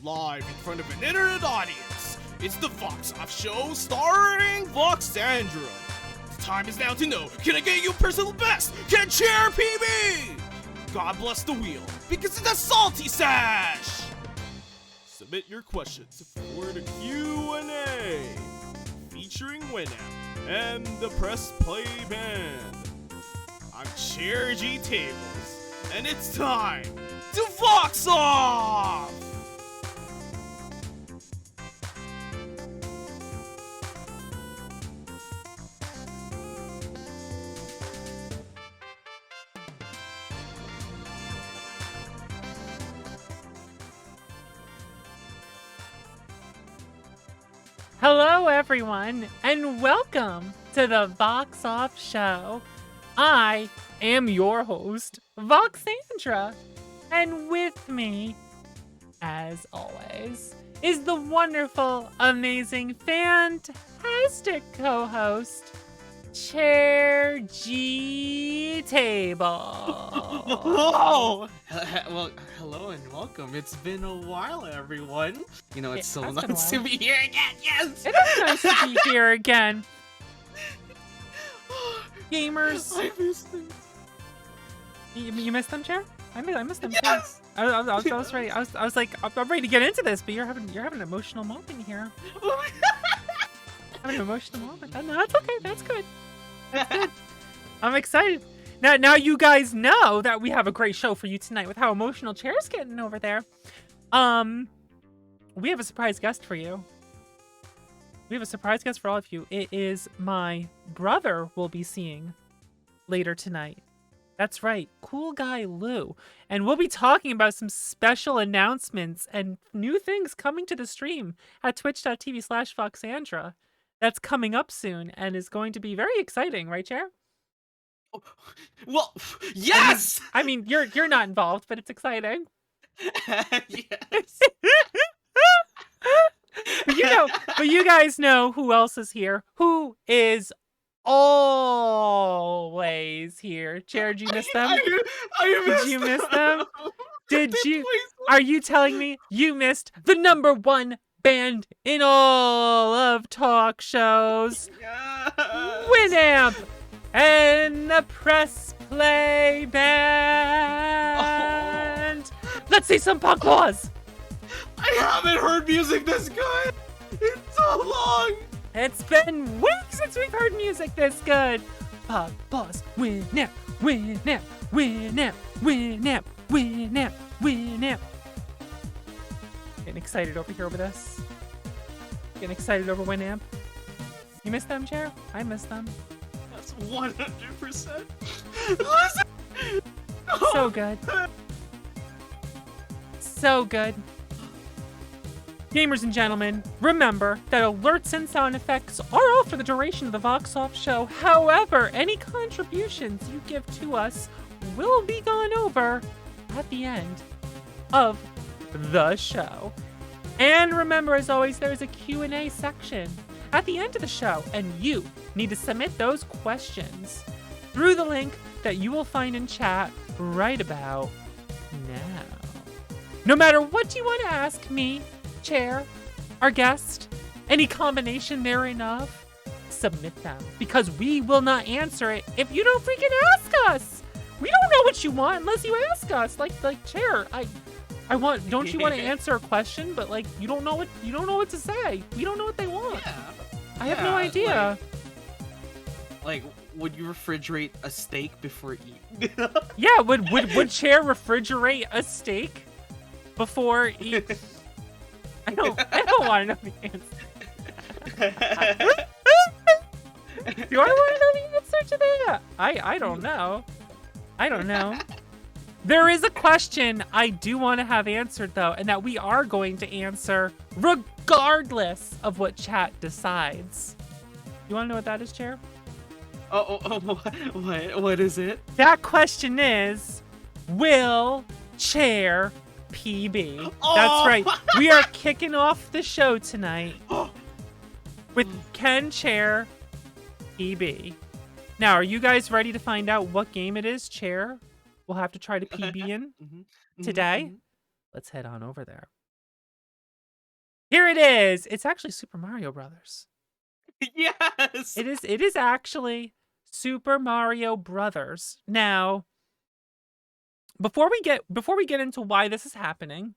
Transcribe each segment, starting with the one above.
live in front of an internet audience. It's the Vox Off Show starring Voxandra. The time is now to know, can I get you personal best? Can Chair PB? God bless the wheel, because it's a salty sash! Submit your questions for the Q&A, featuring Winamp and the Press Play Band. I'm Chair G Tables, and it's time to Vox Off! Hello everyone, and welcome to the Vox Off Show. I am your host, Voxandra, and with me, as always, is the wonderful, amazing, fantastic co-host, Chair G Table. Whoa! Well, hello and welcome. It's been a while, everyone. You know, it's so nice to be here again. Yes! It is nice to be here again. Gamers. I missed them. You missed them, Chair? I missed them. Yes! Too. I was ready. I was like, I'm ready to get into this, but you're having an emotional moment here. Having an emotional moment. No, that's okay. That's good. That's good. I'm excited. Now you guys know that we have a great show for you tonight with how emotional Chair's getting over there. We have a surprise guest for you. We have a surprise guest for all of you. It is my brother we'll be seeing later tonight. That's right, CoolGuyLou. And we'll be talking about some special announcements and new things coming to the stream at twitch.tv/Voxandra. That's coming up soon and is going to be very exciting, right, Chair? Well, yes! I mean you're not involved, but it's exciting. Yes. But you guys know who else is here. Who is always here. Chair, did you miss them? Did you miss them? Did you? Are you telling me you missed the #1 band in all of talk shows? Yes. Winamp and the Press Play Band. Let's see some applause. I haven't heard music this good in so long. It's been weeks since we've heard music this good. Applause. Winamp, Winamp, Winamp, Winamp, Winamp, Winamp. Getting excited over here over this. Getting excited over Winamp. You missed them, Chair? I missed them. That's 100%. Listen. So good. So good. Gamers and gentlemen, remember that alerts and sound effects are all for the duration of the Vox Off Show. However, any contributions you give to us will be gone over at the end of the show. And remember, as always, there's a Q&A section at the end of the show, and you need to submit those questions through the link that you will find in chat right about now. No matter what you want to ask me, Chair, our guest, any combination thereof, submit them, because we will not answer it if you don't freaking ask us. We don't know what you want unless you ask us. Like Chair, I want. Don't you want to answer a question? But like, you don't know what to say. We don't know what they want. Yeah. I have no idea. Like, would you refrigerate a steak before eating? Yeah, would Chair refrigerate a steak before eat? I don't want to know the answer. Do I want to know the answer to that? I don't know. I don't know. There is a question I do want to have answered, though, and that we are going to answer regardless of what chat decides. You want to know what that is, Chair? What is it? That question is, will Chair PB? That's right. We are kicking off the show tonight with Can Chair PB. Now, are you guys ready to find out what game it is, Chair? We'll have to try to PB in today. Let's head on over there. Here it is. It's actually Super Mario Brothers. Yes. It is actually Super Mario Brothers. Now, before we get into why this is happening,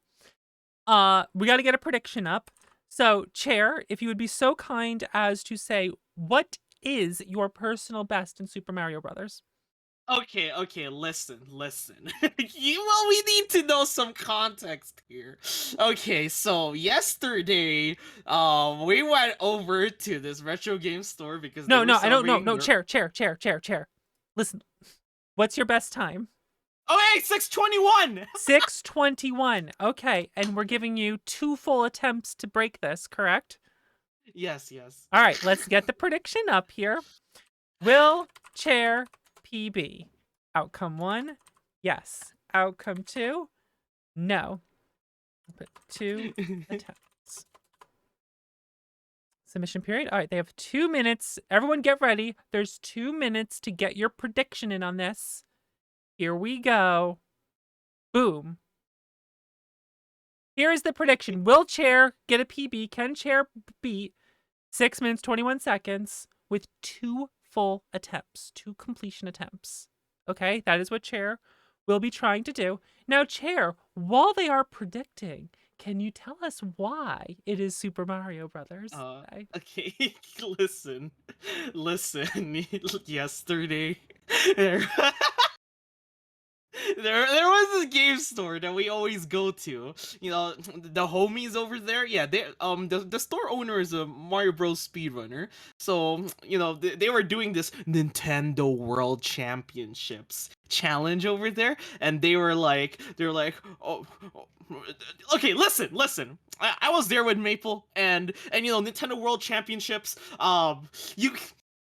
we got to get a prediction up. So, Chair, if you would be so kind as to say what is your personal best in Super Mario Brothers? Okay, listen. We need to know some context here. Okay, so yesterday, we went over to this retro game store because they No, were no, I don't know. celebrating No, their- chair. Listen, what's your best time? Oh, hey, 621! 6:21. Okay, and we're giving you 2 full attempts to break this, correct? Yes. All right, let's get the prediction up here. Will Chair PB? Outcome 1, yes. Outcome 2, no. Put 2 attempts. Submission period. All right, they have 2 minutes. Everyone get ready. There's 2 minutes to get your prediction in on this. Here we go. Boom. Here is the prediction. Will Chair get a PB? Can Chair beat 6 minutes, 21 seconds with 2 full attempts, 2 completion attempts? Okay, that is what Chair will be trying to do. Now, Chair, while they are predicting, can you tell us why it is Super Mario Brothers? Okay, listen. Yesterday, there was this game store that we always go to. You know, the homies over there. Yeah, the store owner is a Mario Bros speedrunner. So, you know, they were doing this Nintendo World Championships challenge over there, and they were like, oh, okay, listen. I was there with Maple, and you know, Nintendo World Championships.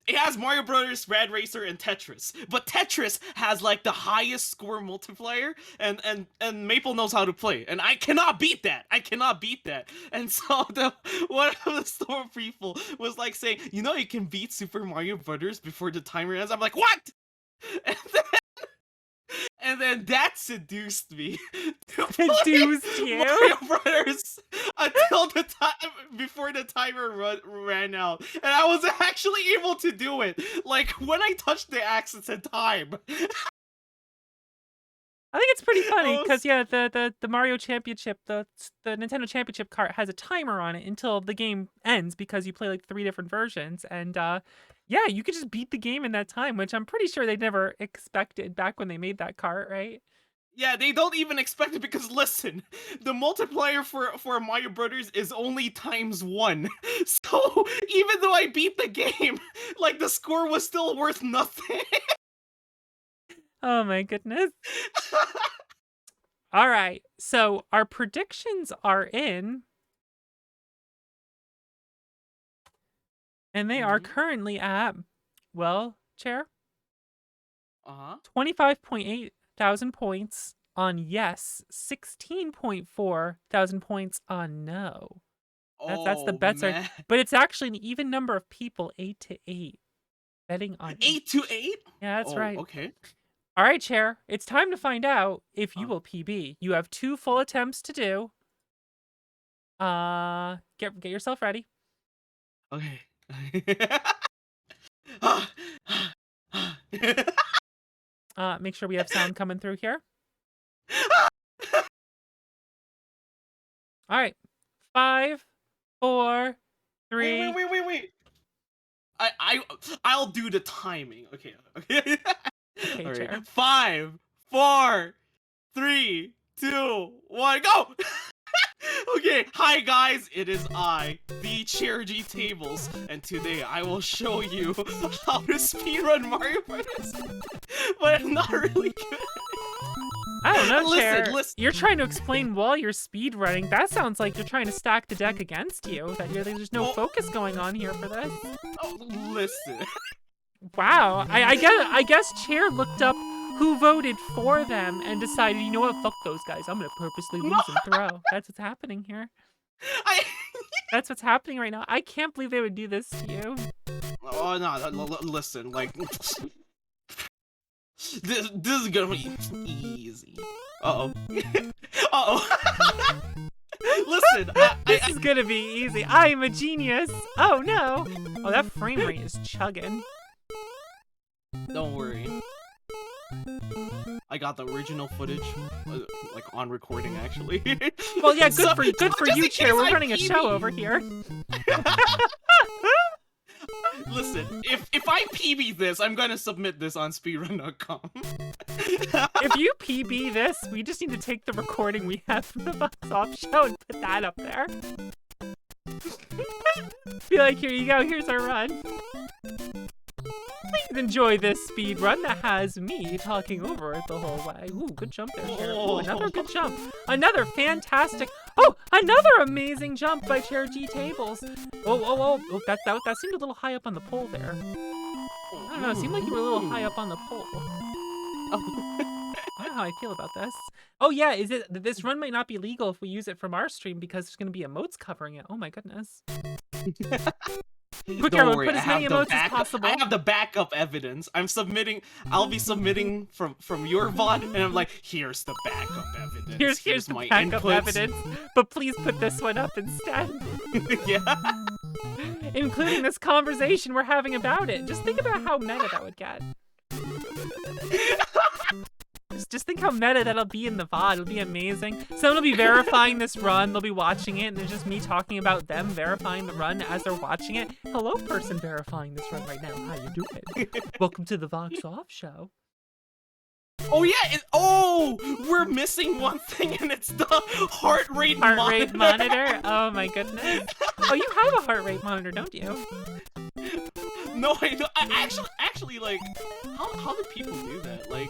It has Mario Brothers, Rad Racer, and Tetris. But Tetris has like the highest score multiplier, and Maple knows how to play. And I cannot beat that. And so one of the store people was like saying, you know, you can beat Super Mario Brothers before the timer ends. I'm like, what? And then that seduced me. Seduced you? Mario Brothers until the time before the timer ran out, and I was actually able to do it. Like when I touched the axe, it said time. I think it's pretty funny because yeah, the Mario Championship, the Nintendo Championship cart has a timer on it until the game ends because you play like 3 different versions, and yeah, you could just beat the game in that time, which I'm pretty sure they never expected back when they made that cart, right? Yeah, they don't even expect it because listen, the multiplier for Mario Brothers is only ×1. So even though I beat the game, like the score was still worth nothing. Oh my goodness. All right, so our predictions are in. And they are currently at, well, Chair? 25.8 thousand points on yes, 16.4 thousand points on no. That's the bets are, but it's actually an even number of people, 8-8, betting on 8-8. Yeah, that's right. Okay. All right, Chair. It's time to find out if you will PB. You have 2 full attempts to do. Get yourself ready. Okay. Make sure we have sound coming through here. All right. 5, 4, 3. Wait. I'll do the timing. Okay. Okay, All right. Chair. 5, 4, 3, 2, 1, go! Okay, hi guys, it is I, the Chair G Tables, and today I will show you how to speedrun Mario Brothers. But I'm not really good. I don't know, Chair. Listen. You're trying to explain while you're speedrunning. That sounds like you're trying to stack the deck against you. That there's no focus going on here for this. Oh, listen. Wow. I guess Chair looked up who voted for them and decided, you know what, fuck those guys. I'm gonna purposely lose and throw. That's what's happening here. That's what's happening right now. I can't believe they would do this to you. Oh no, listen, like this is gonna be easy. Uh-oh. Listen, listen. This is gonna be easy. I'm a genius. Oh no. Oh, that frame rate is chugging. Don't worry. I got the original footage, like on recording actually. Well, yeah, So, good for just you, in Chair. case We're I running a PB. show over here. Listen, if I PB this, I'm gonna submit this on speedrun.com. If you PB this, we just need to take the recording we have from the Vox Off show and put that up there. Be like, here you go, here's our run. Please enjoy this speed run that has me talking over it the whole way. Ooh, good jump there, Chair. Ooh, another good jump. Another fantastic. Oh, another amazing jump by Chair G Tables. Oh, that seemed a little high up on the pole there. I don't know, it seemed like you were a little high up on the pole. I don't know how I feel about this. Oh yeah, is it this run might not be legal if we use it from our stream because there's gonna be emotes covering it. Oh my goodness. Quick, Don't everyone, worry, put I as many have the emotes as backup. possible. I have the backup evidence. I'll be submitting from your VOD, and I'm like, here's the backup evidence. Here's the my backup inputs. evidence, but please put this one up instead. Yeah. Including this conversation we're having about it. Just think about how meta that would get. Just think how meta that'll be in the VOD. It'll be amazing. Someone will be verifying this run. They'll be watching it, and it's just me talking about them verifying the run as they're watching it. Hello, person verifying this run right now. How you doing? Welcome to the Vox Off show. Oh yeah. We're missing one thing, and it's the heart rate monitor. Oh my goodness. Oh, you have a heart rate monitor, don't you? No, I don't. I actually, like, how do people do that? Like,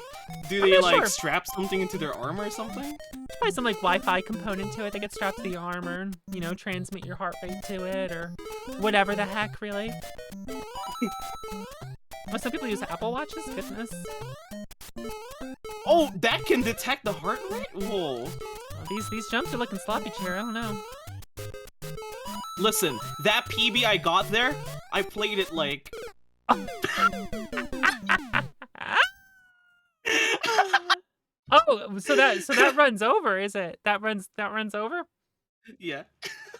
do they like sure. strap something into their arm or something? Probably some like Wi-Fi component to it that gets strapped to the armor and, you know, transmit your heart rate to it or whatever the heck, really. Oh, some people use Apple Watches? Goodness. Oh, that can detect the heart rate? Whoa. Oh, these jumps are looking sloppy, Chair. I don't know. Listen, that PB I got there, I played it like... Oh, so that runs over, is it? That runs over? Yeah.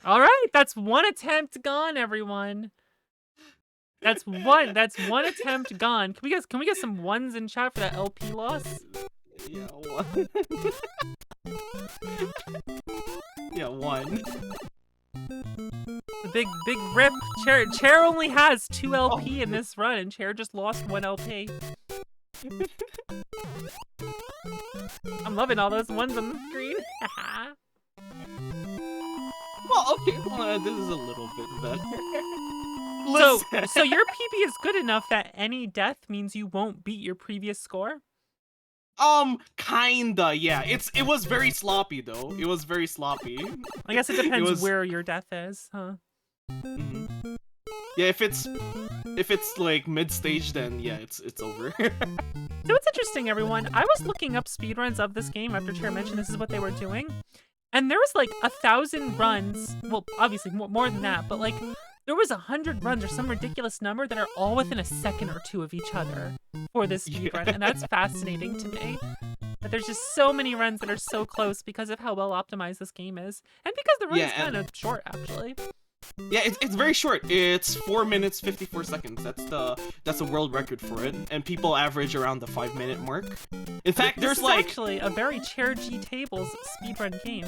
All right, that's one attempt gone, everyone. That's one attempt gone. Can we get some ones in chat for that LP loss? Yeah, one. Yeah, one. The big rip. Chair only has 2 LP in this run, and Chair just lost 1 LP. I'm loving all those ones on the screen. Well, okay, this is a little bit better. So your PB is good enough that any death means you won't beat your previous score? Kinda, yeah. It was very sloppy though. It was very sloppy. I guess it depends where your death is, huh? Mm-hmm. Yeah, if it's like mid-stage, then yeah, it's over. So it's interesting, everyone. I was looking up speedruns of this game after Chair mentioned this is what they were doing, and there was like 1,000 runs. Well, obviously more than that, but like there was 100 runs or some ridiculous number that are all within a second or two of each other for this speedrun, and that's fascinating to me. That there's just so many runs that are so close because of how well optimized this game is, and because the run is kind of short, actually. Yeah, it's very short. It's 4 minutes 54 seconds. That's a world record for it, and people average around the 5-minute mark. In fact, This there's is like actually a very Chair G Tables speedrun game.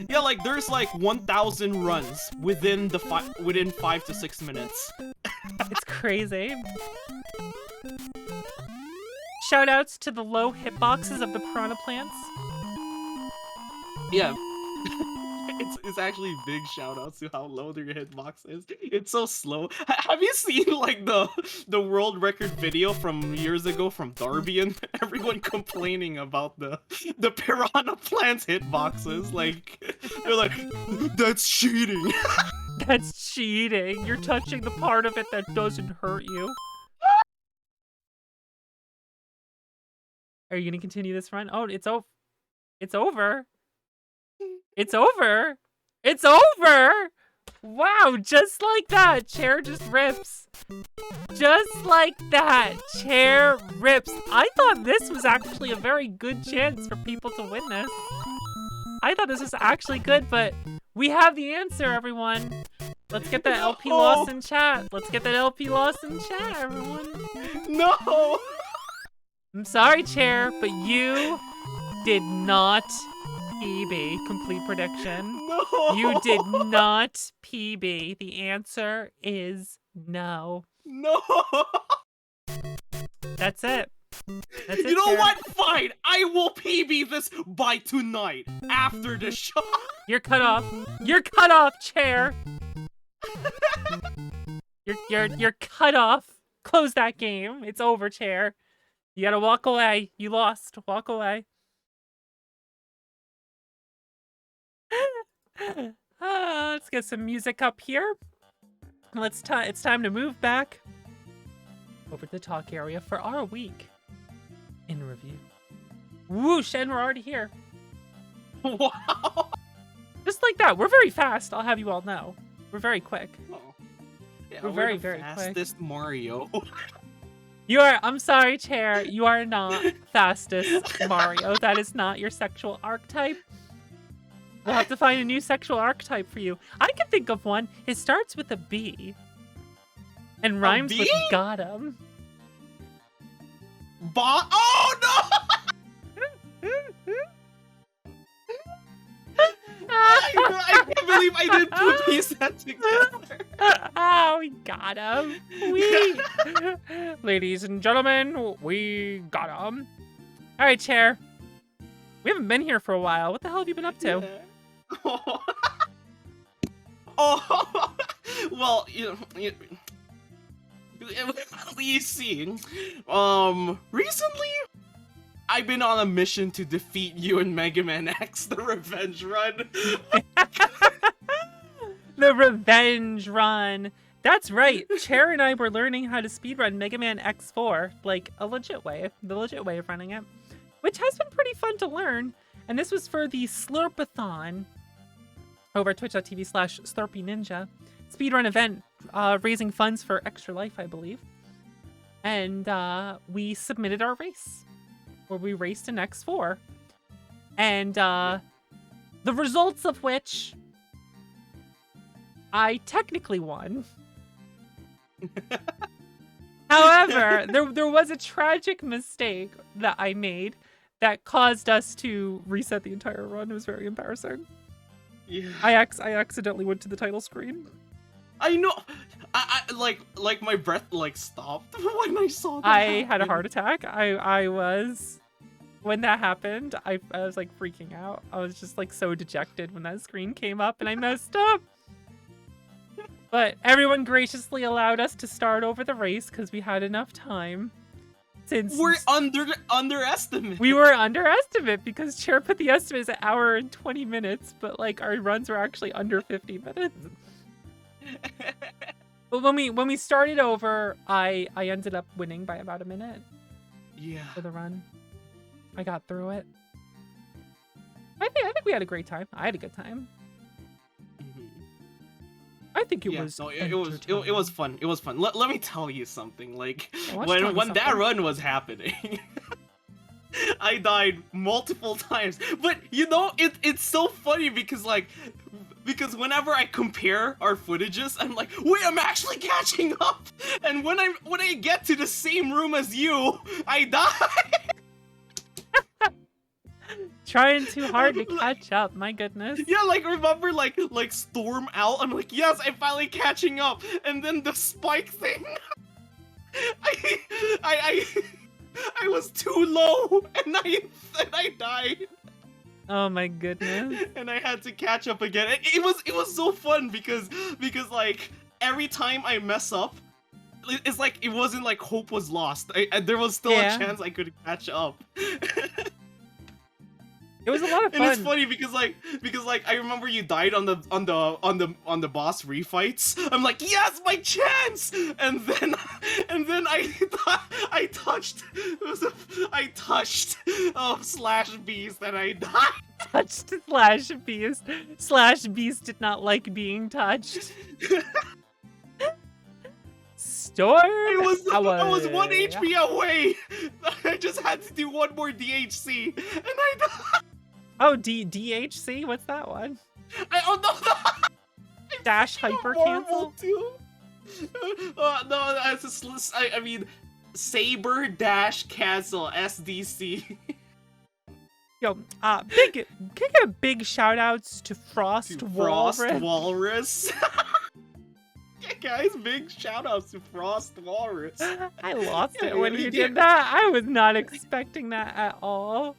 yeah, like there's like 1,000 runs within 5 to 6 minutes. It's crazy. Shoutouts to the low hitboxes of the piranha plants. Yeah. It's actually big shout-outs to how low their hitbox is. It's so slow. Have you seen like the world record video from years ago from Darby and everyone complaining about the piranha plants hitboxes? Like they're like, that's cheating. That's cheating. You're touching the part of it that doesn't hurt you. Are you gonna continue this run? Oh, it's over. It's over. It's over! It's over! Wow, just like that, Chair just rips. Just like that, Chair rips. I thought this was actually a very good chance for people to win this. I thought this was actually good, but we have the answer, everyone. Let's get that LP lost in chat. Let's get that LP lost in chat, everyone. No! I'm sorry, Chair, but you did not PB. Complete prediction. No! You did not PB. The answer is no. No! That's it. That's it, You know Chair. what? Fine! I will PB this by tonight, after the show. You're cut off. You're cut off, Chair. You're cut off. Close that game. It's over, Chair. You gotta walk away. You lost. Walk away. Let's get some music up here. It's time to move back over to the talk area for our week in review. Whoosh, and we're already here. Wow! Just like that. We're very fast, I'll have you all know. We're very quick. Oh. Yeah, We're we're very, the very quick. fastest Mario. I'm sorry, Chair. You are not fastest Mario. That is not your sexual archetype. We'll have to find a new sexual archetype for you. I can think of one. It starts with a B. And rhymes with got 'em. Oh no! I can't believe I didn't put these that together. Oh, we got him. Ladies and gentlemen, we got him. All right, Chair. We haven't been here for a while. What the hell have you been up to? Yeah. Oh, well, you see, recently, I've been on a mission to defeat you in Mega Man X, the Revenge Run. The Revenge Run. That's right. Chair and I were learning how to speedrun Mega Man X4, like the legit way of running it, which has been pretty fun to learn. And this was for the Slurpathon over at twitch.tv/SlurpyNinja speedrun event, raising funds for Extra Life, I believe. And we submitted our race, where we raced an X4. And the results of which I technically won. However, there was a tragic mistake that I made that caused us to reset the entire run. It was very embarrassing. Yeah. I accidentally went to the title screen. I know. I like my breath stopped when I saw that. I happen. had a heart attack. I was, when that happened, I was like freaking out. I was just like so dejected when that screen came up and I messed up. But everyone graciously allowed us to start over the race because we had enough time. Since we're underestimate. We were underestimate because Chair put the estimate as 1 hour and 20 minutes, but like our runs were actually under 50 minutes. But when we started over, I ended up winning by about a minute. Yeah. For the run. I got through it. I think we had a great time. I had a good time. I think it was. No, it was fun. It was fun. Let me tell you something. Like Yeah, when that run was happening, I died multiple times. But it's so funny because whenever I compare our footages, I'm like, wait, I'm actually catching up. And when I get to the same room as you, I die. Trying too hard to catch up, my goodness. Yeah, remember Storm Out? I'm like, yes, I'm finally catching up. And then the spike thing. I was too low and I died. Oh my goodness. And I had to catch up again. It was so fun because every time I mess up, it's like it wasn't like hope was lost. There was still a chance I could catch up. It was a lot of fun. And it's funny because I remember you died on the boss refights. I'm like, yes, my chance. And then I touched Slash Beast and I died. Touched Slash Beast. Slash Beast did not like being touched. Storm. I was 1 HP away. I just had to do one more DHC and I died. Oh, DHC? What's that one? I don't know. Dash hyper cancel? Too. No, that's I mean, Saber dash cancel SDC. Yo, big shout outs to Frost Walrus. Yeah, guys, big shout outs to Frost Walrus. I lost Yeah, it when we you did. did that. I was not expecting that at all.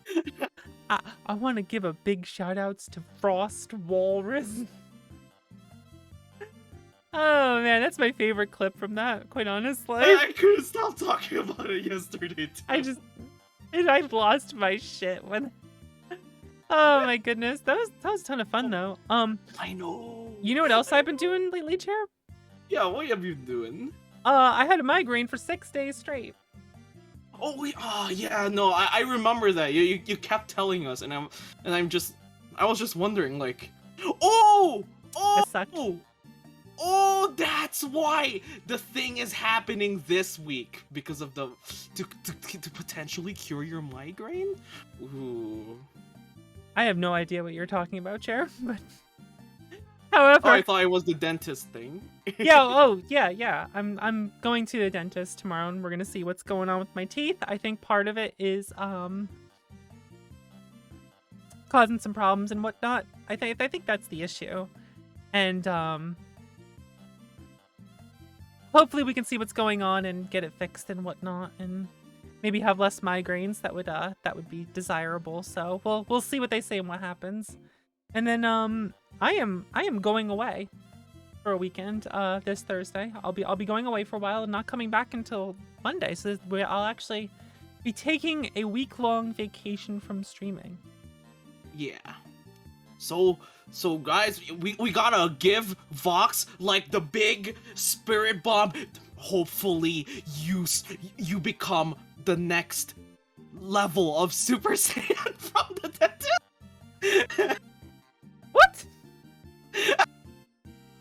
I want to give a big shout outs to Frost Walrus. Oh man, that's my favorite clip from that, quite honestly. I couldn't stop talking about it yesterday too. I lost my shit when. Oh my goodness, that was a ton of fun though. I know. You know what else I've been doing lately, Chair? Yeah, what have you been doing? I had a migraine for 6 days straight. Oh yeah, no, I remember that. You kept telling us, and I was just wondering, like, That sucked. oh, that's why the thing is happening this week, because of to potentially cure your migraine. Ooh. I have no idea what you're talking about, Chair. But however, Oh, I thought it was the dentist thing. yeah. I'm going to the dentist tomorrow, and we're gonna see what's going on with my teeth. I think part of it is causing some problems and whatnot. I think that's the issue, and hopefully we can see what's going on and get it fixed and whatnot, and maybe have less migraines. That would be desirable. So we'll see what they say and what happens. And then I am going away for a weekend this Thursday. I'll be going away for a while and not coming back until Monday. So I'll actually be taking a week-long vacation from streaming. Yeah. So guys, we gotta give Vox like the big spirit bomb. Hopefully you become the next level of Super Saiyan from the dentist. What?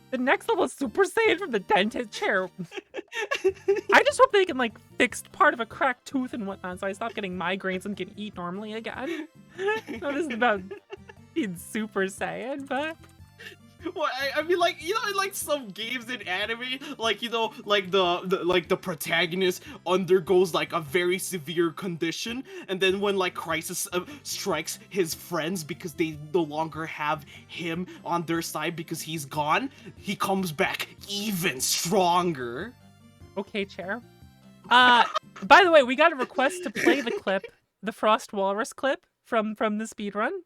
The next level of Super Saiyan from the dentist chair. I just hope they can like fix part of a cracked tooth and whatnot, so I stop getting migraines and can eat normally again. No, this is about being Super Saiyan, but. Well, I mean, like, you know, in like some games in anime, like, you know, like the protagonist undergoes like a very severe condition, and then when like crisis strikes his friends because they no longer have him on their side because he's gone, he comes back even stronger. Okay, chair. By the way, we got a request to play the clip, the Frost Walrus clip from the speedrun.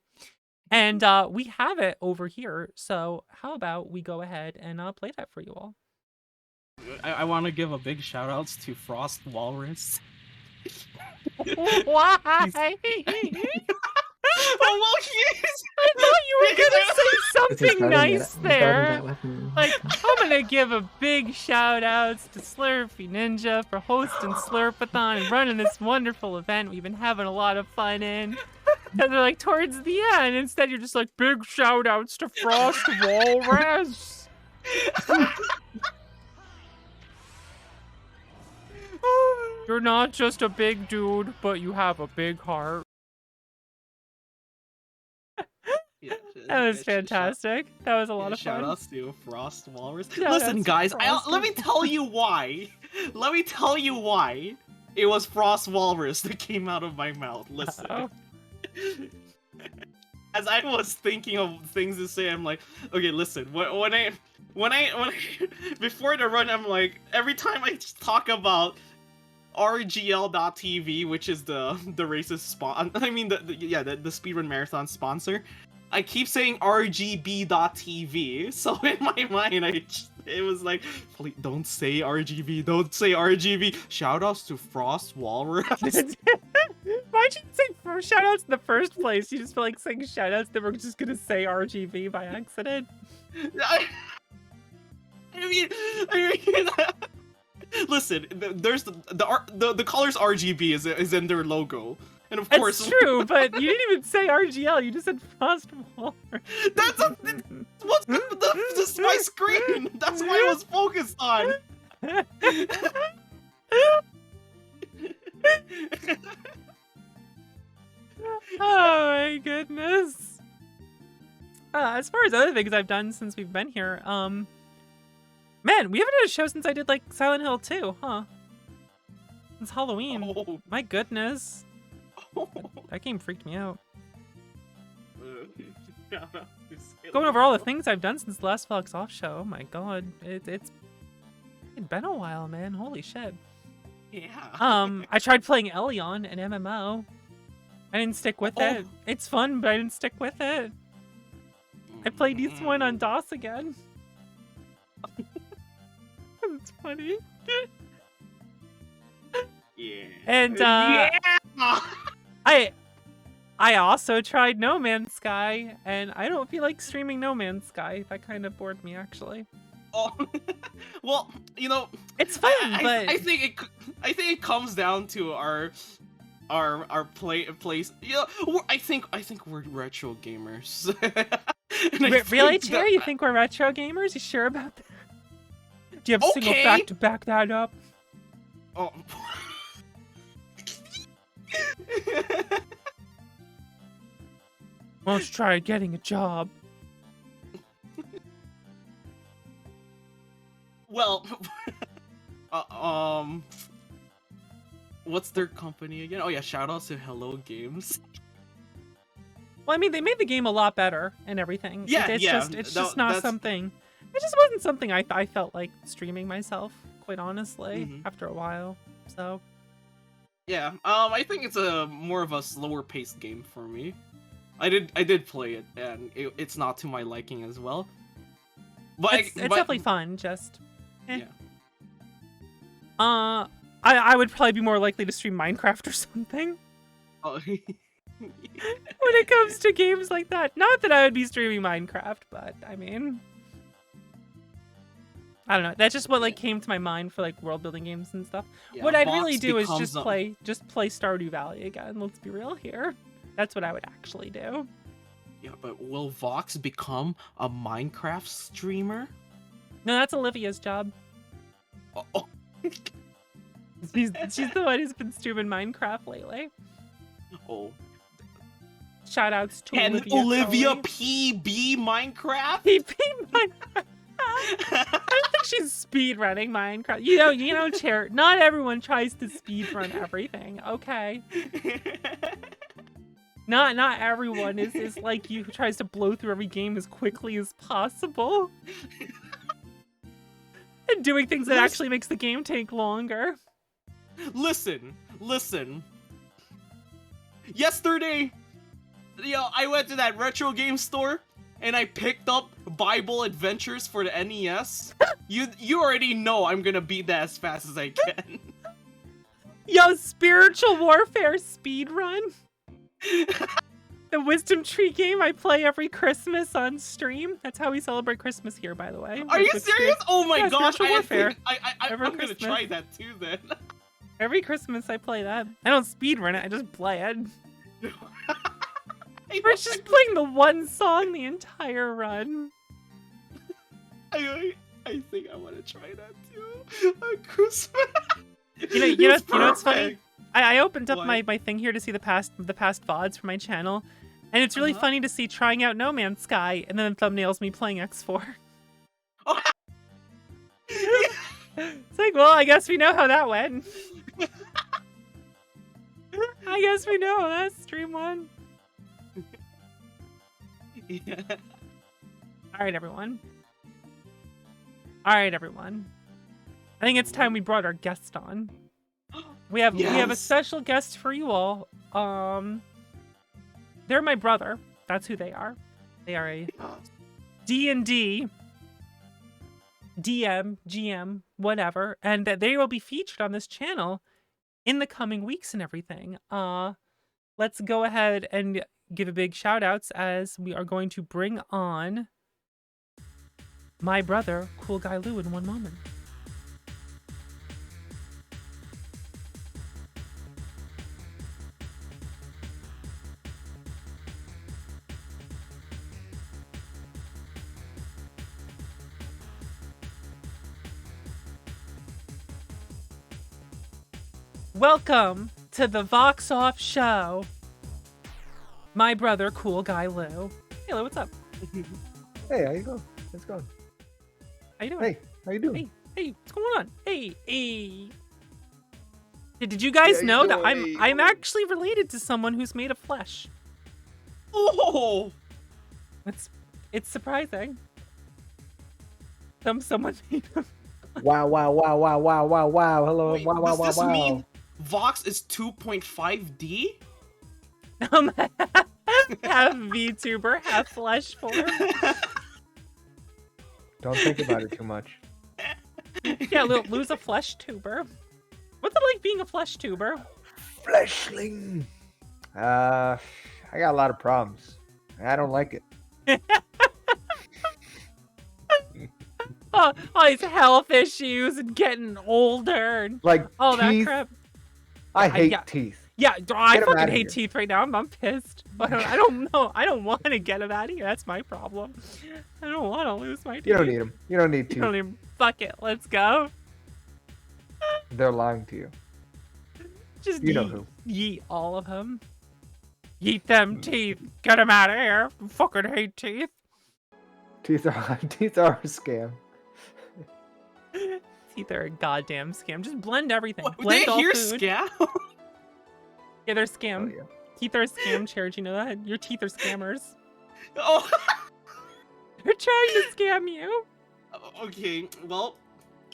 And we have it over here, so how about we go ahead and play that for you all? I want to give a big shout outs to Frost Walrus. Why? Oh, well, I thought you were gonna say something nice there. Like, I'm gonna give a big shout outs to Slurpy Ninja for hosting Slurpathon and running this wonderful event we've been having a lot of fun in. And they're like towards the end, instead you're just like, big shout outs to Frost Walrus. You're not just a big dude, but you have a big heart. That was fantastic. That was a lot of fun. Shout outs to Frost Walrus. Shout Listen, outs guys, to Frost. let me tell you why. Let me tell you why it was Frost Walrus that came out of my mouth. Listen. Uh-oh. As I was thinking of things to say, I'm like, okay, listen. When I before the run, I'm like, every time I talk about RGL.TV, which is the racist I mean the speedrun marathon sponsor, I keep saying RGB.TV. So in my mind, it was like, please don't say RGB, don't say RGB. Shoutouts to Frost Walrus. Why'd you say shoutouts in the first place? You just feel like saying shoutouts that we're just gonna say RGB by accident. I mean, listen. There's the colors RGB is in their logo, and of course it's true. But you didn't even say RGL. You just said Frost Walrus. That's my screen. That's what I was focused on. Oh my goodness. As far as other things I've done since we've been here, man, we haven't had a show since I did like Silent Hill 2, huh? Since Halloween. Oh. My goodness. That game freaked me out. Going over all the things I've done since the last Fox Off show. Oh my god. It's been a while, man. Holy shit. Yeah. I tried playing Elion, an MMO. I didn't stick with it. It's fun, but I didn't stick with it. I played this one on DOS again. It's funny. Yeah. And yeah. I also tried No Man's Sky, and I don't feel like streaming No Man's Sky. That kind of bored me, actually. Oh, well, you know, it's fun, but I think it comes down to our place. Yeah, I think we're retro gamers. Really, Terry? You think we're retro gamers? You sure about that? Do you have a single fact to back that up? Oh. Why don't you try getting a job? Well, what's their company again? Oh yeah, shout out to Hello Games. Well, I mean, they made the game a lot better and everything. Yeah, it's just not something. It just wasn't something I felt like streaming myself, quite honestly, after a while. So. Yeah, I think it's a more of a slower paced game for me. I did play it, and it's not to my liking as well. But it's definitely fun. Just. Eh. Yeah. I would probably be more likely to stream Minecraft or something. Oh. When it comes to games like that. Not that I would be streaming Minecraft, but I mean, I don't know. That's just what like came to my mind for like world building games and stuff. Yeah, what I'd really do is just play Stardew Valley again. Let's be real here. That's what I would actually do. Yeah, but will Vox become a Minecraft streamer? No, that's Olivia's job. Oh. She's the one who's been streaming Minecraft lately. Oh. Shoutouts to Olivia PB Minecraft? PB Minecraft. I don't think she's speedrunning Minecraft. You know, Chair. Not everyone tries to speedrun everything. Okay. Not everyone is like you who tries to blow through every game as quickly as possible. And doing things that actually makes the game take longer. Listen. Yesterday, I went to that retro game store and I picked up Bible Adventures for the NES. You already know I'm gonna beat that as fast as I can. Yo, Spiritual Warfare speedrun. The Wisdom Tree game I play every Christmas on stream. That's how we celebrate Christmas here, by the way. Are you serious? Oh my gosh, I'm gonna try that too then. Every Christmas I play that. I don't speedrun it, I just play it. We're just playing the one song the entire run. I think I want to try that too. On Christmas. You know what's funny? I opened up my thing here to see the past VODs for my channel, and it's really funny to see trying out No Man's Sky, and then the thumbnail's me playing X4. Oh. It's like, well, I guess we know how that went. I guess we know that's stream one. Yeah. All right, everyone. I think it's time we brought our guest on. We have a special guest for you all. They're my brother. That's who they are. They are a D&D DM, GM, whatever, and they will be featured on this channel in the coming weeks and everything. Let's go ahead and give a big shout outs as we are going to bring on my brother, CoolGuyLou, in one moment. Welcome to the Vox Off Show. my brother, CoolGuyLou. Hey, Lou, what's up? Hey, how you going? How's it going? How you doing? Hey, how you doing? Hey, what's going on? Hey. Did you guys know that I'm actually related to someone who's made of flesh? Oh, It's surprising. Someone made of. Wow. Hello, wait, wow. does this mean Vox is 2.5D? Half VTuber, half flesh form. Don't think about it too much. Yeah, Lou's a flesh tuber. What's it like being a flesh tuber? Fleshling. I got a lot of problems. I don't like it. All these health issues and getting older and Like all that teeth. crap. I hate yeah. teeth. Yeah, I Get 'em fucking outta hate here. teeth right now. I'm pissed. But I don't know. I don't want to get them out of here. That's my problem. I don't want to lose my teeth. You don't need them. You don't need You teeth. don't even. Fuck it. Let's go. They're lying to you. Just You know yeet, who. yeet all of them. Yeet them teeth. Get them out of here. I fucking hate teeth. Teeth are a scam. Teeth are a goddamn scam. Just blend everything. What, Blend they all hear food. scam? Yeah, they're Oh scam. yeah. Teeth are a scam, Church. You know that? Your teeth are scammers. Oh, They're trying to scam you. okay. Well,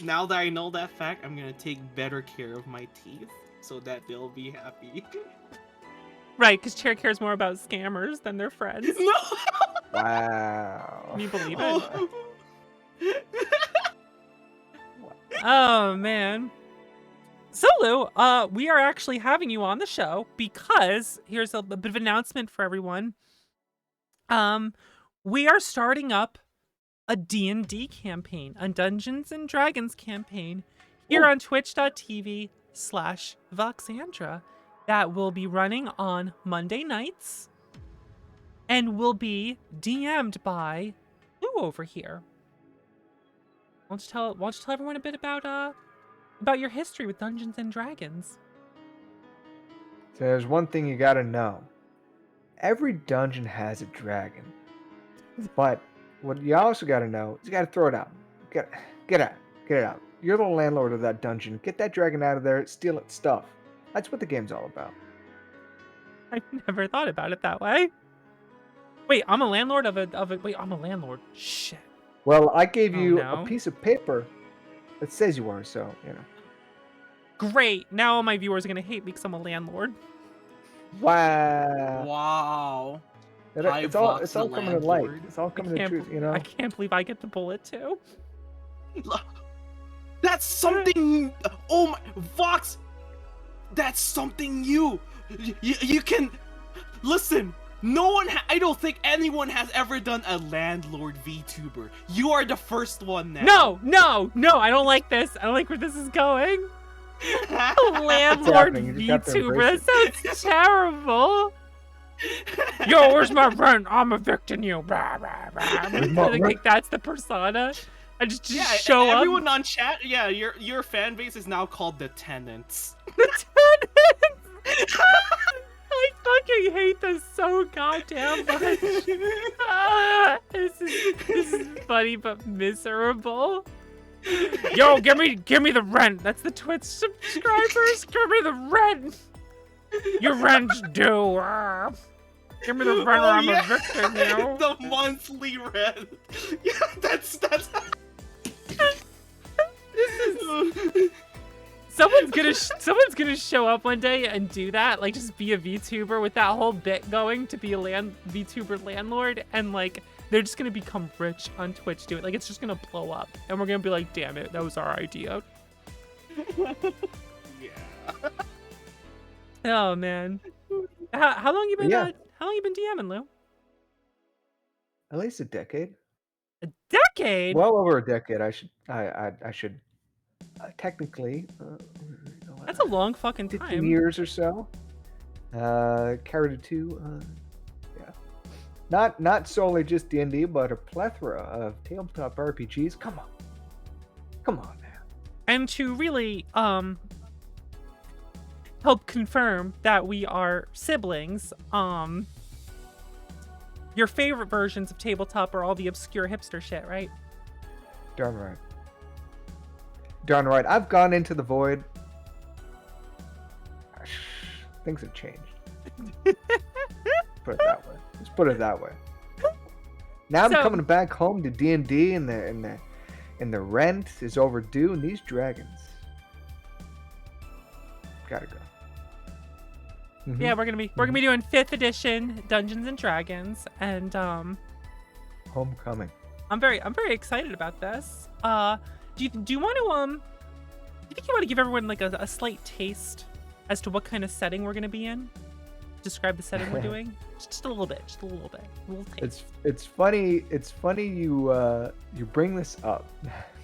now that I know that fact, I'm gonna take better care of my teeth so that they'll be happy. Right, because Chair cares more about scammers than their friends. No. Wow. Can you believe it? Oh. Oh, man. So, Lou, we are actually having you on the show because here's a bit of announcement for everyone. We are starting up a D&D campaign, a Dungeons and Dragons campaign here on twitch.tv/Voxandra that will be running on Monday nights and will be DM'd by Lou over here. Why don't you tell everyone a bit about your history with Dungeons and Dragons? So there's one thing you gotta know. Every dungeon has a dragon. But what you also gotta know is you gotta throw it out. Get it out. You're the landlord of that dungeon. Get that dragon out of there, steal its stuff. That's what the game's all about. I've never thought about it that way. Wait, I'm a landlord of a wait, I'm a landlord. Shit. Well, I gave Oh, you no. a piece of paper that says you are, so, you know. Great. Now all my viewers are gonna hate me because I'm a landlord. Wow. Wow. It's all Vox coming the to light. landlord. It's all coming to truth, you know. I can't believe I get the bullet too. That's something. Oh my, Vox. That's something new. You can listen. No one. I don't think anyone has ever done a landlord VTuber. You are the first one now. No. I don't like this. I don't like where this is going. A landlord happening. You just have to VTuber. That embrace sounds terrible. Yo, where's my rent? I'm evicting you. Blah, blah, blah. I think that's the persona. I just Yeah, show up. everyone on chat. Yeah, your fan base is now called the Tenants. The tenants. I fucking hate this so goddamn much. This is funny but miserable. Yo, give me the rent. That's the Twitch subscribers. Give me the rent. Your rent's due. Give me the rent or I'm evicting you. The monthly rent. Yeah, that's. Someone's gonna show up one day and do that, like just be a VTuber with that whole bit going to be a VTuber landlord, and like they're just gonna become rich on Twitch doing it. Like it's just gonna blow up, and we're gonna be like, damn it, that was our idea. Yeah. Oh man, how long you been? Yeah. How long you been DMing, Lou? At least a decade. A decade? Well over a decade. I should technically. That's a long fucking 15 time. years or so. Carried it to. Yeah. Not solely just D&D, but a plethora of tabletop RPGs. Come on, man. And to really help confirm that we are siblings, your favorite versions of tabletop are all the obscure hipster shit, right? Darn right. Darn right. I've gone into the void. Things have changed. Put it that way. Let's put it that way. Now I'm coming back home to D&D, and the rent is overdue, and these dragons gotta go. Mm-hmm. Yeah, we're gonna be doing 5th edition Dungeons and Dragons, and Homecoming. I'm very excited about this. Do you want to do you think you want to give everyone like a slight taste as to what kind of setting we're gonna be in? Describe the setting we're doing, just a little bit, a little taste. It's funny you bring this up,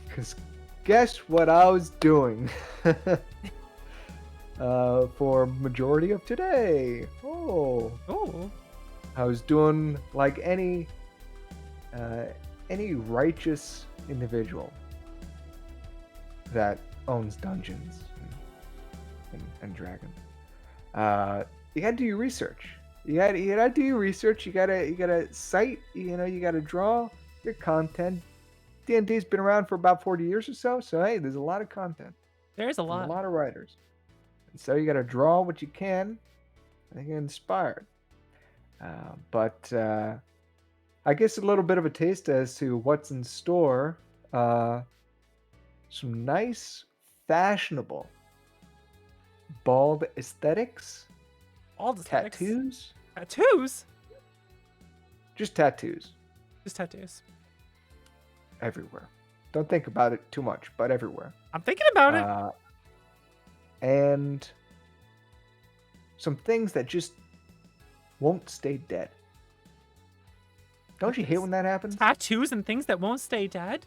because guess what I was doing for majority of today. Oh, I was doing like any righteous individual that owns Dungeons and Dragons. You gotta do your research. You gotta do your research. You gotta cite. You gotta draw your content. D&D's been around for about 40 years or so. So hey, there's a lot of content. There's a lot of writers. And so you gotta draw what you can and get inspired. But I guess a little bit of a taste as to what's in store. Some nice, fashionable, bald aesthetics. All the tattoos. Tattoos? Just tattoos. Just tattoos. Everywhere. Don't think about it too much, but everywhere. I'm thinking about it. And some things that just won't stay dead. Don't you hate when that happens? Tattoos and things that won't stay dead?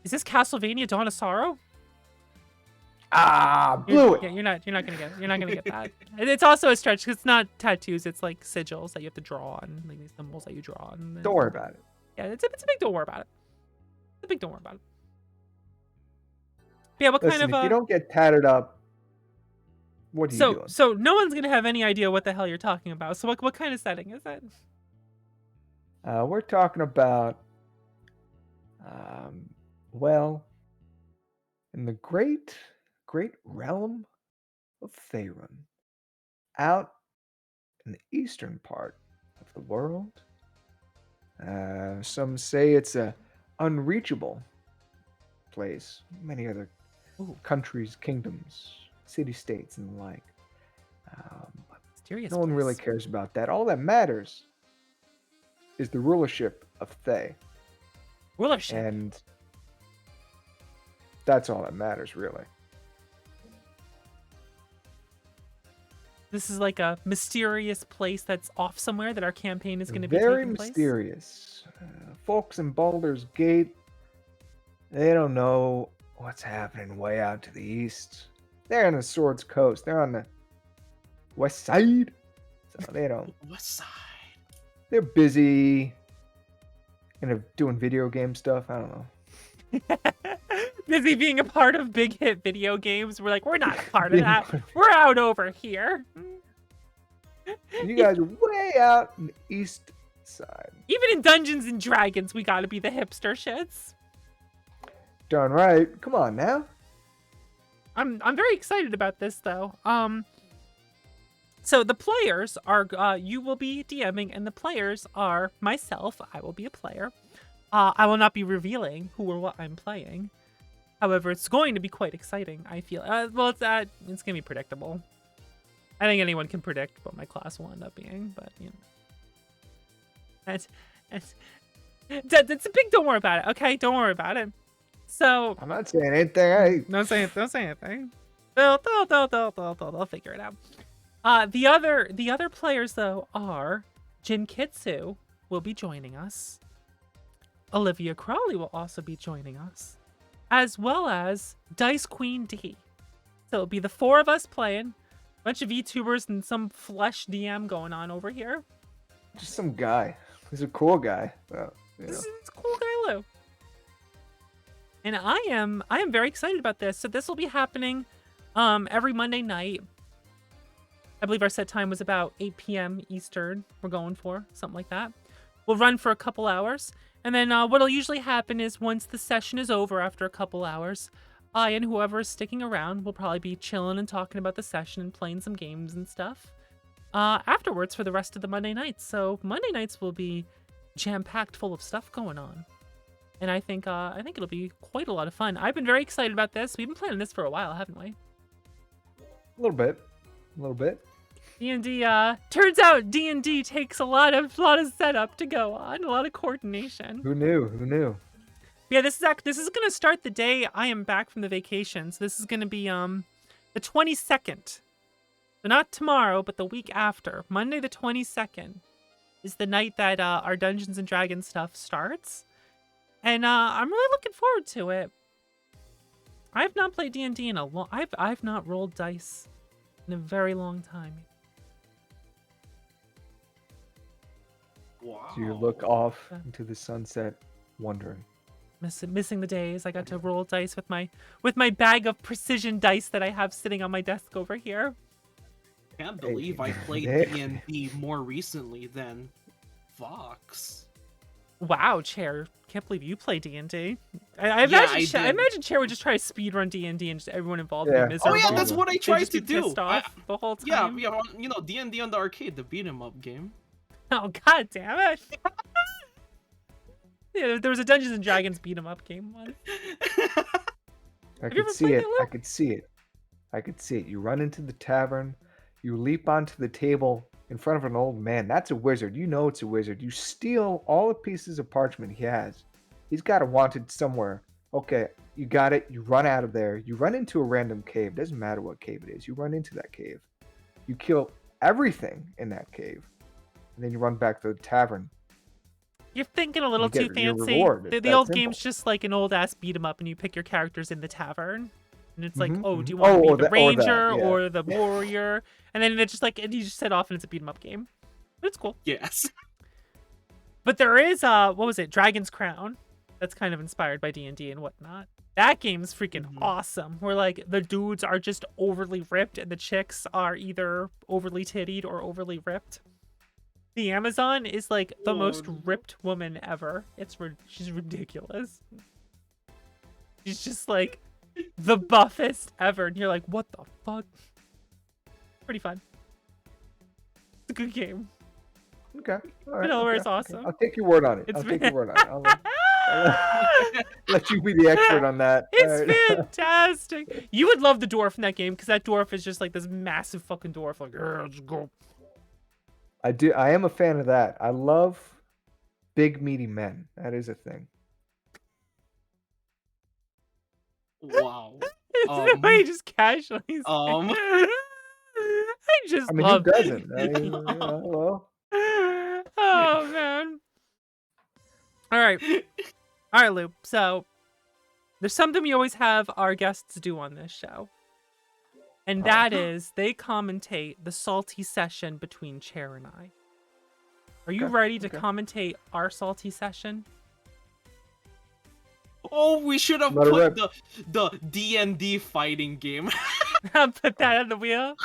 Is this Castlevania Dawn of Sorrow? Blew it. Yeah, you're not gonna get that. It's also a stretch because it's not tattoos. It's like sigils that you have to draw on, like these symbols that you draw on. Don't worry about it. Yeah, it's a big don't worry about it. It's a big don't worry about it. But yeah, what kind of? If you don't get tatted up, what are you doing? So no one's gonna have any idea what the hell you're talking about. So what kind of setting is it? We're talking about, in the great realm of Faerun, out in the eastern part of the world. Some say it's a unreachable place. Many other countries, kingdoms, city-states, and the like. Mysterious. No one really cares about that. All that matters is the rulership of Thay. Rulership. And that's all that matters, really. This is like a mysterious place that's off somewhere that our campaign is going to be very taking place? Mysterious. Folks in Baldur's Gate, they don't know what's happening way out to the east. They're on the Swords Coast. They're on the west side. So they don't. West side. They're busy doing video game stuff. I don't know. Busy being a part of big hit video games. We're like, we're not a part of that. We're out over here. You guys are way out in the east side. Even in Dungeons and Dragons, we gotta be the hipster shits. Darn right. Come on now. I'm very excited about this though. So the players are you will be DMing, and the players are myself. I will be a player. I will not be revealing who or what I'm playing. However, it's going to be quite exciting, I feel. It's going to be predictable. I think anyone can predict what my class will end up being, but, you know. It's a big don't worry about it, okay? Don't worry about it. So... I'm not saying anything. Don't say anything. They'll figure it out. The other players, though, are Jin Kitsu will be joining us. Olivia Crawley will also be joining us, as well as Dice Queen D. So it'll be the four of us playing, a bunch of VTubers and some flesh DM going on over here. Just some guy. He's a cool guy. Well, It's CoolGuyLou. And I am very excited about this. So this will be happening every Monday night. I believe our set time was about 8 p.m. Eastern. We're going for something like that. We'll run for a couple hours, and then what'll usually happen is once the session is over after a couple hours, I and whoever is sticking around will probably be chilling and talking about the session and playing some games and stuff afterwards for the rest of the Monday nights. So Monday nights will be jam-packed full of stuff going on, and I think it'll be quite a lot of fun. I've been very excited about this. We've been planning this for a while, haven't we? A little bit. D&D, turns out D&D takes a lot of setup to go on, a lot of coordination. Who knew? Yeah, this is gonna start the day I am back from the vacation. So this is gonna be the 22nd. So not tomorrow, but the week after. Monday the 22nd is the night that our Dungeons and Dragons stuff starts, and I'm really looking forward to it. I have not played D&D in a long. I've not rolled dice in a very long time. Wow. So you look off into the sunset, wondering. Missing the days I got to roll dice with my bag of precision dice that I have sitting on my desk over here. I can't believe I played D&D more recently than Vox. Wow, Chair! Can't believe you play D&D. I imagine Chair would just try to speedrun D&D and just everyone involved would be miserable. Oh yeah, that's what I tried Just to be do. pissed off the whole time. Yeah, you know, D&D on the arcade, the beat 'em up game. Oh god damn it! Yeah, there was a Dungeons and Dragons beat 'em up game once. I you ever could see played it. it, Lou? I could see it. You run into the tavern, you leap onto the table in front of an old man. That's a wizard. You know it's a wizard. You steal all the pieces of parchment he has. He's got it wanted somewhere. Okay, you got it. You run out of there. You run into a random cave. Doesn't matter what cave it is. You run into that cave. You kill everything in that cave. And then you run back to the tavern. You're thinking a little You too get your fancy. reward. The It's old that game's simple. just like an old ass beat 'em up, and you pick your characters in the tavern. And it's like, Mhm, oh, do you mhm. want to Oh, be the ranger yeah. or the warrior? And then it's just like, and you just set off, and it's a beat 'em up game. But it's cool. Yes. But there is what was it, Dragon's Crown? That's kind of inspired by D&D and whatnot. That game's freaking awesome. Where like the dudes are just overly ripped, and the chicks are either overly tittied or overly ripped. The Amazon is like the most ripped woman ever. She's ridiculous. She's just like the buffest ever, and you're like, what the fuck? Pretty fun. It's a good game. Okay. All right. It's okay. awesome. I'll take your word on it. It's I'll take your word on it. I'll let you be the expert on that. It's All right. fantastic. You would love the dwarf in that game, because that dwarf is just like this massive fucking dwarf. Like, let's go. I do. I am a fan of that. I love big meaty men. That is a thing. Wow. It's the way he just casually said I just I mean, love who doesn't? I mean, well, Oh man. All right, Lou. So there's something we always have our guests do on this show, and that is they commentate the salty session between Chair and I. Are you Okay, ready to okay. commentate our salty session? Oh, we should have Let it put rip. the D&D fighting game. I'll put that on the wheel.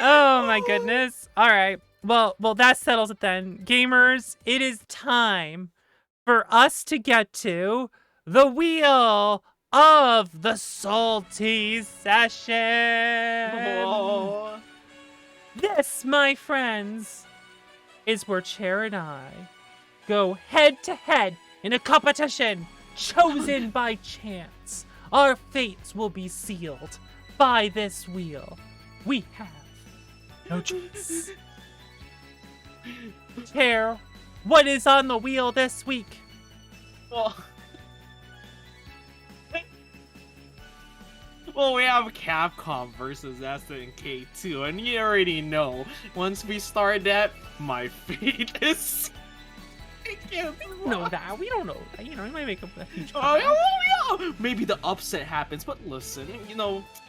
Oh my goodness. All right. Well, that settles it then. Gamers, it is time for us to get to the wheel of the salty session. Oh. This, my friends, is where Chair and I go head to head in a competition chosen by chance. Our fates will be sealed by this wheel. We have no choice. Chair, what is on the wheel this week? Well, we have Capcom versus SNK 2, and you already know, once we start that, my fate is... I can't be We don't know that. We don't know that. You know, we might make a huge Oh, comeback. yeah. Maybe the upset happens, but listen, what's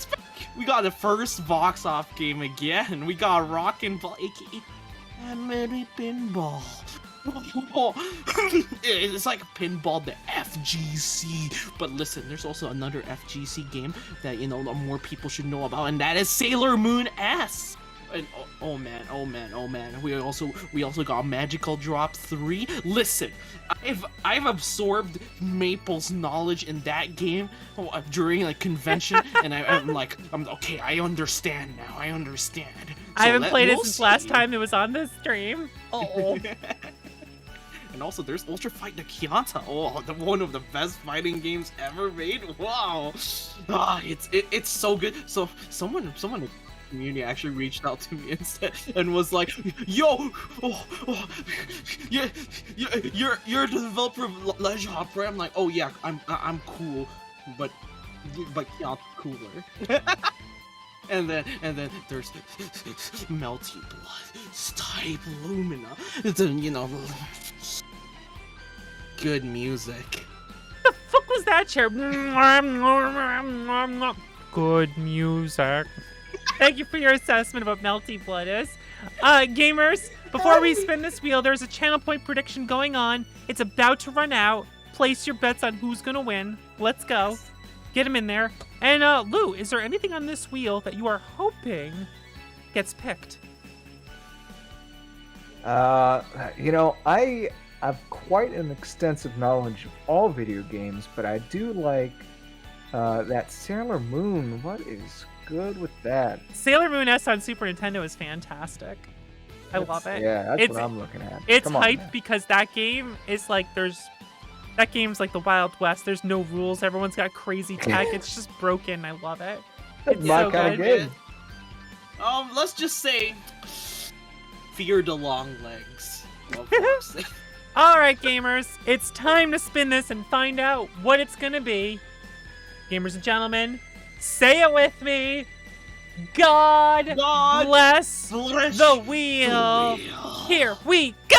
back? We got the first Vox Off game again. We got Rockin' Ball, aka Mary Pinball. It's like Pinball the FGC. But listen, there's also another FGC game that more people should know about, and that is Sailor Moon S. And oh man, we also got Magical Drop 3. Listen, I've absorbed Maple's knowledge in that game during like convention, and I'm okay. I understand now. I understand. I haven't played it since last time it was on this stream. Oh. And also, there's Ultra Fight Nakiata. Oh, one of the best fighting games ever made. Wow. It's so good. So someone in the community actually reached out to me and was like, "Yo, you're the developer of Legend Hopper." I'm like, "Oh yeah, I'm cool, but Kiata's cooler." And then there's Melty Blood, Type Lumina. It's good music. The fuck was that chair? Good music. Thank you for your assessment of what Melty Blood is. Gamers, before we spin this wheel, there's a channel point prediction going on. It's about to run out. Place your bets on who's gonna win. Let's go. Get him in there. And Lou, is there anything on this wheel that you are hoping gets picked? I have quite an extensive knowledge of all video games, but I do like that Sailor Moon. What is good with that? Sailor Moon S on Super Nintendo is fantastic. I love it. Yeah, that's what I'm looking at. It's hyped because that game is like that game's like the Wild West. There's no rules. Everyone's got crazy tech. It's just broken. I love it. It's my so kind of good. game. Let's just say, fear the long legs. All right, gamers, it's time to spin this and find out what it's gonna be. Gamers and gentlemen, say it with me. God bless the wheel. Here we go.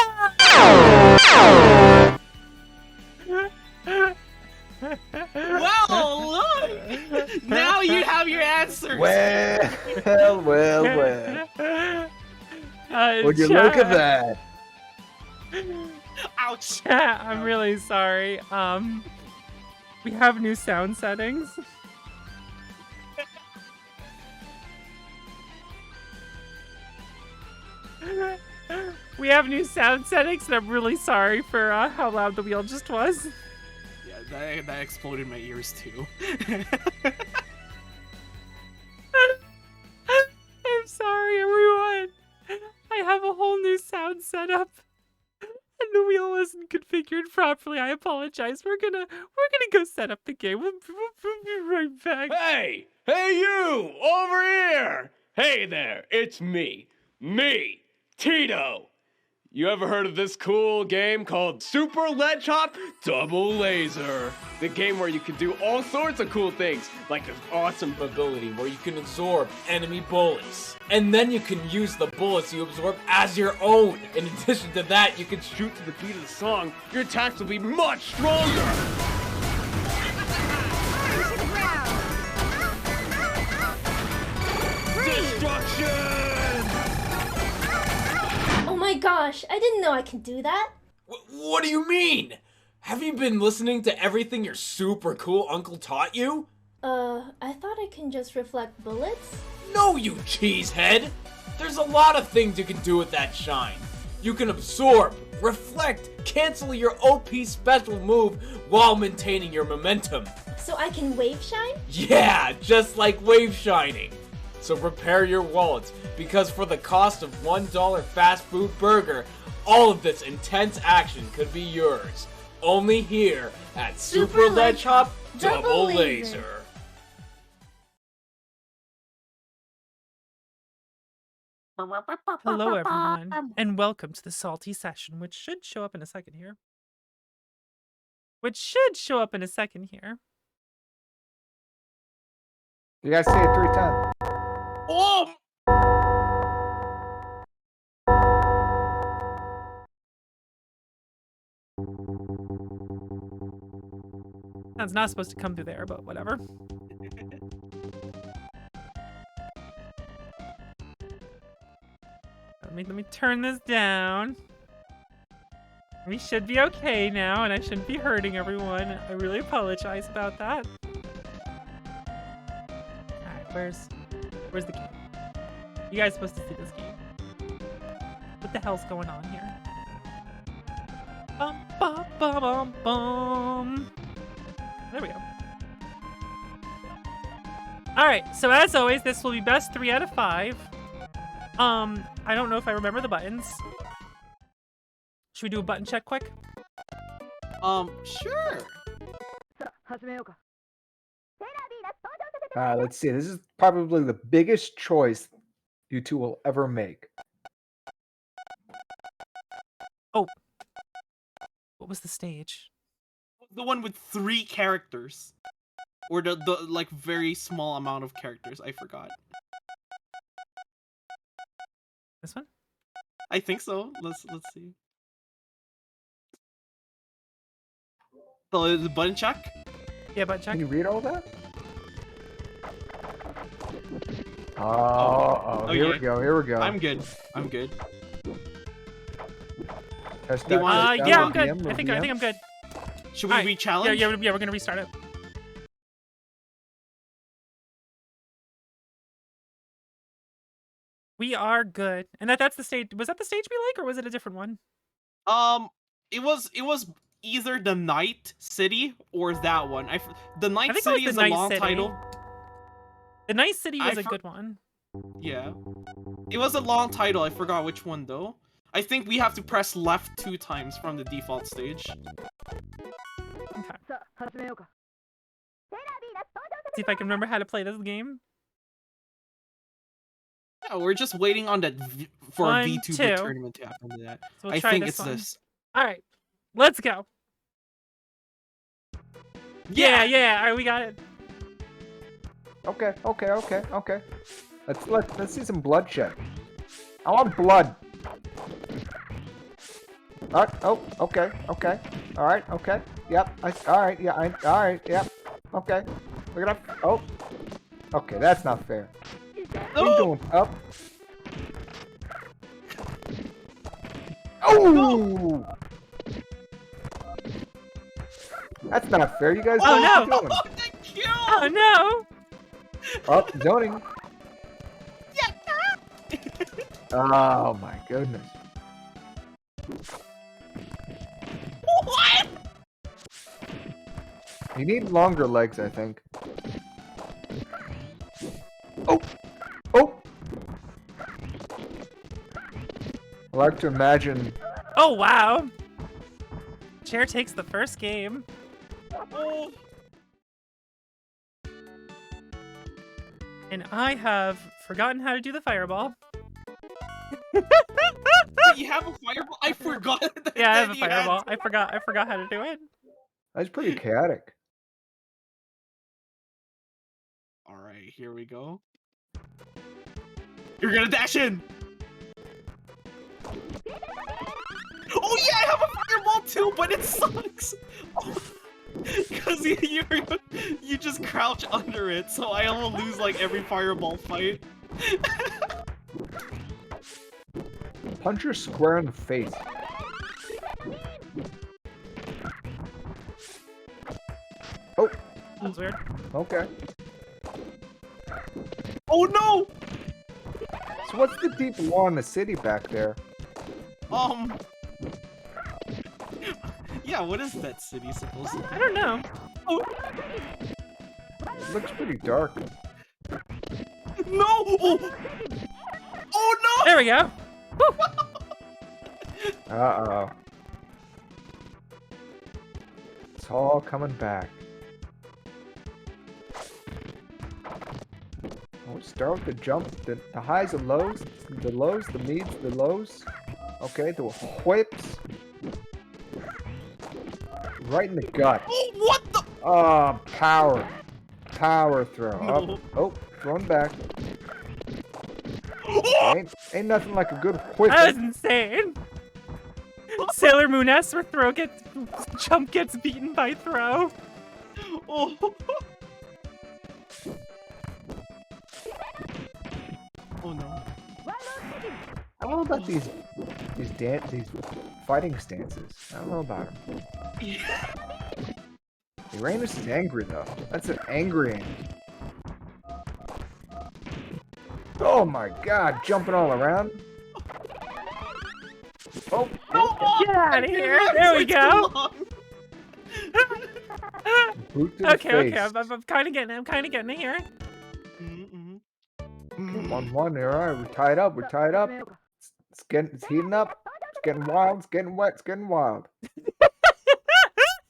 Well, look! Now you have your answers! Well. Would you look at that? Ouch! I'm really sorry. We have new sound settings. We have new sound settings, and I'm really sorry for how loud the wheel just was. Yeah, that exploded my ears too. I'm sorry, everyone. I have a whole new sound setup, and the wheel wasn't configured properly. I apologize. We're gonna go set up the game. We'll be right back. Hey you, over here! Hey there, it's me, Tito. You ever heard of this cool game called Super Ledge Hop Double Laser? The game where you can do all sorts of cool things, like an awesome ability where you can absorb enemy bullets. And then you can use the bullets you absorb as your own. In addition to that, you can shoot to the beat of the song. Your attacks will be much stronger. Destruction! Oh my gosh, I didn't know I could do that. What do you mean? Have you been listening to everything your super cool uncle taught you? I thought I can just reflect bullets? No, you cheesehead! There's a lot of things you can do with that shine. You can absorb, reflect, cancel your OP special move while maintaining your momentum. So I can wave shine? Yeah, just like wave shining. So prepare your wallets, because for the cost of $1 fast food burger, all of this intense action could be yours. Only here at Super Ledge Hop Double Laser. Hello, everyone, and welcome to the Salty Session, which should show up in a second here. You guys say it 3 times. Oh! That's not supposed to come through there, but whatever. Let me turn this down. We should be okay now, and I shouldn't be hurting everyone. I really apologize about that. Alright, where's the game? You guys are supposed to see this game. What the hell's going on here? Bum, bum, bum, bum, bum. There we go. Alright, so as always, this will be best 3 out of 5. I don't know if I remember the buttons. Should we do a button check quick? Sure. Let's see. This is probably the biggest choice you two will ever make. Oh. What was the stage? The one with 3 characters. Or the like very small amount of characters. I forgot. This one? I think so. Let's see. So the button check? Yeah, button check. Can you read all that? Oh, here we go. Here we go. I'm good. I'm good. Test Do you that, want- test that, Yeah, I'm review, good. I think review. I'm good. Should we Alright. re-challenge? Yeah, we're gonna restart it. We are good. And that's the stage. Was that the stage we like, or was it a different one? It was either the Night City or that one. The Night I think City it was is the a Night long City. title. The Night City was I a good one. Yeah. It was a long title. I forgot which one though. I think we have to press left 2 times from the default stage. Okay. See if I can remember how to play this game. Yeah, we're just waiting on that for a 1, VTuber 2. tournament to happen to that. So we'll I try think this it's one. this. All right, let's go. Yeah. All right, we got it. Okay. Let's see some bloodshed. I want blood. Oh, okay. All right, okay. Yep. All right, yeah. All right, yep. Okay. Look it up. Oh. Okay, that's not fair. What are you doing? Up. Oh! That's not fair. You guys. Oh, know no. what you're doing. Thank you! Oh no! Oh, zoning. Oh my goodness. What? You need longer legs, I think. Oh! I like to imagine. Oh wow! Chair takes the first game. Oh. And I have forgotten how to do the fireball. Wait, you have a fireball? I forgot. Yeah, I have a that you had- fireball. I forgot how to do it. That's pretty chaotic. All right, here we go. You're gonna dash in. Oh yeah, I have a fireball too, but it sucks. Because you just crouch under it, so I will lose like every fireball fight. Punch her square in the face. Oh, That was weird. okay. Oh no! So what's the deep law in the city back there? Yeah, what is that city supposed to be? I don't know. It looks pretty dark. No! Oh, oh no! There we go. Uh-oh. It's all coming back. Oh, start with the jump, the highs and lows, the lows, the mids, the lows. Okay, the whips. Right in the gut. Oh, what the? Oh, power. Power throw. No. Up. Oh, thrown back. Ain't nothing like a good whip. That was insane. Sailor Moon-esque where jump gets beaten by throw. Oh. Oh no. I don't know about these these fighting stances. I don't know about them. Uranus is angry though. That's an angry Anus. Oh my god, jumping all around. Oh, Get out of here! There we go. boot to the Okay, okay, face. I'm kind of getting it here. One, alright, we're tied up, it's heating up, it's getting wild, it's getting wet, it's getting wild.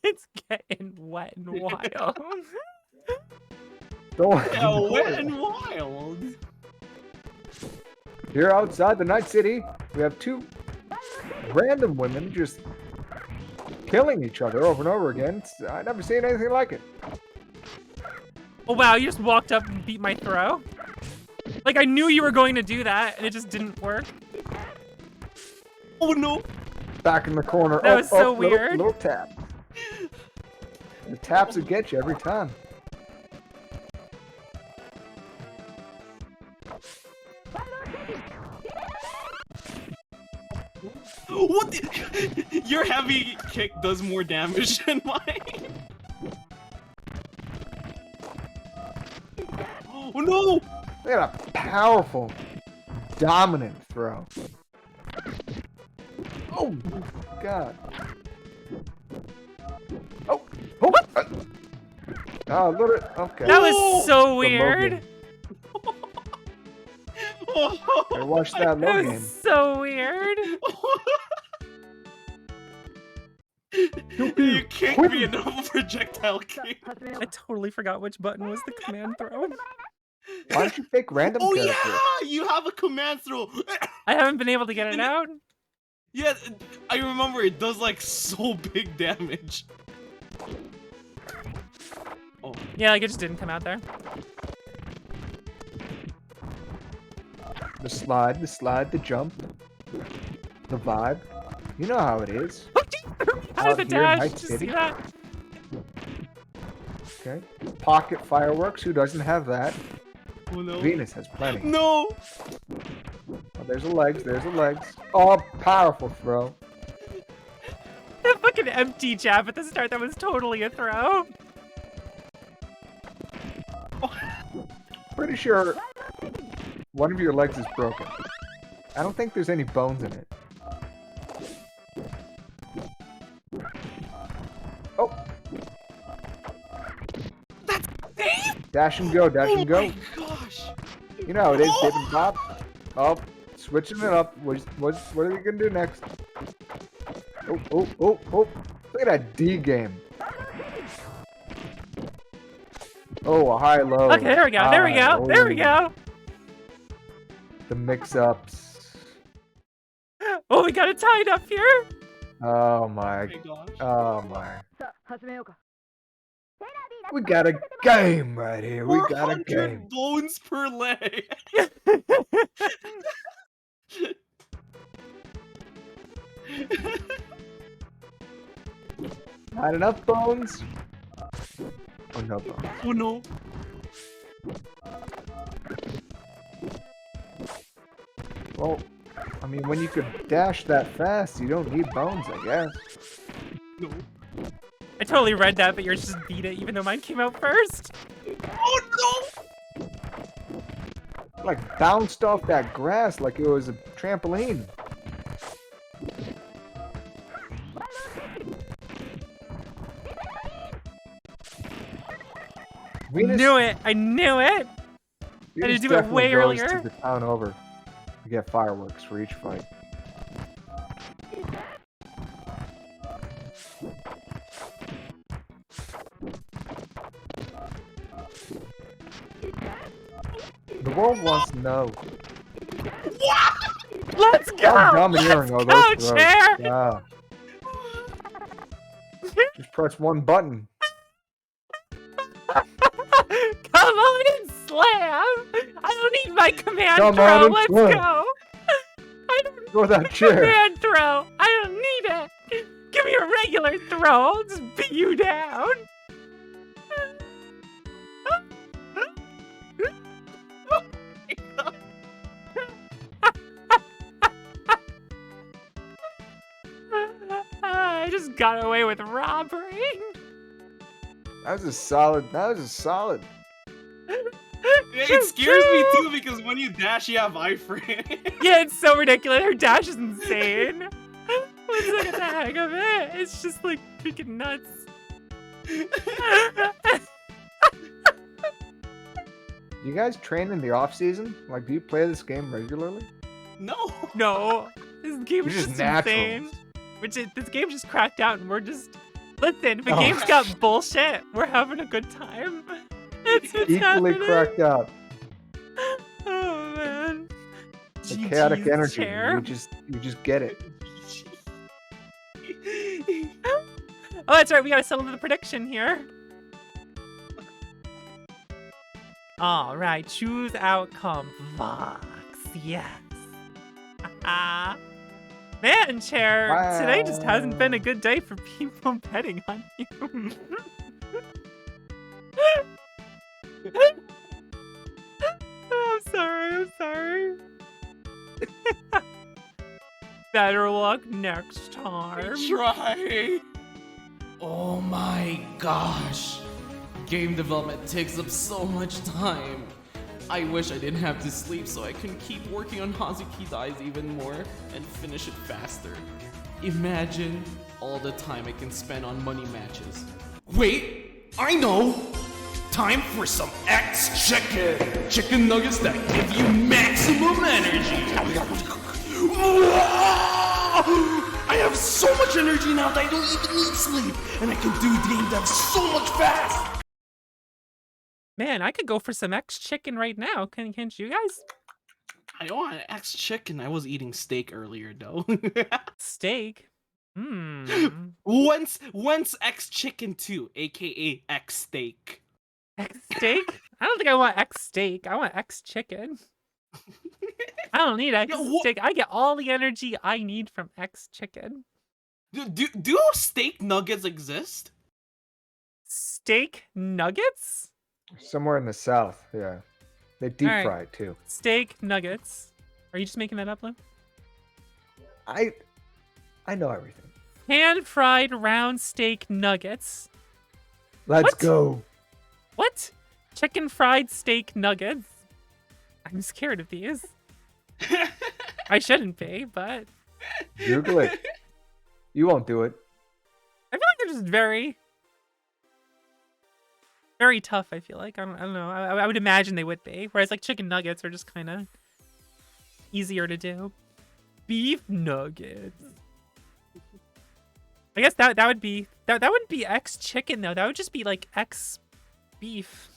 It's getting wet and wild. Yeah, wet and wild. Here outside the Night City, we have two random women just killing each other over and over again. I've never seen anything like it. Oh wow, you just walked up and beat my throw? Like I knew you were going to do that and it just didn't work. Oh no. Back in the corner. That was so weird. Little tap. The taps will get you every time. What the? Your heavy kick does more damage than mine. Oh no! They got a powerful, dominant throw. Oh, God. Oh, oh, oh, look at, okay. That was so weird. Gotta watch that That low was so weird. You kicked me into a projectile kick. I totally forgot which button was the command throw. Why don't you pick random Oh characters? yeah, you have a command throw. I haven't been able to get it out. Yeah, I remember it does like so big damage. Oh. Yeah, like it just didn't come out there. The slide, the jump, the vibe. You know how it is. How the Out here in dash? Night Did you City. see that? Okay. Pocket fireworks. Who doesn't have that? Oh no. Venus has plenty. No. Oh, there's the legs. There's the legs. Oh, powerful throw. That fucking empty jab at the start, that was totally a throw. Pretty sure one of your legs is broken. I don't think there's any bones in it. Oh. Dash and go, dash and go. Oh my gosh. You know how it is, dip and pop. Oh, switching it up. What are we gonna do next? Oh, oh, oh, oh. Look at that D game. Oh, a high low. Okay, there we go, there we go, there we go. The mix-ups. Oh, we got it tied up here. Oh my. Oh my gosh. Oh my. We got a game right here. We got a 400 game. bones per leg. Not enough bones. Oh, no bones. Oh no. Well, I mean, when you could dash that fast, you don't need bones, I guess. No. I totally read that, but yours just beat it, even though mine came out first. Oh Like, bounced off that grass like it was a trampoline. Venus, Knew it! I knew it! Venus had to do it way definitely goes earlier. to the town over to get fireworks for each fight. The world wants to know. Let's go! I'm domineering all Let's those go, throws. chair! Yeah. Just press one button. Come on and slam! I don't need my command Come throw, on and let's slam. go! I don't Go with that need a chair. command throw! I don't need it! Give me a regular throw, I'll just beat you down! just got away with robbery. That was a solid. It scares me too because when you dash, you have iframe. Yeah, it's so ridiculous. Her dash is insane. Once I get the hang of it, it's just like freaking nuts. You guys train in the off season? Like, do you play this game regularly? No. No, this game is You're just just naturals. insane. This game just cracked out, and we're just listen. If a Oh. game's got bullshit, we're having a good time. That's what's Equally happening. cracked up. Oh man. The GG's chaotic energy. chair. You just get it. Oh, that's right. We gotta settle the prediction here. All right, choose outcome. Vox, yes. Man, Chair, today just hasn't been a good day for people betting on you. I'm sorry. Better luck next time. Try. Oh my gosh. Game development takes up so much time. I wish I didn't have to sleep so I can keep working on Hazuki Dies even more and finish it faster. Imagine all the time I can spend on money matches. Wait, I know! Time for some X Chicken! Chicken nuggets that give you maximum energy! I have so much energy now that I don't even need sleep, and I can do game dev so much fast! Man, I could go for some X chicken right now. Can't you guys? I want X chicken. I was eating steak earlier though. Steak? Once X chicken too, aka X steak. X steak? I don't think I want X steak. I want X chicken. I don't need X steak. I get all the energy I need from X chicken. Do steak nuggets exist? Steak nuggets? Somewhere in the south, yeah. They deep Alright. fry it too. Steak nuggets. Are you just making that up, Lou? I know everything. Pan-fried round steak nuggets. Let's What? go. What? Chicken fried steak nuggets? I'm scared of these. I shouldn't be, but Google it. You won't do it. I feel like they're just very, very tough. I feel like I don't know. I would imagine they would be. Whereas like chicken nuggets are just kind of easier to do. Beef nuggets. I guess that would be that wouldn't be X chicken though. That would just be like X beef.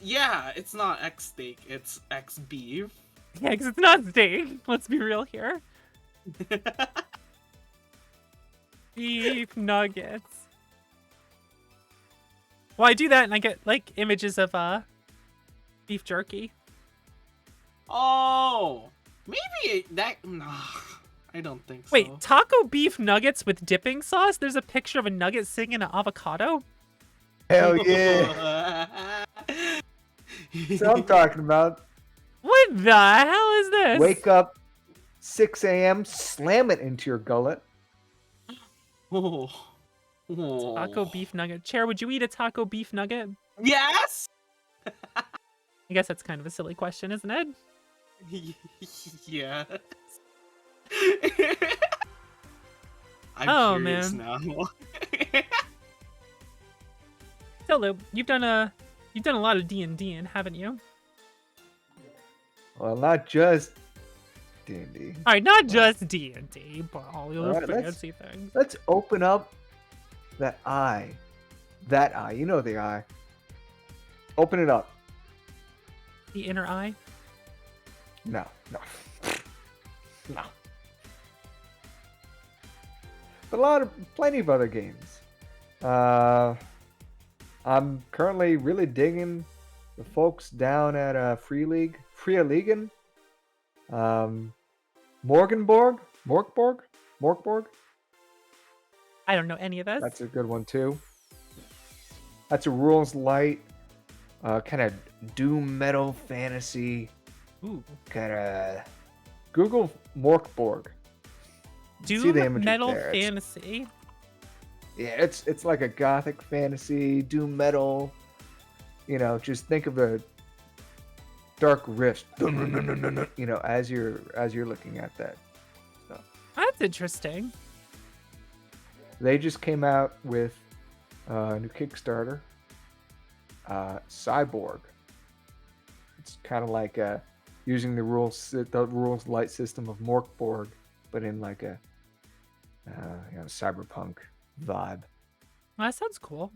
Yeah, it's not X steak, it's X beef. Yeah, because it's not steak. Let's be real here. Beef nuggets. Well, I do that and I get like images of beef jerky. Oh, maybe that. Nah, I don't think so. Wait, taco beef nuggets with dipping sauce? There's a picture of a nugget sitting in an avocado? Hell yeah. That's what I'm talking about. What the hell is this? Wake up 6 a.m., slam it into your gullet. Oh. Oh. Taco beef nugget. Chair, would you eat a taco beef nugget? Yes. I guess that's kind of a silly question, isn't it? Yes. Oh, curious man. now. So, Lou, you've done a lot of D&D, haven't you? Well, not just D&D. All right, not just D&D, but all the other Alright, let's- fancy things. Let's open up that eye. That eye. You know the eye. Open it up. The inner eye. No. No. But plenty of other games. I'm currently really digging the folks down at Free League, Morgborg. I don't know any of this. That's a good one too. That's a rules light, kind of doom metal fantasy. Ooh. Kind of Google Morkborg. See the Doom imagery metal there. It's- fantasy. Yeah, it's like a gothic fantasy, doom metal. You know, just think of a dark rift. You know, as you're looking at that. So That's interesting. they just came out with a new Kickstarter, Cyborg. It's kind of like using the rules light system of Morkborg, but in like a cyberpunk vibe. Well, that sounds cool.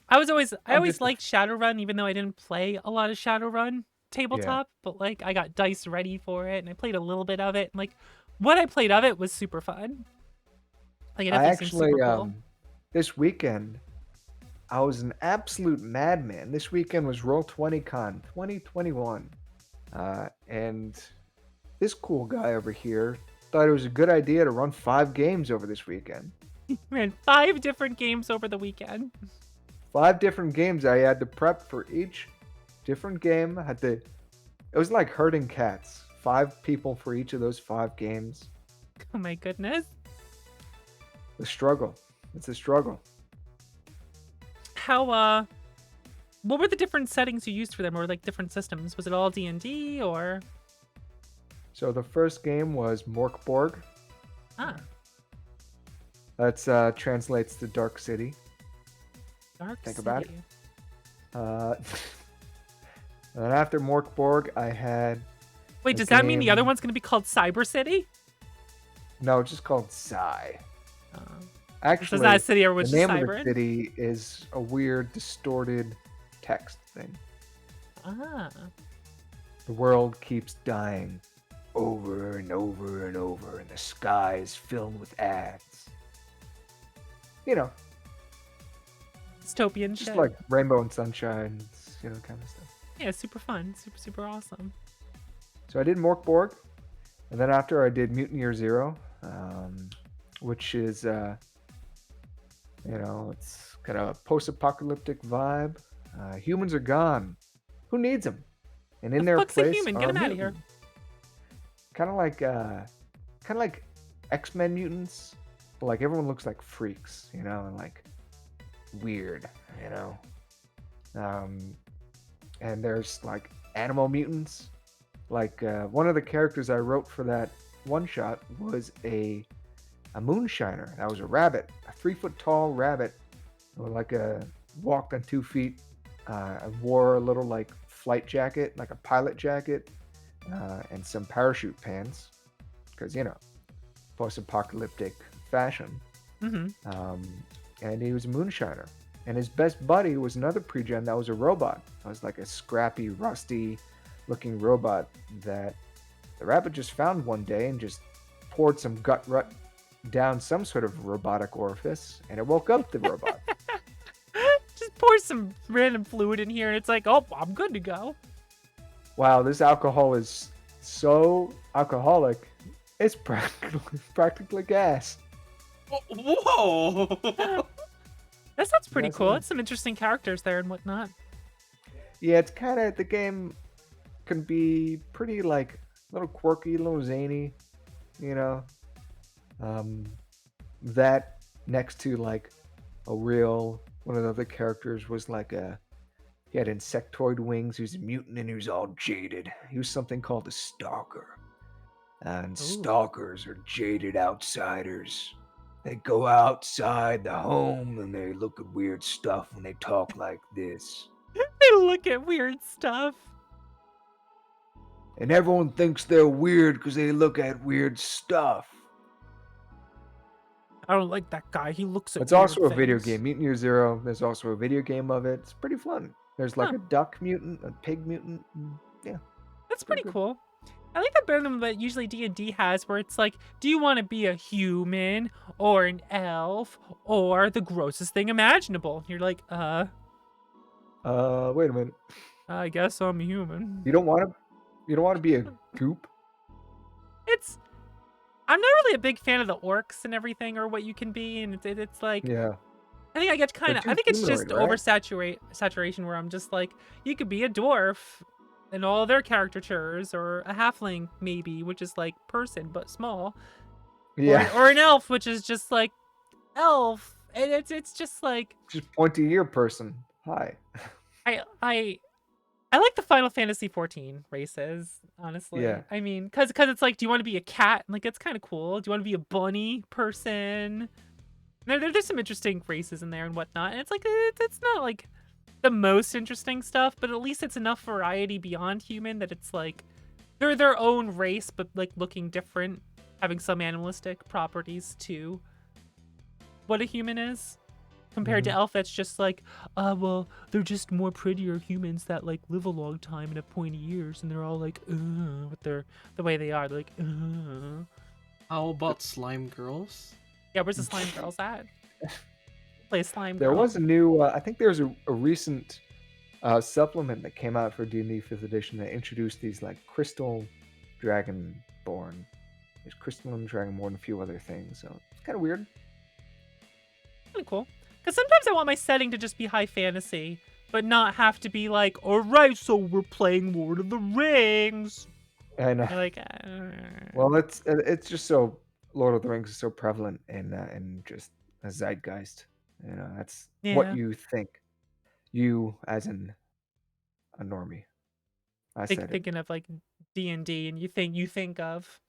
I always just a- liked Shadowrun, even though I didn't play a lot of Shadowrun tabletop. But like, I got dice ready for it, and I played a little bit of it. And like, what I played of it was super fun. Like, it I definitely seems actually super cool. this weekend I was an absolute madman. This weekend was Roll20Con 2021, and this cool guy over here thought it was a good idea to run 5 games over this weekend. We ran 5 different games over the weekend. 5 different games. I had to prep for each different game. It was like herding cats. 5 people for each of those 5 games. Oh my goodness. The struggle. It's a struggle. How what were the different settings you used for them, or like different systems? Was it all D&D or? So the first game was Morkborg. Ah, That's translates to Dark City. Dark Think City. about it. And then after Morkborg, I had Wait, a does that mean the other game- one's gonna be called Cyber City? no, it's just called Psy. So Actually, it's not a city or which the is name of cyber the in? city is a weird, distorted text thing. Ah, The world keeps dying over and over and over, and the sky is filled with ads. You know, dystopian just shit. like Rainbow and Sunshine, kind of stuff. Yeah, super fun, super awesome. So I did Morkborg, and then after I did Mutant Year Zero, which is, it's kind of a post-apocalyptic vibe. Humans are gone. Who needs them? And in The their fuck's a place, human? are Get him outta here. mutants. Kind of like X-Men mutants, but like everyone looks like freaks, and like weird, and there's like animal mutants. Like one of the characters I wrote for that one shot was a moonshiner. That was a rabbit, a 3-foot tall rabbit, like walked on 2 feet. I wore a little like flight jacket, like a pilot jacket, and some parachute pants, because post-apocalyptic fashion. Mm-hmm. And he was a moonshiner. And his best buddy was another pre-gen that was a robot. It was like a scrappy, rusty-looking robot that the rabbit just found one day and just poured some gut rot down some sort of robotic orifice, and it woke up the robot. Just pour some random fluid in here, and it's like, oh, I'm good to go. Wow, this alcohol is so alcoholic, it's practically gas. Oh, whoa! That sounds pretty That's cool. it. It's some interesting characters there and whatnot. Yeah, it's kind of, the game can be pretty like a little quirky, a little zany, that next to like one of the other characters was like he had insectoid wings. He was a mutant and he was all jaded. He was something called a stalker. And Ooh. stalkers are jaded outsiders. They go outside the home and they look at weird stuff when they talk like this. They look at weird stuff. And everyone thinks they're weird because they look at weird stuff. I don't like that guy. He looks at It's weird also a video things. game. Mutant Year Zero, there's also a video game of it. It's pretty fun. There's like Huh. a duck mutant, a pig mutant. Yeah. That's pretty pretty good. cool. I like that better than what usually D&D has, where it's like, do you want to be a human or an elf or the grossest thing imaginable? You're like, Wait a minute. I guess I'm a human. You don't want to be a goop? I'm not really a big fan of the orcs and everything, or what you can be, and it's like, Yeah. I think I get kind of, too I think it's just humanoid, right? saturation where I'm just like, you could be a dwarf and all their caricatures, or a halfling maybe, which is like person but small. Yeah, or an elf, which is just like elf, and it's just like just pointy ear person. Hi. I I I like the Final Fantasy 14 races, honestly. Yeah. I mean, cause it's like, do you want to be a cat? Like, it's kind of cool. Do you want to be a bunny person? There's some interesting races in there and whatnot. And it's like, it's not like the most interesting stuff, but at least it's enough variety beyond human that it's like they're their own race, but like looking different, having some animalistic properties to what a human is. Compared to elf, that's just like, well, they're just more prettier humans that like live a long time and have pointy ears, and they're all like, with the way they are. They're like, How about slime girls? yeah, where's the slime girls at? Play a slime There girl. was a new, I think there's a recent supplement that came out for D&D 5th edition that introduced these like crystal dragonborn. There's crystalline dragonborn and a few other things, so it's kind of weird. Kind of cool. Because sometimes I want my setting to just be high fantasy, but not have to be like, all right, so we're playing Lord of the Rings. And You're like, well, it's just so Lord of the Rings is so prevalent in just a zeitgeist. You know, that's what yeah. you think. You as in a normie. I said it. Thinking of like D&D, and you think of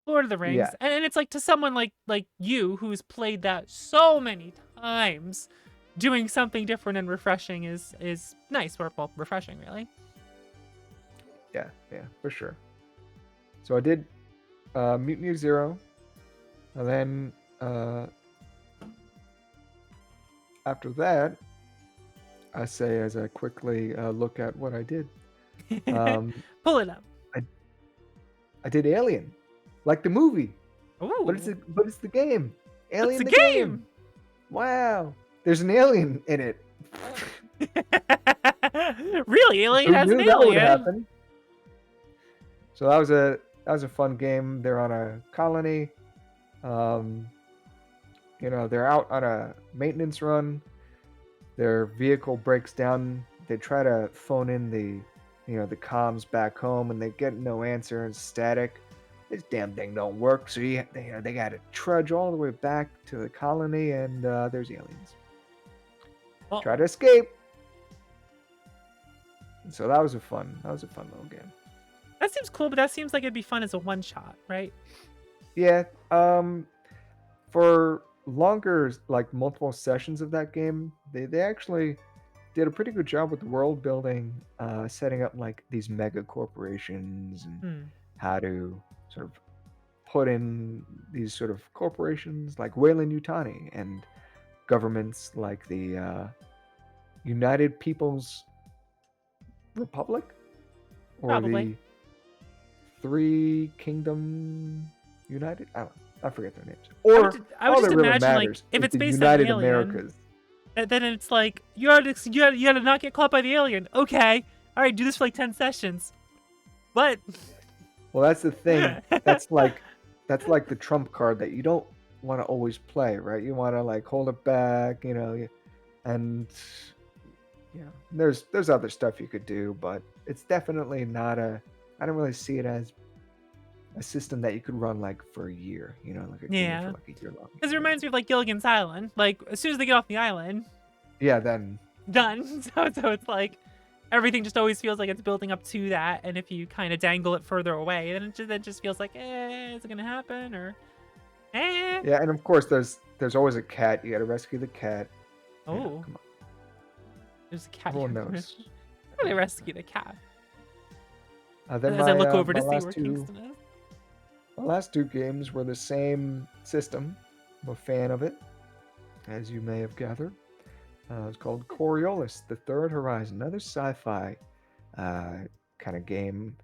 Lord of the Rings, Yeah. and it's like to someone like you who's played that so many times, doing something different and refreshing is nice. Or well, refreshing really. Yeah, for sure. So I did Mutiny Zero, and then after that, I say as I quickly look at what I did. Pull it up. I did Alien, like the movie, Ooh, but it's the game. Alien the the game. game. Wow, there's an alien in it. Really, Alien Who has knew an that would alien. happen? So that was a fun game. They're on a colony. They're out on a maintenance run. Their vehicle breaks down. They try to phone in the comms back home, and they get no answer and static. This damn thing don't work. So they got to trudge all the way back to the colony, and there's aliens. Well, Try to escape. And so that was a fun little game. that seems cool, but that seems like it'd be fun as a one shot, right? Yeah. For longer, like multiple sessions of that game, they actually did a pretty good job with the world building, setting up like these mega corporations and how to sort of put in these sort of corporations like Weyland Yutani and governments like the United People's Republic or Probably. the Three Kingdom United. I forget their names. Or I would all just that really imagine like matters if is it's the based United on Alien, Americas. then it's like you gotta not get caught by the alien. Okay, all right, do this for like 10 sessions. But Well, that's the thing. That's like the trump card that you don't want to always play, right? You want to like hold it back, and there's other stuff you could do, but it's definitely not I don't really see it as a system that you could run like for a year, like a game for like a year long. because it reminds me of like Gilligan's Island. Like as soon as they get off the island, Yeah, then done. So it's like everything just always feels like it's building up to that, and if you kind of dangle it further away, then it just feels like, is it gonna happen or, yeah, and of course there's always a cat. You got to rescue the cat. Oh, Come on. there's a cat. Everyone knows. How do they rescue the cat? Then As I look over to my see last where two- Kingston is. My last two games were the same system. I'm a fan of it, as you may have gathered. It's called Coriolis, The Third Horizon, another sci-fi kind of game,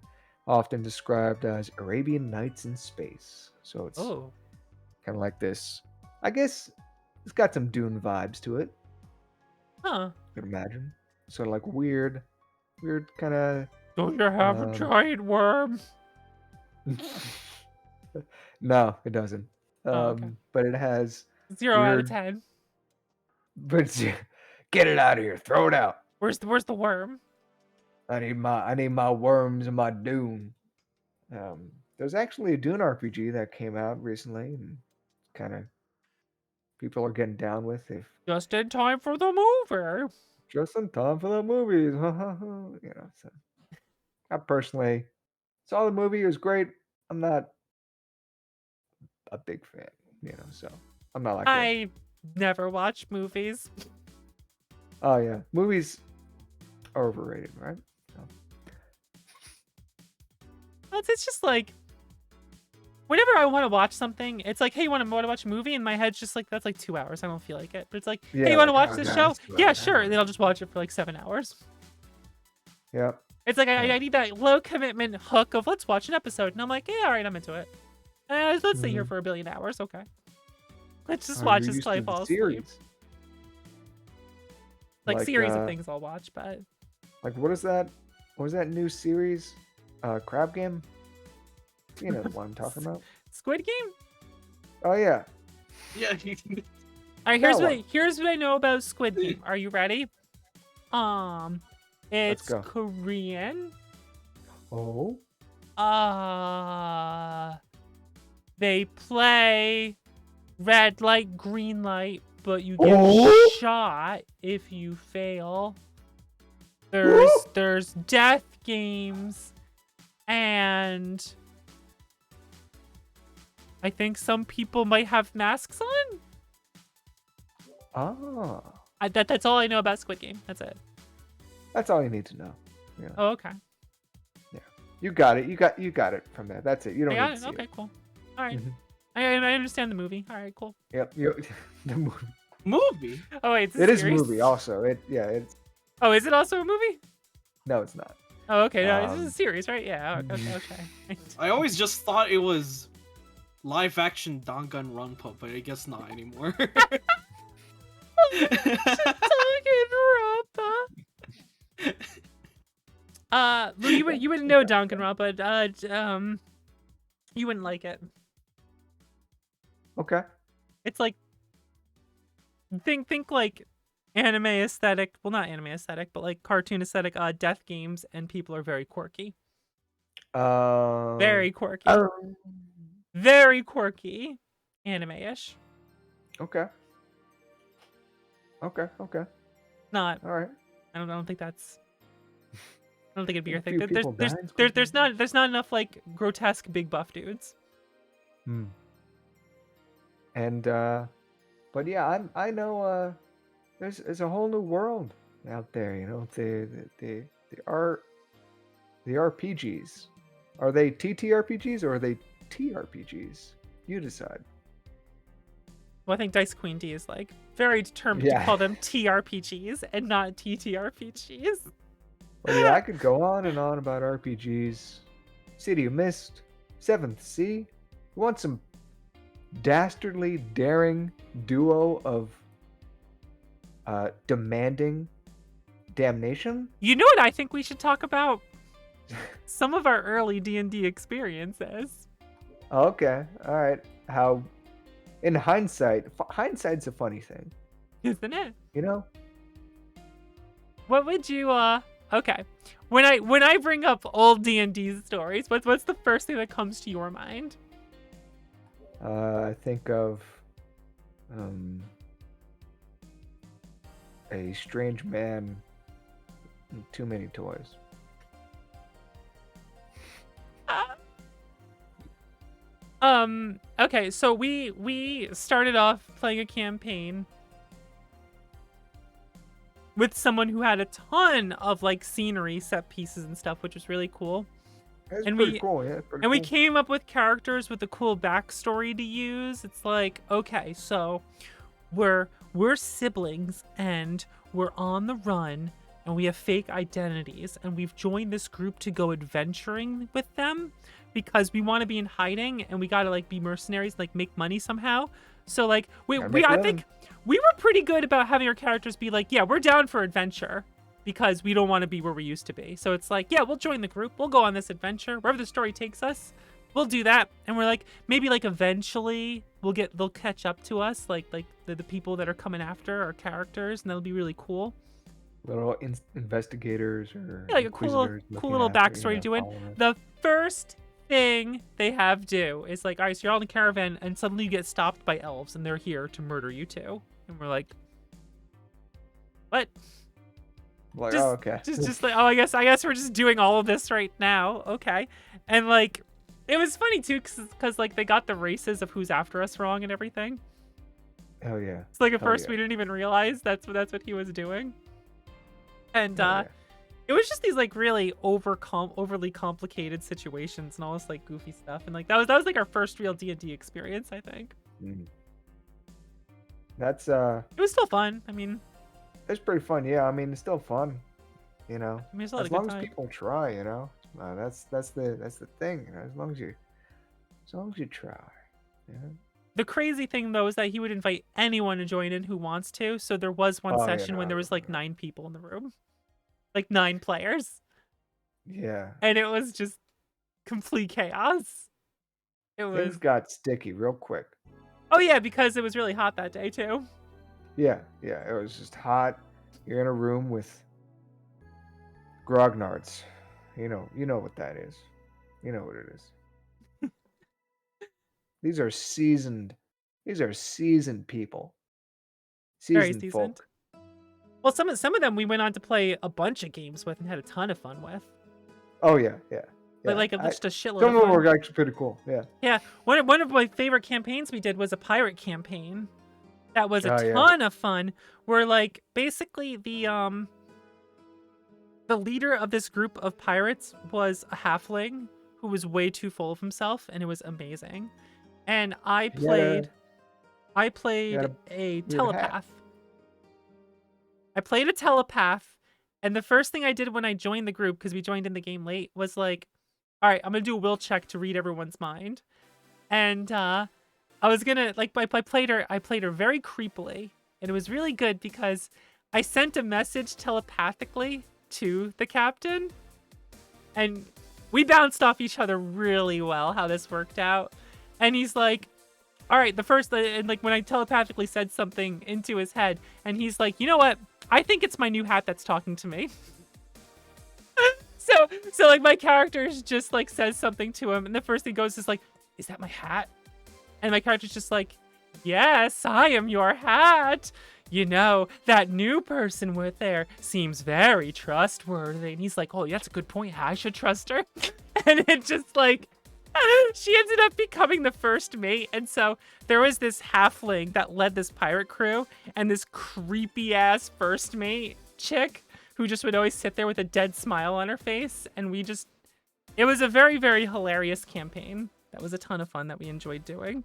often described as Arabian Nights in space. So it's Oh, kind of like this. I guess it's got some Dune vibes to it. huh. You could imagine. Sort of like weird kind of. Don't you have a giant worm? No, it doesn't. Okay. But it has 0 out of weird- 10. But get it out of here! Throw it out! Where's the worm? I need my worms and my Dune. there's actually a Dune RPG that came out recently, and kind of people are getting down with. If Just in time for the movie. just in time for the movies, So I personally saw the movie. It was great. I'm not a big fan, so I'm not like that. I never watch movies. Oh yeah, movies are overrated, right? So, It's just like, whenever I want to watch something, it's like, hey, you want to watch a movie? And my head's just like, that's like 2 hours. I don't feel like it. But it's like, yeah, hey, you want to like, watch oh, this God, show? it's 2 Yeah, hours. sure. And then I'll just watch it for like 7 hours. Yeah. It's like, Yeah. I need that low commitment hook of let's watch an episode. And I'm like, yeah, all right, I'm into it. Let's stay here for a billion hours. Okay. Let's just watch you're this used till I to the fall asleep. series. Like series of things I'll watch, but Like what is that? What was that new series? Crab Game? You know the one I'm talking about? Squid Game? Oh yeah. Yeah. All right, here's That here's what I know about Squid Game. Are you ready? It's go. Korean. Oh. They play red light, green light, but you get Oh. shot if you fail. Woo. There's death games, and I think some people might have masks on. Ah. That's all I know about Squid Game. That's it. That's all you need to know. Yeah. Oh, okay. You got it. You got it from that. That's it. You don't I got need to it. see Okay, it. cool. All right. Mhm. I understand the movie. All right, cool. Yep. The movie. Movie. Oh wait, it's a It is a series? movie also. It's Oh, is it also a movie? no, it's not. Oh, okay. No, this is Um, a series, right? Yeah. Okay. I always just thought it was live action Danganronpa, but I guess not anymore. Lou, you wouldn't know Danganronpa. You wouldn't like it. Okay. It's like think like anime aesthetic. Well, not anime aesthetic, but like cartoon aesthetic. Death games, and people are very quirky. Very quirky. Oh. Very quirky. Anime-ish. Okay. Not. All right. I don't think that's. I don't think it'd be your A thing. few people died in Squid There's not enough like grotesque big buff dudes. And but yeah, I know there's a whole new world out there, the RPGs. Are they TTRPGs or are they TRPGs? You decide. Well, I think Dice Queen D is like very determined to Yeah. call them TRPGs and not TTRPGs. Well, yeah, I could go on and on about RPGs. City of Mist, Seventh Sea. You want some dastardly daring duo of demanding damnation? You know what I think we should talk about? Some of our early D&D experiences. Okay, all right. How, in hindsight's a funny thing, Isn't it? you know? What would you okay. When I bring up old D&D stories, what's the first thing that comes to your mind? I think of a strange man with too many toys. Okay, so we started off playing a campaign with someone who had a ton of like scenery, set pieces and stuff, which was really cool. That's And pretty we- cool, yeah. Pretty And we cool. came up with characters with a cool backstory to use. It's like, okay, so we're siblings and we're on the run and we have fake identities and we've joined this group to go adventuring with them because we want to be in hiding and we got to like be mercenaries, like make money somehow. So like Gotta make a I living. think we were pretty good about having our characters be like, yeah, we're down for adventure because we don't want to be where we used to be. So it's like, yeah, we'll join the group. We'll go on this adventure. Wherever the story takes us, we'll do that. And we're like, maybe like eventually they'll catch up to us, like the people that are coming after our characters, and that'll be really cool. Little investigators or Yeah, like a cool inquisitors little looking after, backstory to it. following it. The first thing they have do is like, all right, so you're all in a caravan, and suddenly you get stopped by elves, and they're here to murder you too. And we're like, what? Like, Just, oh, okay. just like, oh, I guess we're just doing all of this right now. Okay. And like, it was funny too, because like they got the races of who's after us wrong and everything. Hell yeah. It's like at Hell first yeah. we didn't even realize that's what he was doing. And Hell yeah. it was just these like really overly complicated situations and all this like goofy stuff. And like that was like our first real D&D experience, I think. Mm. That's It was still fun. I mean, it's pretty fun. Yeah, I mean, it's still fun. You know, I mean, it's a lot as of good long as time. people try, you know, that's the thing. You know, as long as you try. Yeah. The crazy thing though is that he would invite anyone to join in who wants to. So there was one Oh, yeah, session no, when I there was like remember. 9 people in the room, like 9 players, Yeah. and it was just complete chaos. It was Things got sticky real quick. oh yeah, because it was really hot that day too. Yeah, it was just hot. You're in a room with grognards. You know what that is. You know what it is. These are seasoned people. Very Seasoned seasoned. folk. Well, some of them we went on to play a bunch of games with and had a ton of fun with. Oh yeah. Like just a shitload Some of of them fun. were actually pretty cool. Yeah. Yeah, one of my favorite campaigns we did was a pirate campaign. That was a Oh, yeah. ton of fun. Where like basically the leader of this group of pirates was a halfling who was way too full of himself, and it was amazing. And I played had a a weird hat. telepath. I played a telepath, and the first thing I did when I joined the group, because we joined in the game late, was like, all right, I'm gonna do a will check to read everyone's mind. And I was gonna like I played her very creepily, and it was really good because I sent a message telepathically to the captain, and we bounced off each other really well how this worked out. And he's like, all right, and like when I telepathically said something into his head, and he's like, you know what, I think it's my new hat that's talking to me. so like my character just like says something to him, and the first thing goes is like, is that my hat? And my character's just like, yes, I am your hat. You know, that new person with there seems very trustworthy. And he's like, oh, that's a good point. I should trust her. And it just like, she ended up becoming the first mate. And so there was this halfling that led this pirate crew, and this creepy ass first mate chick who just would always sit there with a dead smile on her face. And it was a very, very hilarious campaign. That was a ton of fun that we enjoyed doing.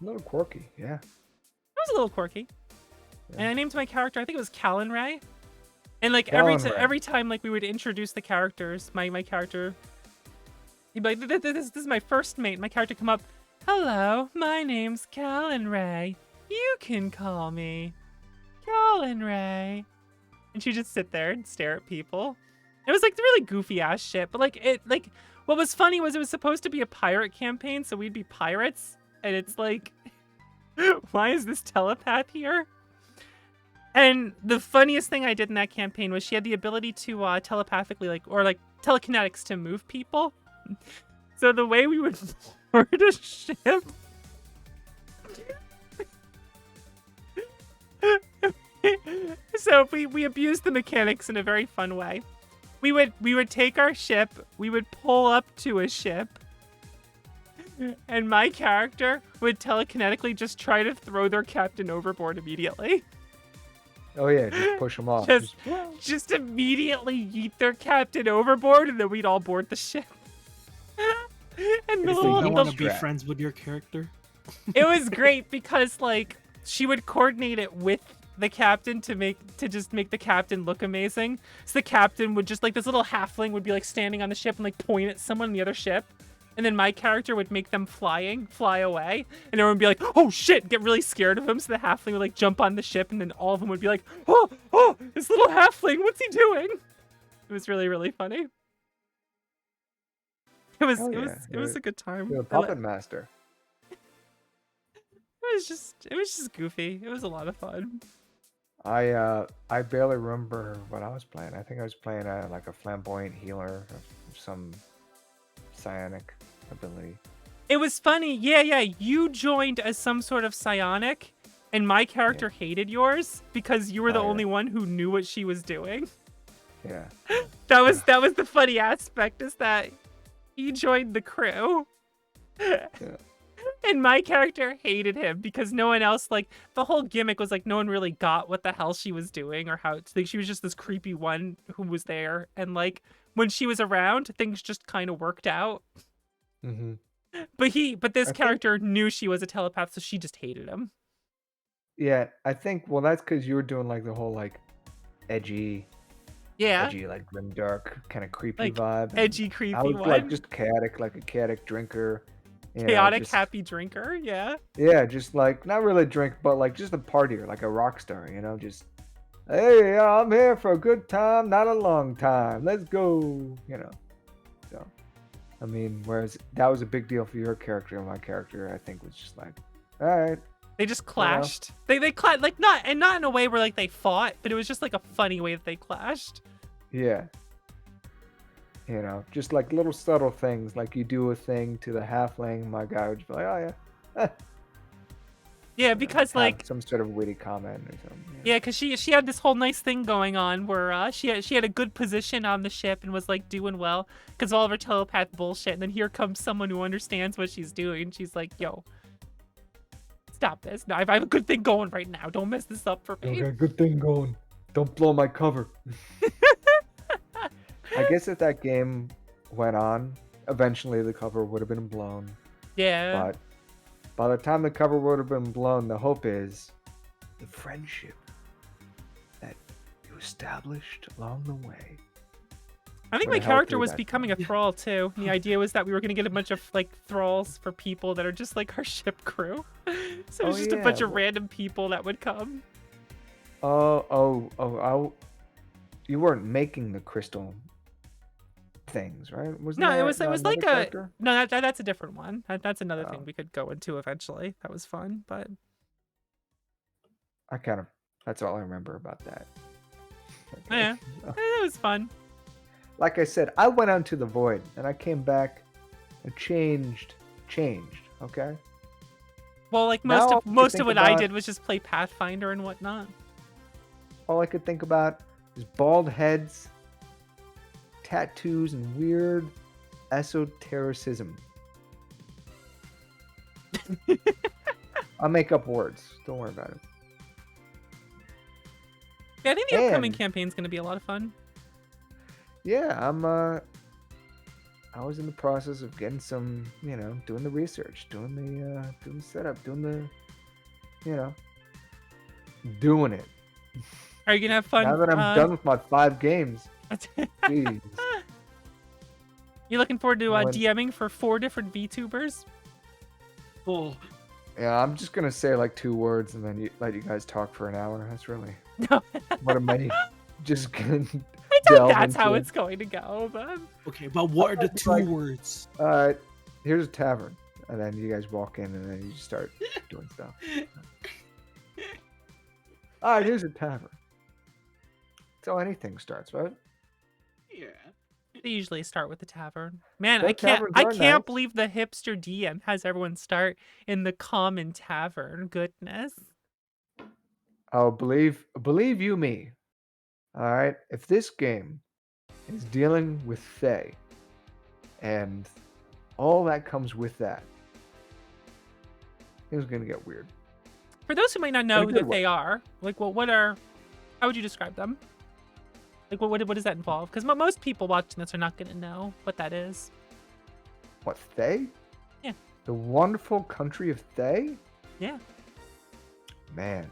A little quirky, yeah. It was a little quirky. Yeah. Yeah. And I named my character, I think it was Callan Ray. And like Callan Ray. every time like we would introduce the characters, my character, he'd be like, this is my first mate. My character come up, hello, my name's Callan Ray. You can call me Callan Ray. And she'd just sit there and stare at people. It was like the really goofy ass shit, but like what was funny was it was supposed to be a pirate campaign, so we'd be pirates, and it's like, why is this telepath here? And the funniest thing I did in that campaign was she had the ability to telepathically or telekinetics to move people. So the way we would board a ship, so we abused the mechanics in a very fun way. We would take our ship, we would pull up to a ship, and my character would telekinetically just try to throw their captain overboard immediately. Oh yeah, just push them off. Just immediately yeet their captain overboard, and then we'd all board the ship. And It's So the you Yeet want to be strap. friends with your character? it was great because like she would coordinate it with the captain to just make the captain look amazing. So the captain would just like this little halfling would be like standing on the ship and like point at someone on the other ship. And then my character would make them fly away. And everyone would be like, oh shit, get really scared of him. So the halfling would like jump on the ship, and then all of them would be like, oh, this little halfling, what's he doing? It was really, really funny. It was Hell it was yeah. it was a good time. You're a I li- puppet master. It was just goofy. It was a lot of fun. I barely remember what I was playing. I think I was playing like a flamboyant healer of some psionic ability. It was funny. Yeah, you joined as some sort of psionic, and my character hated yours because you were the Oh, yeah. only one who knew what she was doing. Yeah. That was the funny aspect, is that he joined the crew. Yeah. And my character hated him because no one else, like, the whole gimmick was like no one really got what the hell she was doing or how like, she was just this creepy one who was there. And like when she was around, things just kind of worked out. Mm-hmm. But this I think- character knew she was a telepath, so she just hated him. Yeah, I think, well, that's because you were doing like the whole like edgy, Yeah, like grim dark kind of creepy Like, vibe. and edgy, creepy I was one. like just chaotic, like a chaotic drinker. you know, Chaotic, just- happy drinker. Yeah. Yeah, just like not really drink, but like just a partier, like a rock star. Just hey, I'm here for a good time, not a long time. Let's go. So I mean, whereas that was a big deal for your character, and my character, I think, was just like, all right. They just clashed. They clashed, like, not in a way where like they fought, but it was just like a funny way that they clashed. Yeah. Just like little subtle things, like you do a thing to the halfling, my guy would just be like, oh yeah. Yeah, because Have like some sort of witty comment or something. yeah, because she had this whole nice thing going on where she had a good position on the ship and was like doing well because of all of her telepath bullshit. And then here comes someone who understands what she's doing. She's like, yo, stop this. No, I have a good thing going right now. Don't mess this up for me. Okay, good thing going. Don't blow my cover. I guess if that game went on, eventually the cover would have been blown. Yeah. But by the time the cover would have been blown, the hope is the friendship that you established along the way. I think would my help character through was that becoming a thrall too. The idea was that we were gonna get a bunch of like thralls for people that are just like our ship crew. So it's Oh, just a yeah, bunch of well- random people that would come. You weren't making the crystal things, right? Wasn't No, it that was another like character? that's a different one. That's another Oh. thing we could go into eventually. That was fun, but That's all I remember about that. oh, yeah, it was fun. Like I said, I went out into the void and I came back and changed. Okay. Well, like Now all I most can of what think I about- did was just play Pathfinder and whatnot. All I could think about is bald heads, tattoos, and weird esotericism. I'll make up words. Don't worry about it. Yeah, I think the upcoming And- campaign's gonna be a lot of fun. Yeah, I was in the process of getting some, doing the research, doing the setup, doing it. Are you gonna have fun? Now that I'm done with my 5 games, jeez. You looking forward to When- DMing for 4 different VTubers? Oh, Yeah, I'm just gonna say like 2 words and then let you guys talk for an hour. That's really No, what am I just gonna I delve doubt that's how into? it's going to go, but okay, but what are the two Like- words? Here's a tavern, and then you guys walk in and then you just start doing stuff. All right, here's a tavern. That's how anything starts, right? Yeah. they usually start with the tavern. Man, Those I can't taverns I are can't nice. believe the hipster DM has everyone start in the common tavern. Goodness. Oh, believe you me. All right, if this game is dealing with Fae and all that comes with that, things are gonna get weird. For those who might not know In a who good way. they are, like, how would you describe them? Like, what does that involve? Because most people watching this are not going to know what that is. What, Fae? Yeah. The wonderful country of Fae? Yeah. Man,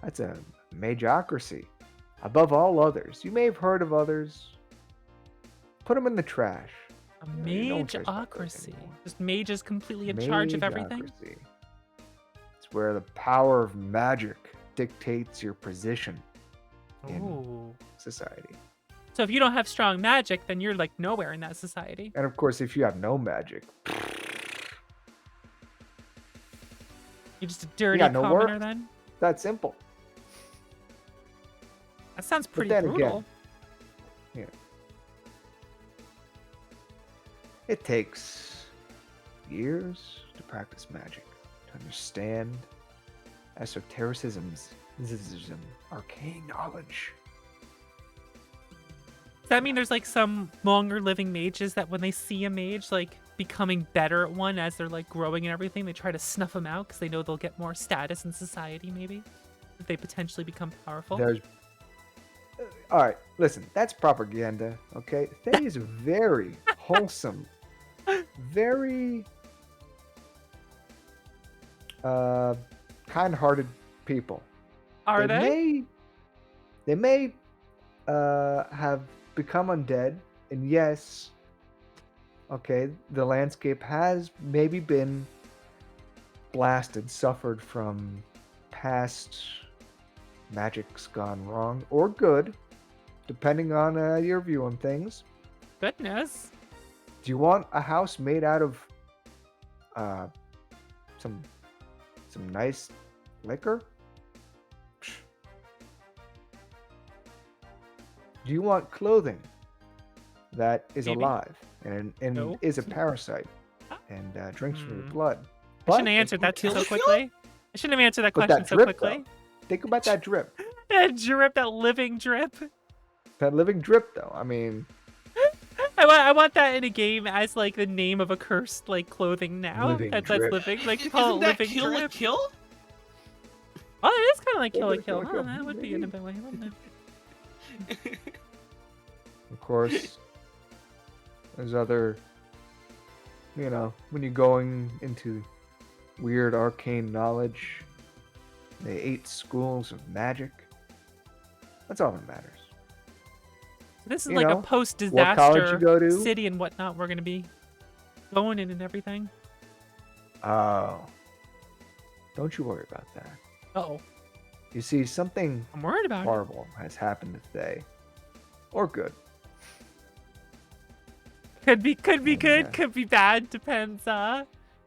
that's a magocracy. Above all others. You may have heard of others. Put them in the trash. A Yeah, no one cares about those mageocracy. anymore. Just mages completely in charge of everything. Magocracy. It's where the power of magic dictates your position in Ooh. society. So if you don't have strong magic, then you're like nowhere in that society. And of course, if you have no magic, You're just a dirty got no commoner work. then? that's simple. That sounds pretty then brutal. It takes years to practice magic, to understand esotericisms, arcane knowledge. Does that mean there's like some longer living mages that when they see a mage like becoming better at one as they're like growing and everything, they try to snuff them out because they know they'll get more status in society, maybe if they potentially become powerful? There's all right. Listen, that's propaganda. Okay, Fae is very wholesome, very kind-hearted people. Are they? They may have become undead, and yes, okay, the landscape has maybe been blasted, suffered from past magic's gone wrong or good, depending on your view on things. Goodness. Do you want a house made out of some nice liquor? Psh. Do you want clothing that is Maybe. alive and No. is a parasite and drinks from your Hmm. blood? I shouldn't But have if answered you that kill so it- quickly. I shouldn't have answered that But question that so drip, quickly. Think about that drip. That drip, that living drip. That living drip, though. I mean, I want that in a game as like the name of a cursed like clothing now. Living That's drip. living. Like Isn't call it that living Kill la drip. Kill? Oh, it is kind of like Kill la Kill Kill. la Huh? Kill, That would be in a bit way, wouldn't it? of course, there's other, when you're going into weird arcane knowledge, the 8 schools of magic. That's all that matters. So this is You like know, a post-disaster what college you go to? city and whatnot. We're gonna be going in and everything. Oh, don't you worry about that. Uh-oh. You see, something I'm worried about it. horrible has happened today, or good. Could be good, Yeah. could be bad. Depends on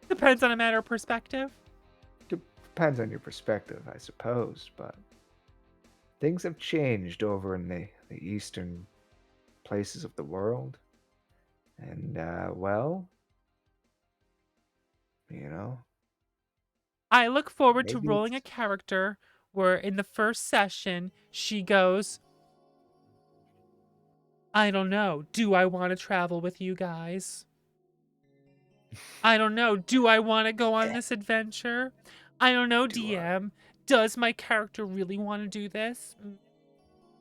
a matter of perspective. Depends on your perspective, I suppose, but things have changed over in the eastern places of the world. And, well, I look forward to maybe rolling a it's- character where in the first session she goes, I don't know, do I want to travel with you guys? I don't know, do I want to go on this adventure? I don't know, DM, does my character really want to do this?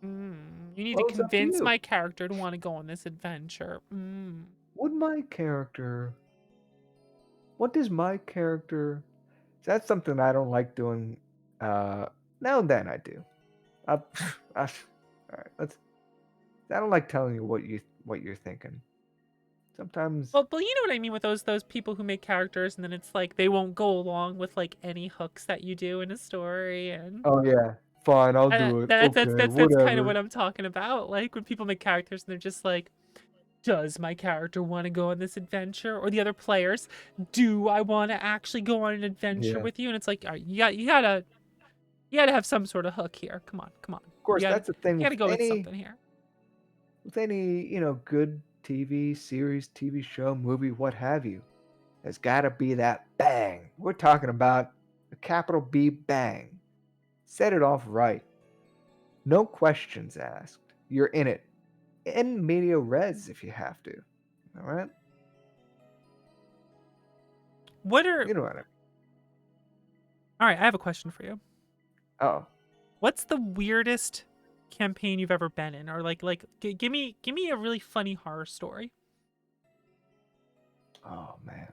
You need Well, to it's up to convince you. my character to want to go on this adventure. What does my character... That's something I don't like doing. Now and then I do. All right, I don't like telling you what you're thinking. Sometimes... Well, but you know what I mean with those people who make characters and then it's like they won't go along with like any hooks that you do in a story and Oh yeah, fine, I'll do it. that's Okay, kind of whatever. what I'm talking about. Like when people make characters and they're just like, does my character want to go on this adventure? Or the other players, do I want to actually go on an adventure Yeah. with you? And it's like, all right, you gotta have some sort of hook here. Come on. Of course, You gotta- that's the thing You gotta with go with any something here. good TV series, TV show, movie, what have you. There's got to be that bang. We're talking about a capital B bang. Set it off right. No questions asked. You're in it. In media res if you have to. All right? What are You know what I mean. all right? I have a question for you. Oh, What's the weirdest campaign you've ever been in, or give me a really funny horror story? oh man.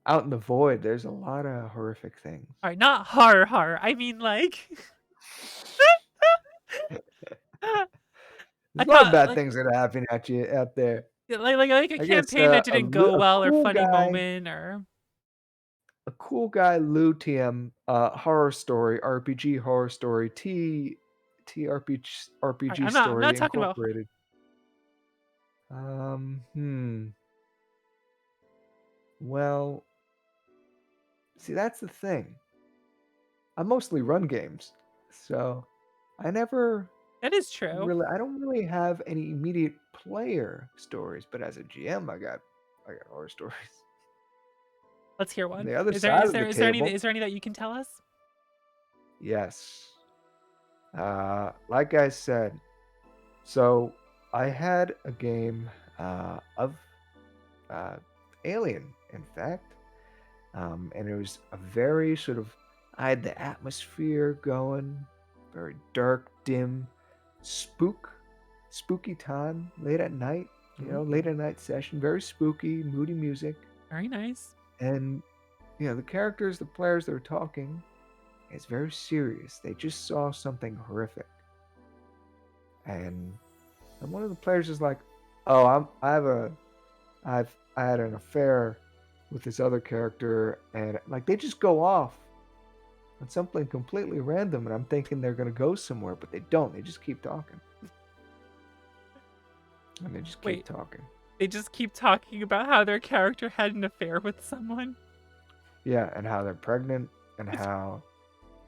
Out in the void, there's a lot of horrific things. All right, not horror. I mean like. There's I a lot thought, of bad like- things that are happening at you out there. like a I guess, campaign that a didn't go well or cool funny guy- moment or. A cool guy, Lou TM, horror story, RPG horror story, TRPG I'm not story talking about- incorporated. Well, see, that's the thing. I mostly run games, so I never That is true. I don't really have any immediate player stories, but as a GM, I got I got horror stories. Let's hear one. The other Is side of there the is there table. any that you can tell us? Yes. Like I said, so I had a game of Alien, in fact, and it was a very sort of. I had the atmosphere going, very dark, dim, spooky time, late at night. Late at night session, very spooky, moody music, Very nice. and the characters, the players, they're talking. It's very serious. They just saw something horrific, and one of the players is like, "Oh, I had an affair with this other character," and like they just go off on something completely random, and I'm thinking they're gonna go somewhere, but they don't. They just keep talking, and they just keep Wait. talking. They just keep talking about how their character had an affair with someone. Yeah, and how they're pregnant, and how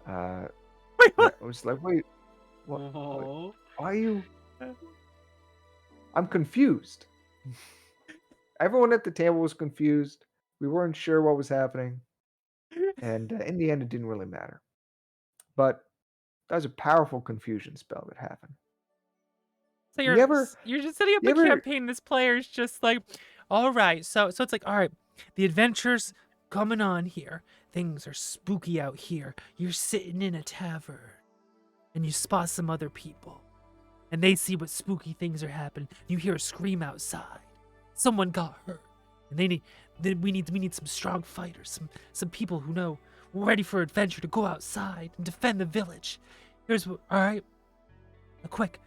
Wait, what? it was like, wait, what? Oh. Why are you? I'm confused. Everyone at the table was confused. We weren't sure what was happening. And in the end, it didn't really matter. But that was a powerful confusion spell that happened. So You ever- you're just setting up you a ever- campaign. This player's just like, all right. So it's like, all right, the adventure's coming on here. Things are spooky out here. You're sitting in a tavern, and you spot some other people, and they see what spooky things are happening. You hear a scream outside. Someone got hurt, and we need some strong fighters, some people who know we're ready for adventure to go outside and defend the village. Here's what. All right, now quick.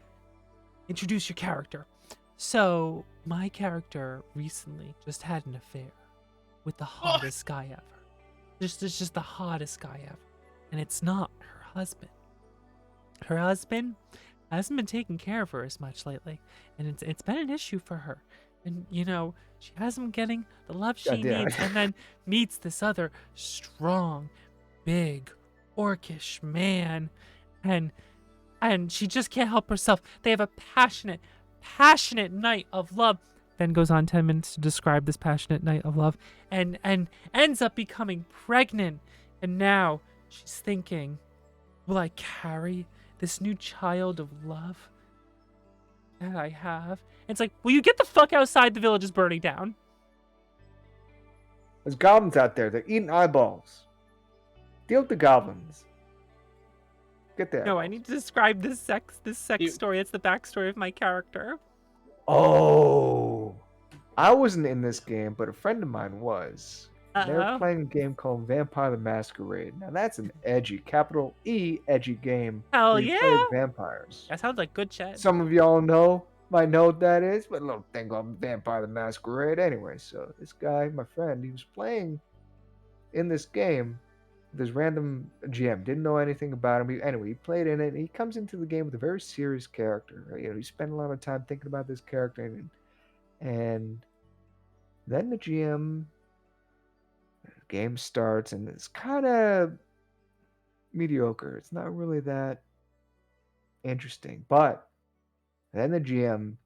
Introduce your character. So, my character recently just had an affair with the hottest guy ever. Just the hottest guy ever. And it's not her husband. Her husband hasn't been taking care of her as much lately. And it's been an issue for her. And, she hasn't been getting the love she Goddamn. needs. And then meets this other strong, big, orcish man. And she just can't help herself. They have a passionate night of love. Then goes on 10 minutes to describe this passionate night of love, and ends up becoming pregnant. And now she's thinking, will I carry this new child of love that I have? And it's like, will you get the fuck outside? The village is burning down. There's goblins out there. They're eating eyeballs. Deal with the goblins. Get there. No, I need to describe this sex You- story. It's the backstory of my character. Oh, I wasn't in this game, but a friend of mine was. They were Uh-oh. playing a game called Vampire the Masquerade. Now that's an edgy, capital E, edgy game. Hell where you yeah. play vampires. That sounds like good shit. Some of y'all might know what that is, but a little thing called Vampire the Masquerade. Anyway, so this guy, my friend, he was playing in this game. This random GM didn't know anything about him. Anyway, he played in it. And he comes into the game with a very serious character. Right? He spent a lot of time thinking about this character, and then the GM game starts, and it's kind of mediocre. It's not really that interesting. But then the GM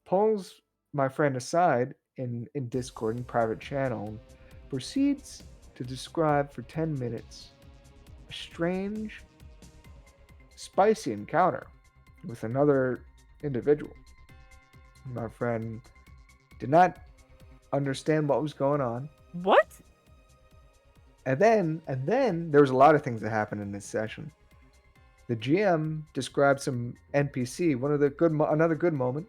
pulls my friend aside in Discord, in private channel, and proceeds to describe for 10 minutes a strange, spicy encounter with another individual. My friend did not understand what was going on. What? And then there was a lot of things that happened in this session. The GM described some NPC. Another good moment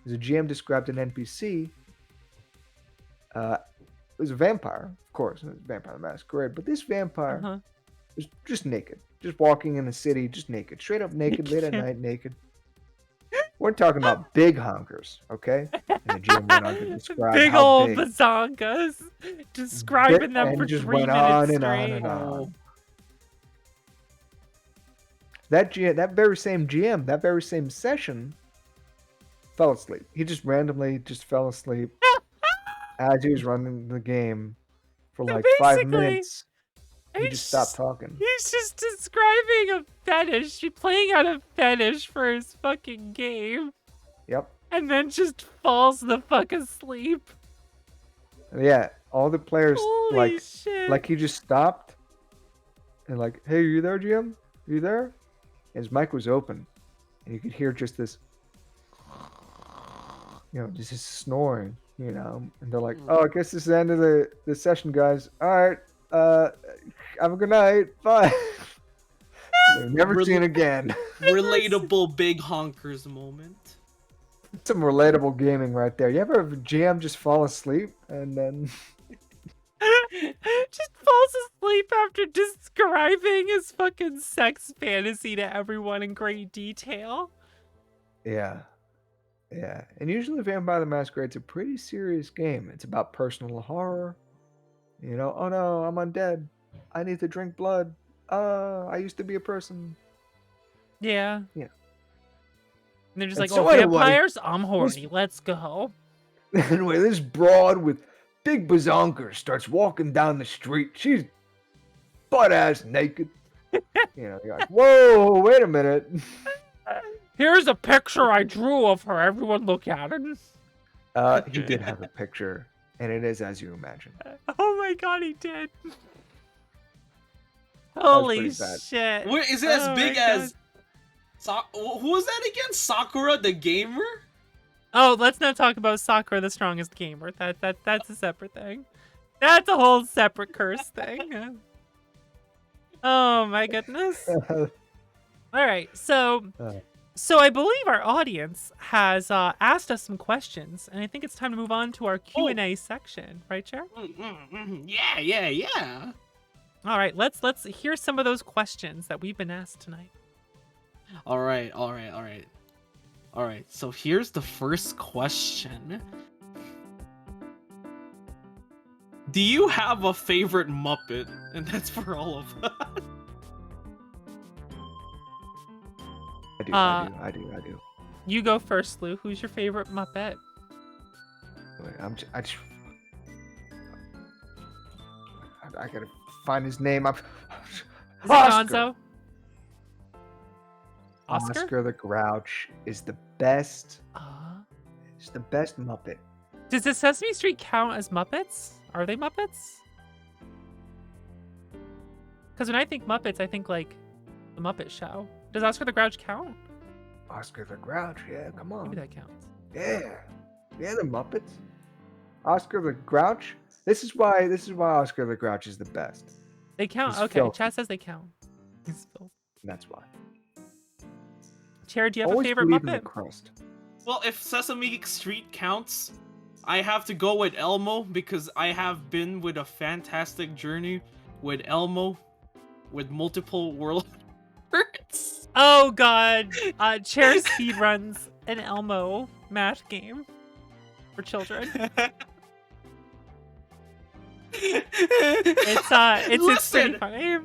is the GM described an NPC. It was a vampire, of course, it was Vampire the Masquerade. But this vampire Uh-huh. was just naked, just walking in the city, just naked, straight up naked, late at night, naked. We're talking about big honkers, okay? And the GM went on to describe Big how old big. bazongas, describing them And for just 3 went minutes on and straight. on and on. That very same GM, that very same session, fell asleep. He just randomly just fell asleep as he was running the game for So like 5 basically, minutes. He he's just stopped talking. He's just describing a fetish, playing out a fetish for his fucking game, Yep. and then just falls the fuck asleep. Yeah, all the players Holy shit. like he just stopped and like, hey, are you there, GM? You there? His mic was open, and you could hear just this, just this snoring, and they're like, oh, I guess this is the end of the session, guys. All right, have a good night. Bye. They're never seen again. Relatable big honkers moment. Some relatable gaming right there. You ever have a GM just fall asleep and then Just falls asleep after describing his fucking sex fantasy to everyone in great detail. Yeah. Yeah. And usually Vampire the Masquerade's a pretty serious game. It's about personal horror. Oh no, I'm undead. I need to drink blood. I used to be a person. Yeah. Yeah. And they're just And like, so oh, anyway, vampires? I'm horny. Let's go. Anyway, this broad with big bazonkers starts walking down the street. She's butt ass naked. You're like, whoa, wait a minute. Here's a picture I drew of her. Everyone look at it. He did have a picture, and it is as you imagine. Oh my god, he did. was Holy pretty bad. shit. Wait, is it as Oh big my as? Who was that again? Sakura the gamer? Oh, let's not talk about Sakura the strongest gamer. That's a separate thing. That's a whole separate curse thing. Oh my goodness. All right, so I believe our audience has asked us some questions, and I think it's time to move on to our Q&A section, right, Chair? Yeah. All right, let's hear some of those questions that we've been asked tonight. All right. So here's the first question. Do you have a favorite Muppet? And that's for all of us. I do. You go first, Lou. Who's your favorite Muppet? Wait, I gotta find his name. Is it Gonzo? Oscar the Grouch is the best. It's the best Muppet. Does the Sesame Street count as Muppets? Are they Muppets? Because when I think Muppets, I think like the Muppet Show. Does Oscar the Grouch count? Oscar the Grouch, yeah, come on. Maybe that counts. Yeah, the Muppets. Oscar the Grouch. This is why Oscar the Grouch is the best. They count. He's Okay, filthy. chat says they count. He's filthy. That's why. Chair, do you have Always a favorite believe in the Muppet? crust. Well, if Sesame Street counts, I have to go with Elmo because I have been with a fantastic journey with Elmo with multiple world records. Oh god. Chair speedruns an Elmo math game for children. It's pretty funny.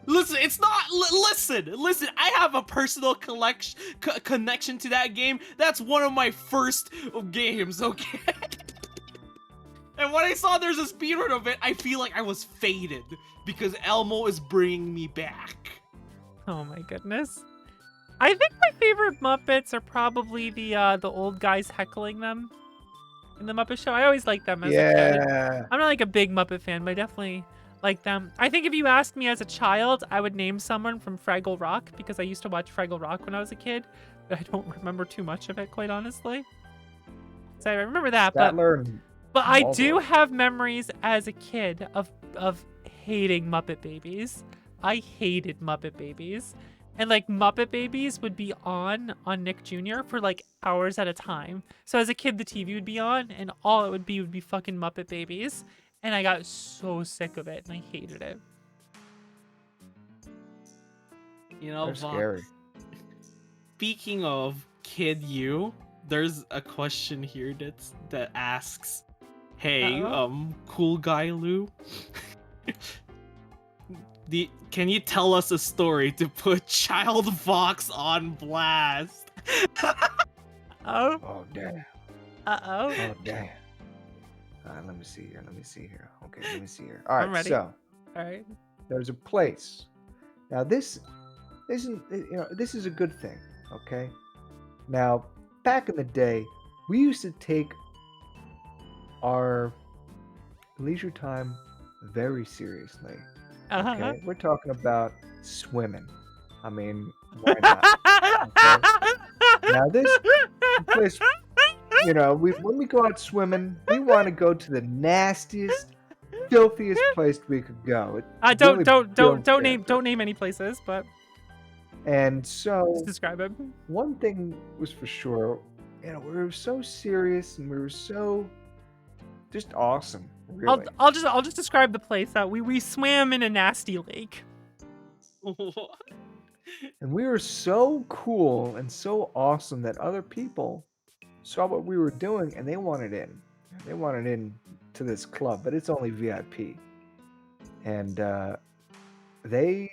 Listen, it's not. Listen. I have a personal connection to that game. That's one of my first games. Okay. And when I saw there's a speedrun of it, I feel like I was faded because Elmo is bringing me back. Oh my goodness. I think my favorite Muppets are probably the old guys heckling them in the Muppet Show. I always liked them as a kid. Yeah. I'm not like a big Muppet fan, but I definitely like them. I think if you asked me as a child, I would name someone from Fraggle Rock because I used to watch Fraggle Rock when I was a kid, but I don't remember too much of it, quite honestly. So I remember that, but I do have memories as a kid of hating Muppet Babies. I hated Muppet Babies. And like Muppet Babies would be on Nick Jr. for like hours at a time. So as a kid, the TV would be on and all it would be fucking Muppet Babies. And I got so sick of it and I hated it. You know, They're scary. Speaking of Kid You, there's a question here that asks, "Hey, CoolGuyLou, can you tell us a story to put Child Fox on blast?" Oh damn. Uh-oh. Oh damn. Let me see here. Okay, let me see here. All right, I'm ready. so All right. there's a place. Now this isn't, this is a good thing, okay? Now, back in the day, we used to take our leisure time very seriously. Uh-huh. Okay, we're talking about swimming. I mean, why not? Okay. Now this place, when we go out swimming, we want to go to the nastiest, filthiest place we could go. It's really built Don't character. name any places, but And just so, describe it. one thing was for sure, we were so serious and we were so just awesome, really. I'll just describe the place. We swam in a nasty lake. And we were so cool and so awesome that other people saw what we were doing and they wanted in. They wanted in to this club, but it's only VIP. And they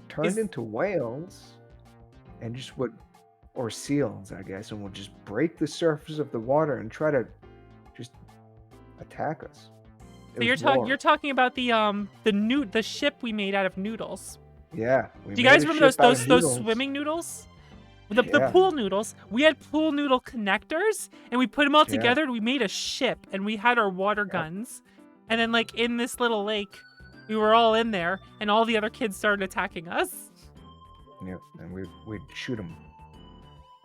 turned Is- into whales and or seals, I guess, and would just break the surface of the water and try to just attack us. So you're talking about the ship we made out of noodles. Yeah. Do you guys remember those swimming noodles? The Yeah. pool noodles. We had pool noodle connectors, and we put them all Yeah. together, and we made a ship, and we had our water guns. And then, like, in this little lake, we were all in there, and all the other kids started attacking us Yep, and we'd shoot them.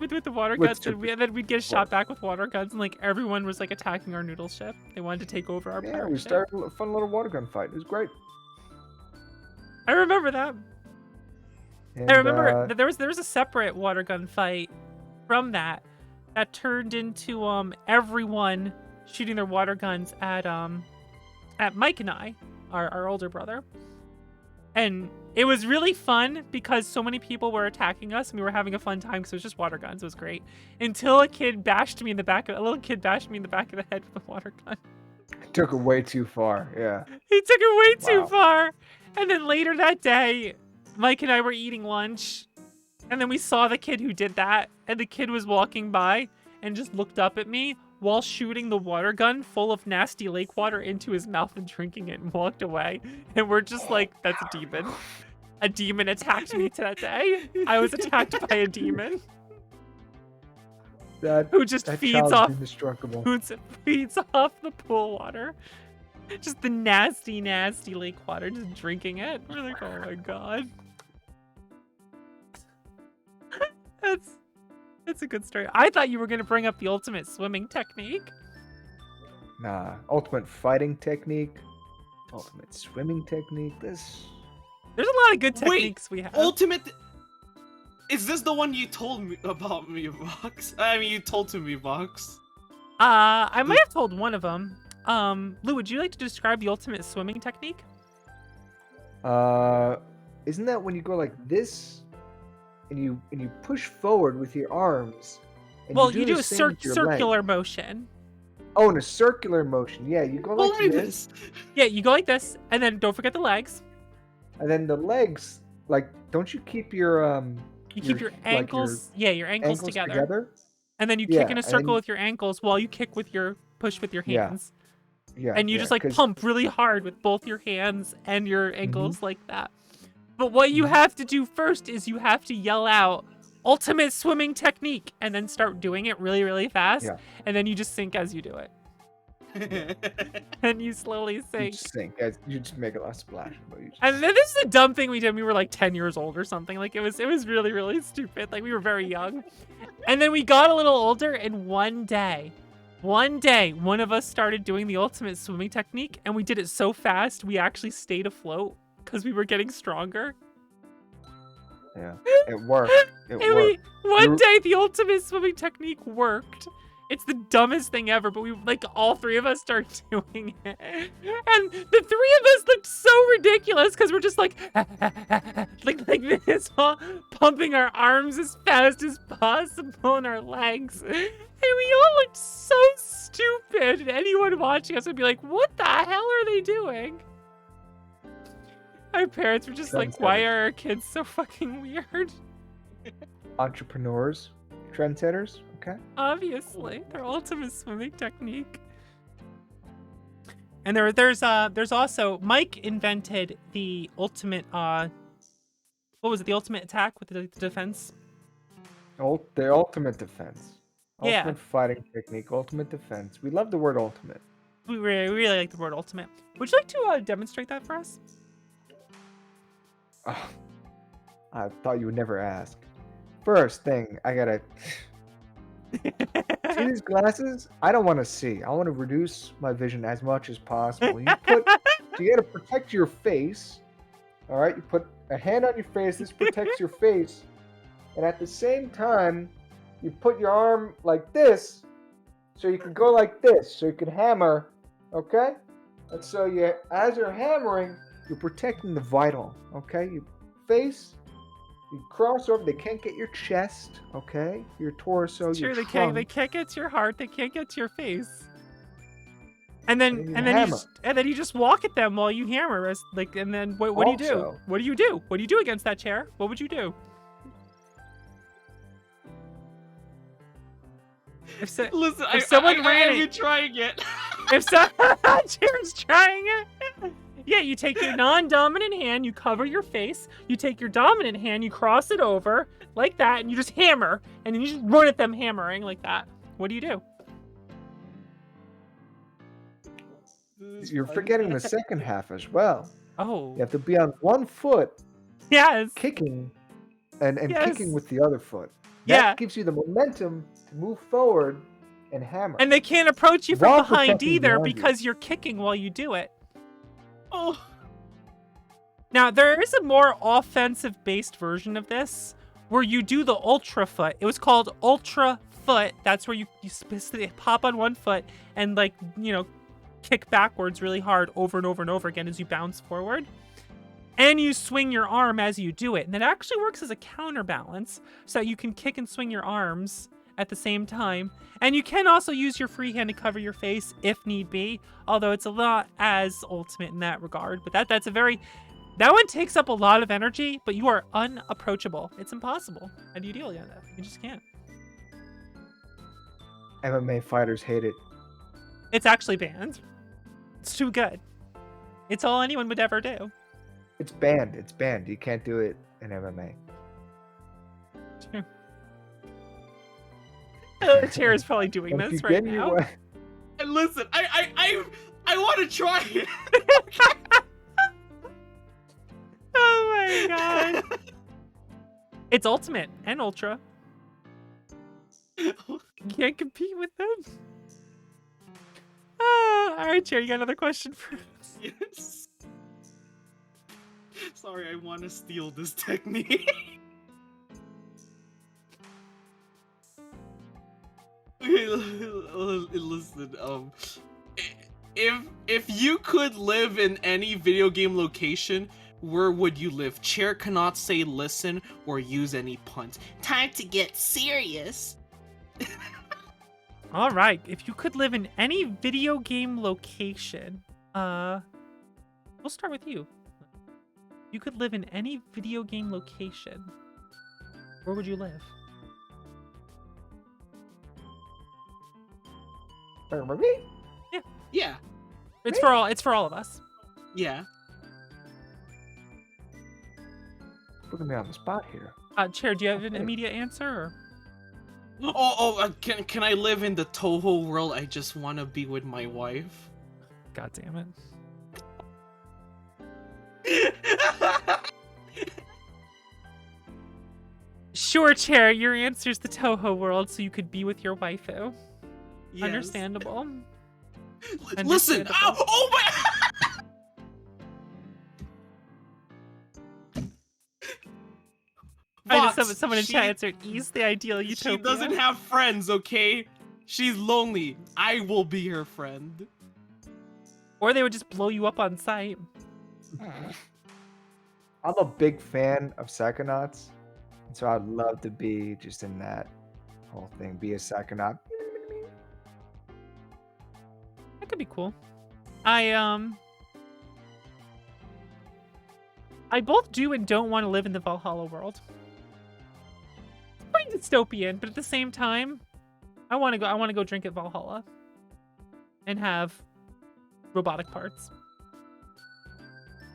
with the water With guns, and then we'd get shot back with water guns, and, like, everyone was, like, attacking our noodle ship. They wanted to take over our Yeah, pirate we ship. started a fun little water gun fight. It was great. I remember that. And, I remember that there was a separate water gun fight from that turned into everyone shooting their water guns at Mike and I, our older brother. And it was really fun because so many people were attacking us and we were having a fun time because it was just water guns. It was great. Until a little kid bashed me in the back of the head with a water gun. took it way too far. Yeah. He took it way too Wow. far. And then later that day, Mike and I were eating lunch, and then we saw the kid who did that, and the kid was walking by and just looked up at me while shooting the water gun full of nasty lake water into his mouth and drinking it and walked away. And we're just like, that's a demon. A demon attacked me that day. I was attacked by a demon who just That feeds child's off indestructible. who feeds off the pool water. Just the nasty, nasty lake water, just drinking it. We're like, oh my god. That's a good story. I thought you were gonna bring up the ultimate swimming technique. Nah, ultimate fighting technique, ultimate swimming technique. There's a lot of good Wait, techniques we have. Ultimate. Is this the one you told me about me, Vox? I mean, you told to me, Vox. I might have told one of them. Lou, would you like to describe the ultimate swimming technique? Isn't that when you go like this, and you push forward with your arms? And Well, you you do the a same with your leg. circular motion. Oh, in a circular motion. Yeah, you go Told like me this, this. Yeah, you go like this, and then don't forget the legs. and then the legs. Like, don't you keep your You keep your like, ankles, your ankles together. And then you Yeah, kick in a and circle then- with your ankles while you kick with your push with your Yeah. hands. Yeah, And you yeah, just like 'cause- pump really hard with both your hands and your Mm-hmm. ankles like that. But what you have to do first is you have to yell out ultimate swimming technique and then start doing it really, really fast. Yeah. And then you just sink as you do it. And you slowly You sink. just sink. Guys, you just make a lot of splash. But you just And then this is a dumb thing we did. We were like 10 years old or something. Like it was really, really stupid. Like we were very young. And then we got a little older, and one day, one of us started doing the ultimate swimming technique, and we did it so fast we actually stayed afloat because we were getting stronger. Yeah, it worked. It And worked. one day the ultimate swimming technique worked. It's the dumbest thing ever, but we like all three of us started doing it. And the three of us looked so ridiculous because we're just like like this, pumping our arms as fast as possible and our legs. And we all looked so stupid. And anyone watching us would be like, what the hell are they doing? Our parents were just like, why Trendsetters. are our kids so fucking weird? Entrepreneurs, trendsetters. Okay. Obviously, their ultimate swimming technique. And there's also Mike invented the ultimate what was it? The ultimate attack with the defense. The ultimate defense. Yeah. Ultimate fighting technique. Ultimate defense. We love the word ultimate. We really like the word ultimate. Would you like to demonstrate that for us? Oh, I thought you would never ask. First thing, I gotta see these glasses. I don't want to see. I want to reduce my vision as much as possible. So you gotta protect your face. All right, you put a hand on your face. This protects your face, and at the same time, you put your arm like this, so you can go like this, so you can hammer. Okay, and so as you're hammering, you're protecting the vital. Okay, you face. You cross over. They can't get your chest. Okay, your torso. Sure, your they trunk. can't get to your heart. They can't get to your face. And then you and hammer. then you just walk at them while you hammer. And then what do you do? Also- What do you do? What do you do against that chair? What would you do? Listen, if someone I ran am it- trying it. If chair's trying it, yeah, you take your non-dominant hand, you cover your face. You take your dominant hand, you cross it over like that, and you just hammer, and then you just run at them hammering like that. What do you do? You're forgetting the second half as well. Oh, You have to be on one foot, yes. kicking, and Yes. kicking with the other foot. That Yeah. gives you the momentum to move forward and hammer. And they can't approach you from While behind protecting either beyond you. because you're kicking while you do it. Oh, Now, there is a more offensive-based version of this where you do the ultra foot. It was called ultra foot. That's where you specifically pop on one foot and, like, kick backwards really hard over and over and over again as you bounce forward. And you swing your arm as you do it. And it actually works as a counterbalance so that you can kick and swing your arms at the same time. And you can also use your free hand to cover your face if need be, although it's a lot as ultimate in that regard. But that one takes up a lot of energy, but you are unapproachable. It's impossible. How do you deal with that? You just can't. MMA fighters hate it. It's actually banned. It's too good. It's all anyone would ever do. It's banned. It's banned. You can't do it in MMA. True. The chair is probably doing If you this get right in your now. way- and listen, I want to try it. Oh my god. It's ultimate and ultra. You can't compete with them. All right, Chair, you got another question for us? Yes. Sorry, I want to steal this technique. Okay, listen. If you could live in any video game location, where would you live? Chair cannot say listen or use any puns. Time to get serious. All right, if you could live in any video game location, we'll start with you. You could live in any video game location. Where would you live? Remember me? Yeah, It's for all of us. yeah. Putting me on the spot here. Chair, do you have an Okay. immediate answer? Or? Can I live in the Toho world? I just want to be with my wife. God damn it. Sure, Chair, your answer's the Toho world, so you could be with your waifu. Yes. Understandable. Listen! Understandable. Ow, oh my! I Vox, just someone in she- chat answered, "Ease the ideal utopia." She doesn't have friends, okay? She's lonely. I will be her friend. Or they would just blow you up on sight. I'm a big fan of Psychonauts, so I'd love to be just in that whole thing. Be a Psychonaut. That could be cool. I both do and don't want to live in the Valhalla world. It's pretty dystopian, but at the same time, I want to go drink at Valhalla and have robotic parts.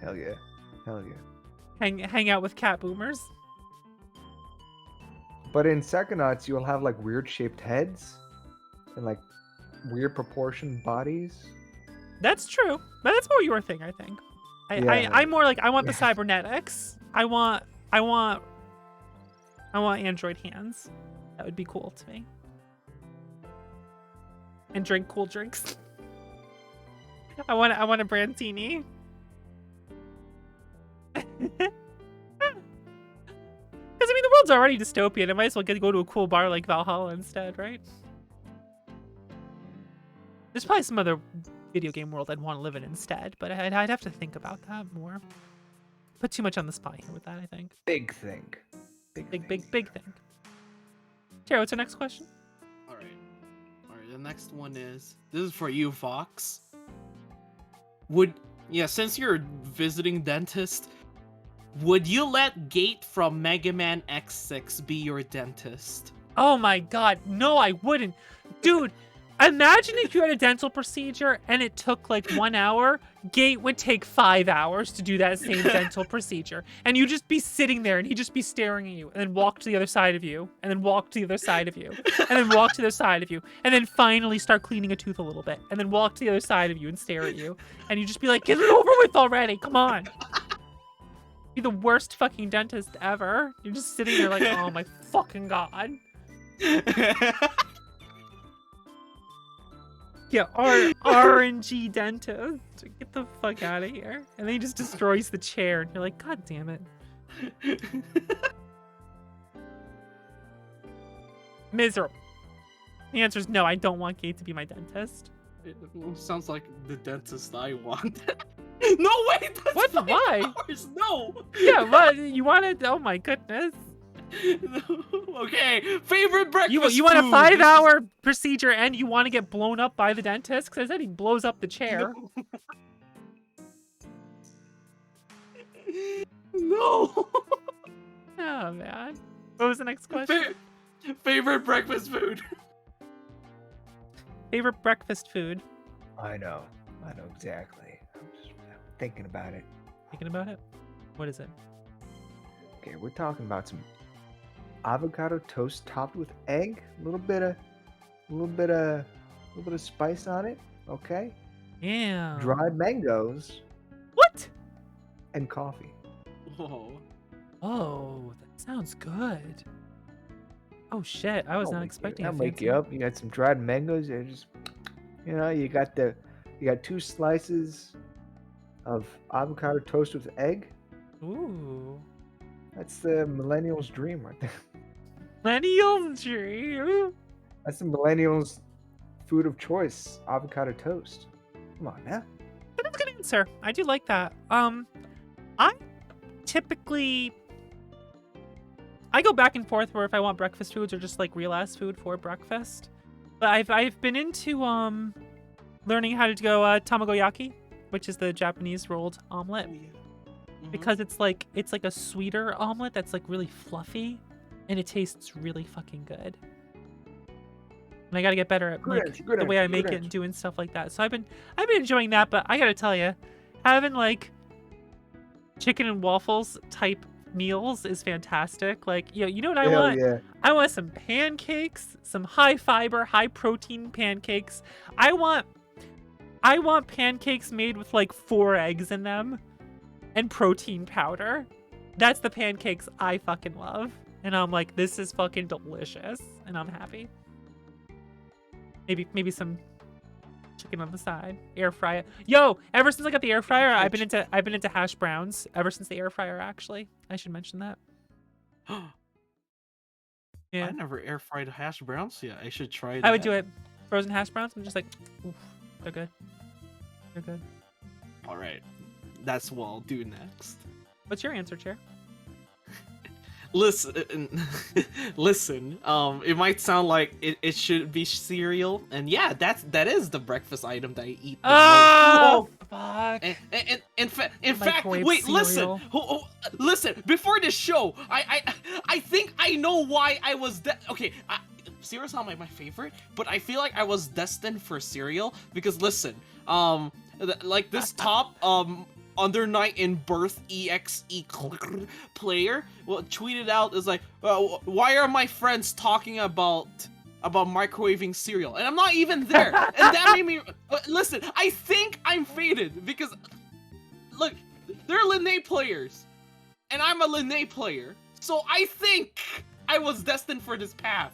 Hell yeah. Hell yeah. Hang out with cat boomers. But in Psychonauts, you'll have like weird shaped heads and like weird proportioned bodies. That's true. But that's more your thing, I think. I'm more like, I want the cybernetics. I want android hands. That would be cool to me. And drink cool drinks. I want a Brandini. Because, I mean, the world's already dystopian. I might as well go to a cool bar like Valhalla instead, right? There's probably some other video game world I'd want to live in instead, but I'd have to think about that more. Put too much on the spot here with that, I think. Big thing. Big thing. Tara, what's our next question? Alright, the next one is... This is for you, Fox. Since you're a visiting dentist, would you let Gate from Mega Man X6 be your dentist? Oh my god, no, I wouldn't. Dude, imagine if you had a dental procedure and it took like 1 hour. Gate would take 5 hours to do that same dental procedure. And you'd just be sitting there and he'd just be staring at you and then walk to the other side of you and then walk to the other side of you and then walk to the other side of you and then finally start cleaning a tooth a little bit and then walk to the other side of you and stare at you. And you'd just be like, get it over with already, come on. Be the worst fucking dentist ever. You're just sitting there like, oh my fucking god. Yeah, RNG dentist. Get the fuck out of here. And then he just destroys the chair and you're like, god damn it. Miserable. The answer is no, I don't want Gate to be my dentist. It sounds like the dentist I want. No way! What? Why? Hours. No! Yeah, what? You want it? Oh my goodness. No. Okay, favorite breakfast You want a food? 5-hour procedure and you want to get blown up by the dentist? Because I said he blows up the chair. No! Oh, man. What was the next question? Favorite breakfast food? Favorite breakfast food? I know exactly. I'm just thinking about it. Thinking about it? What is it? Okay, we're talking about some avocado toast topped with egg, a little bit of spice on it. Okay, Yeah. dried mangoes What? and coffee. Whoa. Oh, that sounds good. Oh shit! I was not expecting. I'll a make fancy- you up. You got some dried mangoes. They're just, you got 2 slices of avocado toast with egg. Ooh. That's the millennial's dream right there. Millennial dream. That's the millennial's food of choice, avocado toast. Come on now. That's a good answer. I do like that. I typically go back and forth where if I want breakfast foods or just like real ass food for breakfast. But I've been into learning how to go tamagoyaki, which is the Japanese rolled omelet, because it's like a sweeter omelet that's like really fluffy, and it tastes really fucking good. And I gotta get better at like the way I make it and doing stuff like that. So I've been enjoying that, but I gotta tell you, having like chicken and waffles type meals is fantastic. Like, you know what I want? Yeah. I want some pancakes, some high fiber, high protein pancakes. I want pancakes made with like 4 eggs in them and protein powder. That's the pancakes I fucking love. And I'm like, this is fucking delicious. And I'm happy. Maybe some chicken on the side. Air fry it. Yo, ever since I got the air fryer, I've been into hash browns ever since the air fryer, actually. I should mention that. Yeah. I never air fried hash browns yet. I should try that. I would do it. Frozen hash browns. I'm just like, oof, they're good. They're good. All right, that's what I'll do next. What's your answer, Chair? Listen, it might sound like it should be cereal, and yeah, that is the breakfast item that I eat the Oh, most. fuck. And in fact, Microwave wait, cereal. listen. Before this show, I think I know why I was okay. Cereal's not my favorite, but I feel like I was destined for cereal because listen, like this top under night in birth exe player tweeted out is like, why are my friends talking about about microwaving cereal, and I'm not even there. And that made me listen. I think I'm faded because look, they're Linnae players, and I'm a Linnae player, so I think I was destined for this path.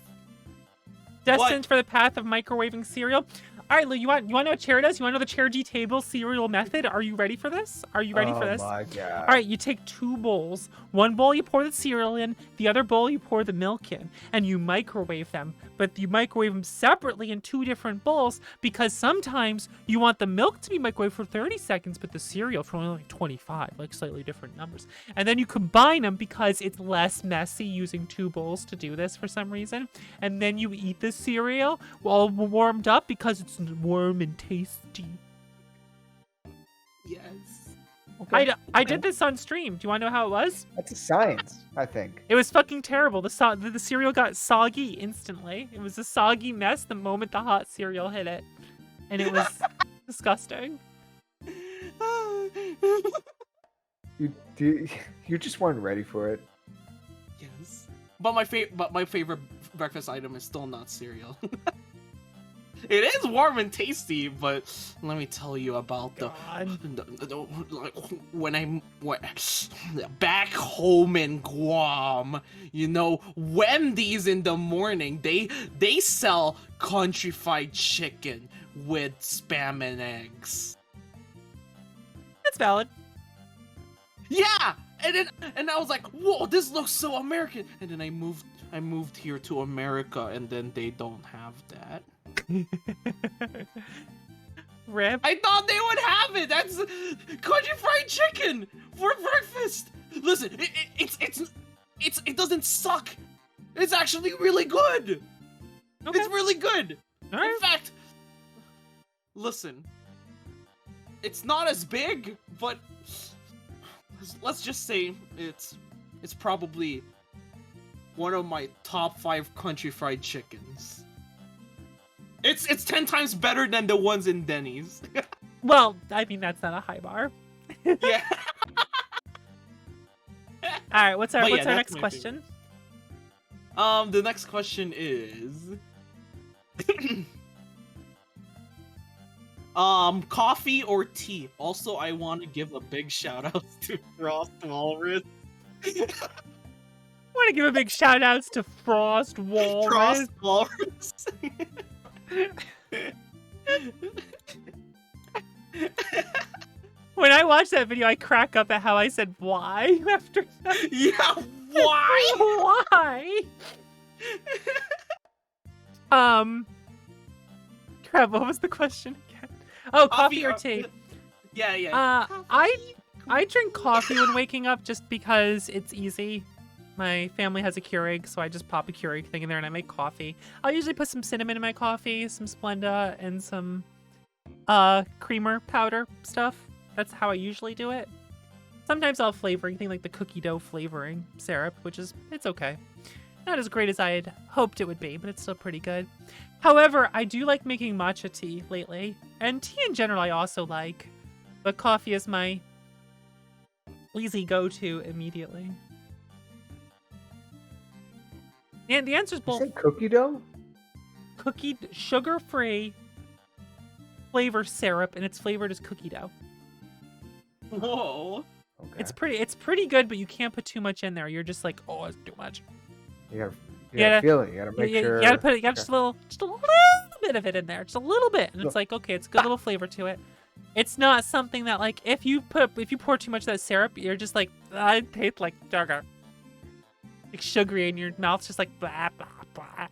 Destined for the path of microwaving cereal. All right, Lou, you want to know what chair does? You want to know the chair D-table cereal method? Are you ready for this? Are you ready for this? Oh my god. All right, you take 2 bowls. One bowl you pour the cereal in, the other bowl you pour the milk in, and you microwave them. But you microwave them separately in 2 different bowls because sometimes you want the milk to be microwaved for 30 seconds, but the cereal for only like 25, like slightly different numbers. And then you combine them because it's less messy using 2 bowls to do this for some reason. And then you eat the cereal all warmed up because it's warm and tasty. Yes. Okay. I did this on stream. Do you want to know how it was? That's a science, I think. It was fucking terrible. The cereal got soggy instantly. It was a soggy mess the moment the hot cereal hit it. And it was disgusting. You just weren't ready for it. Yes. But my favorite breakfast item is still not cereal. It is warm and tasty, but let me tell you about when back home in Guam, you know, Wendy's in the morning, they sell country fried chicken with Spam and eggs. That's valid. Yeah, and I was like, whoa, this looks so American. And then I moved here to America, and then they don't have that. Rip. I thought they would have it. That's country fried chicken for breakfast. Listen, it doesn't suck. It's actually really good. Okay. It's really good. All right. In fact, listen, it's not as big, but let's just say it's probably one of my top 5 country fried chickens. It's 10 times better than the ones in Denny's. Well, I mean, that's not a high bar. Yeah. All right, what's our But yeah, that's next my question? The next question is coffee or tea? Also, I want to give a big shout out to Frost Walrus. I want to give a big shout outs to Frost Walrus. Frost Walrus. When I watch that video, I crack up at how I said why after that. Yeah, why? Why? Crap, what was the question again? Oh, coffee or tea? Yeah. I drink coffee when waking up just because it's easy. My family has a Keurig, so I just pop a Keurig thing in there and I make coffee. I'll usually put some cinnamon in my coffee, some Splenda, and some creamer powder stuff. That's how I usually do it. Sometimes I'll flavor anything like the cookie dough flavoring syrup, it's okay. Not as great as I had hoped it would be, but it's still pretty good. However, I do like making matcha tea lately, and tea in general I also like, but coffee is my easy go-to immediately. And the answer is You both. said cookie dough? Cookie, sugar-free flavor syrup, and it's flavored as cookie dough. Whoa. Okay. It's pretty good, but you can't put too much in there. You're just like, oh, it's too much. You gotta feel it. You gotta make sure. You gotta put it. You gotta just a little bit of it in there, just a little bit, and it's like, okay, it's a good little flavor to it. It's not something that like if you pour too much of that syrup, you're just like, it tastes like sugar, like sugary, and your mouth's just like blah blah blah.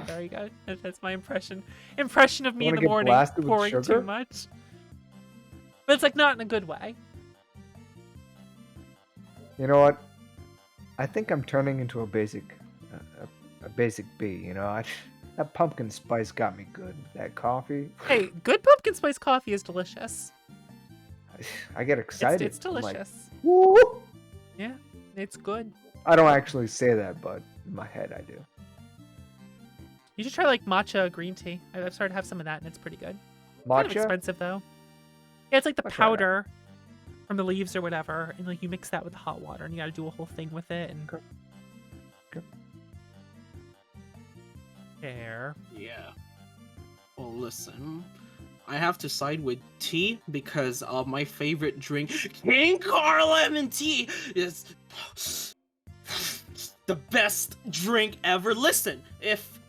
There you go. That's my impression of me in the morning pouring too much. But it's like not in a good way. You know what? I think I'm turning into a basic B. You know, that pumpkin spice got me good. That coffee. Hey, good pumpkin spice coffee is delicious. I get excited. It's delicious. I'm like, woo! Yeah, it's good. I don't actually say that, but in my head I do. You should try like matcha green tea. I've started to have some of that, and it's pretty good. Kind of Matcha? expensive though. Yeah, it's like the I'll try that. powder from the leaves or whatever, and like you mix that with the hot water, and you got to do a whole thing with it. And Okay. Fair. Yeah. Well, listen. I have to side with tea because my favorite drink, King Carl Lemon Tea, is the best drink ever. Listen, if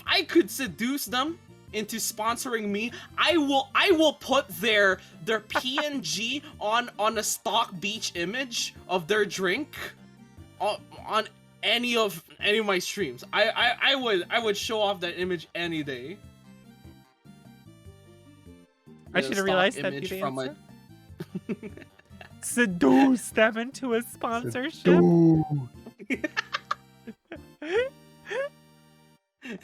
I could seduce them into sponsoring me, I will put their PNG on a stock beach image of their drink on any of my streams. I would show off that image any day. I should have realized that'd be the answer. Seduce them into a sponsorship. Oh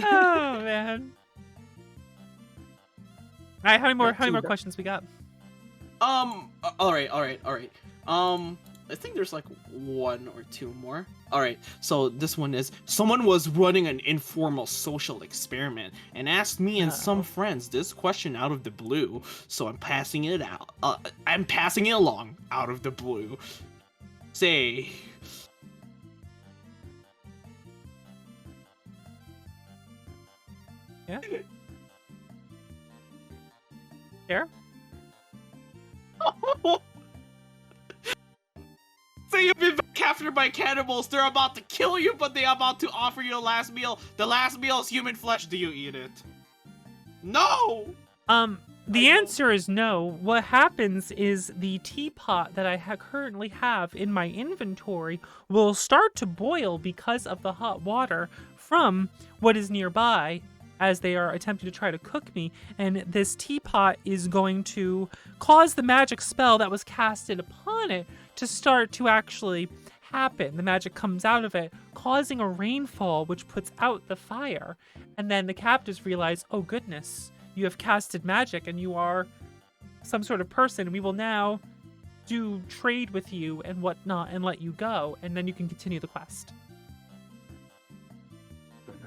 man. All right, how many more questions we got? All right. I think there's like one or two more. All right, so this one is, someone was running an informal social experiment and asked me and some friends this question out of the blue, so I'm passing it along out of the blue. Say, yeah. Here. say you've been captured by cannibals. They're about to kill you, but they're about to offer you a last meal. The last meal is human flesh. Do you eat it? No! The answer is no. What happens is the teapot that I currently have in my inventory will start to boil because of the hot water from what is nearby as they are attempting to try to cook me, and this teapot is going to cause the magic spell that was casted upon it to start to actually happen. The magic comes out of it, causing a rainfall which puts out the fire, and then the captives realize, oh goodness, you have casted magic and you are some sort of person. We will now do trade with you and whatnot and let you go, and then you can continue the quest.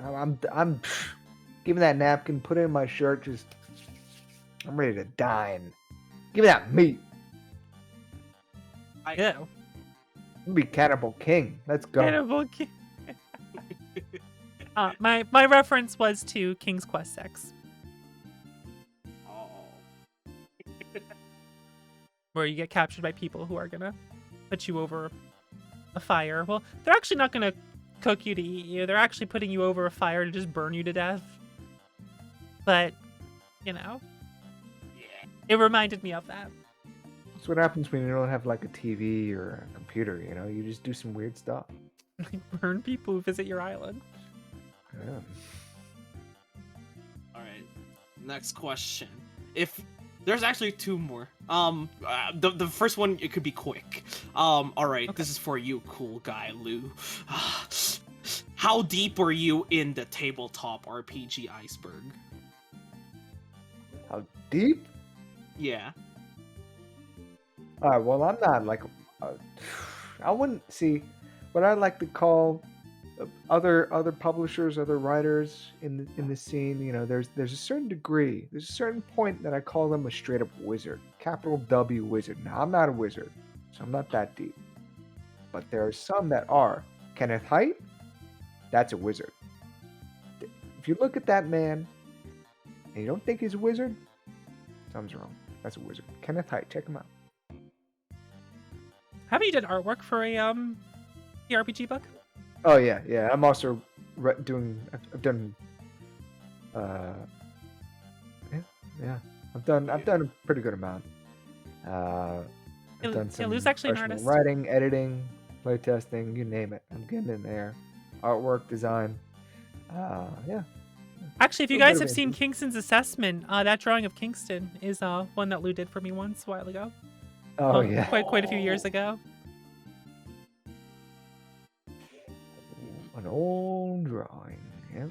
I'm give me that napkin, put it in my shirt, just I'm ready to dine. Give me that meat. Yeah. I'm be Cannibal King. Let's go. Cannibal King. My reference was to King's Quest 6. Where you get captured by people who are gonna put you over a fire. Well, they're actually not gonna cook you to eat you. They're actually putting you over a fire to just burn you to death. But, you know, it reminded me of that. That's what happens when you don't have like a TV or a computer, you know? You just do some weird stuff. Burn people who visit your island. Yeah. Alright, next question. If there's actually two more. The first one, it could be quick. Alright, okay. This is for you, CoolGuyLou. How deep were you in the tabletop RPG iceberg? How deep? Yeah. Alright, well, I'm not like... I wouldn't see what I like to call other publishers, other writers in the scene. You know, there's a certain degree, there's a certain point that I call them a straight up wizard, capital W wizard. Now I'm not a wizard, so I'm not that deep, but there are some that are. Kenneth Haidt, that's a wizard. If you look at that man and you don't think he's a wizard, something's wrong. That's a wizard. Kenneth Haidt, check him out. Haven't you done artwork for a RPG book? Oh yeah. I'm also doing. I've done. Yeah. I've done a pretty good amount. I've done some Lou's actually an professional artist. writing, editing, playtesting, you name it. I'm getting in there. Artwork, design. Yeah. Actually, if you guys have seen Kingston's assessment, that drawing of Kingston is one that Lou did for me once a while ago. Oh yeah. Quite a few years ago. An old drawing. Yeah.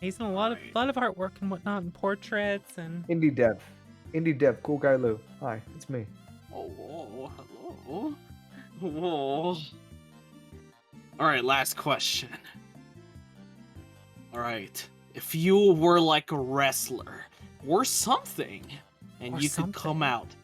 He's done a lot of artwork and whatnot, and portraits and. Indie dev, CoolGuyLou. Hi, it's me. Oh, hello. Oh. All right, last question. All right, if you were like a wrestler or something, and you could come out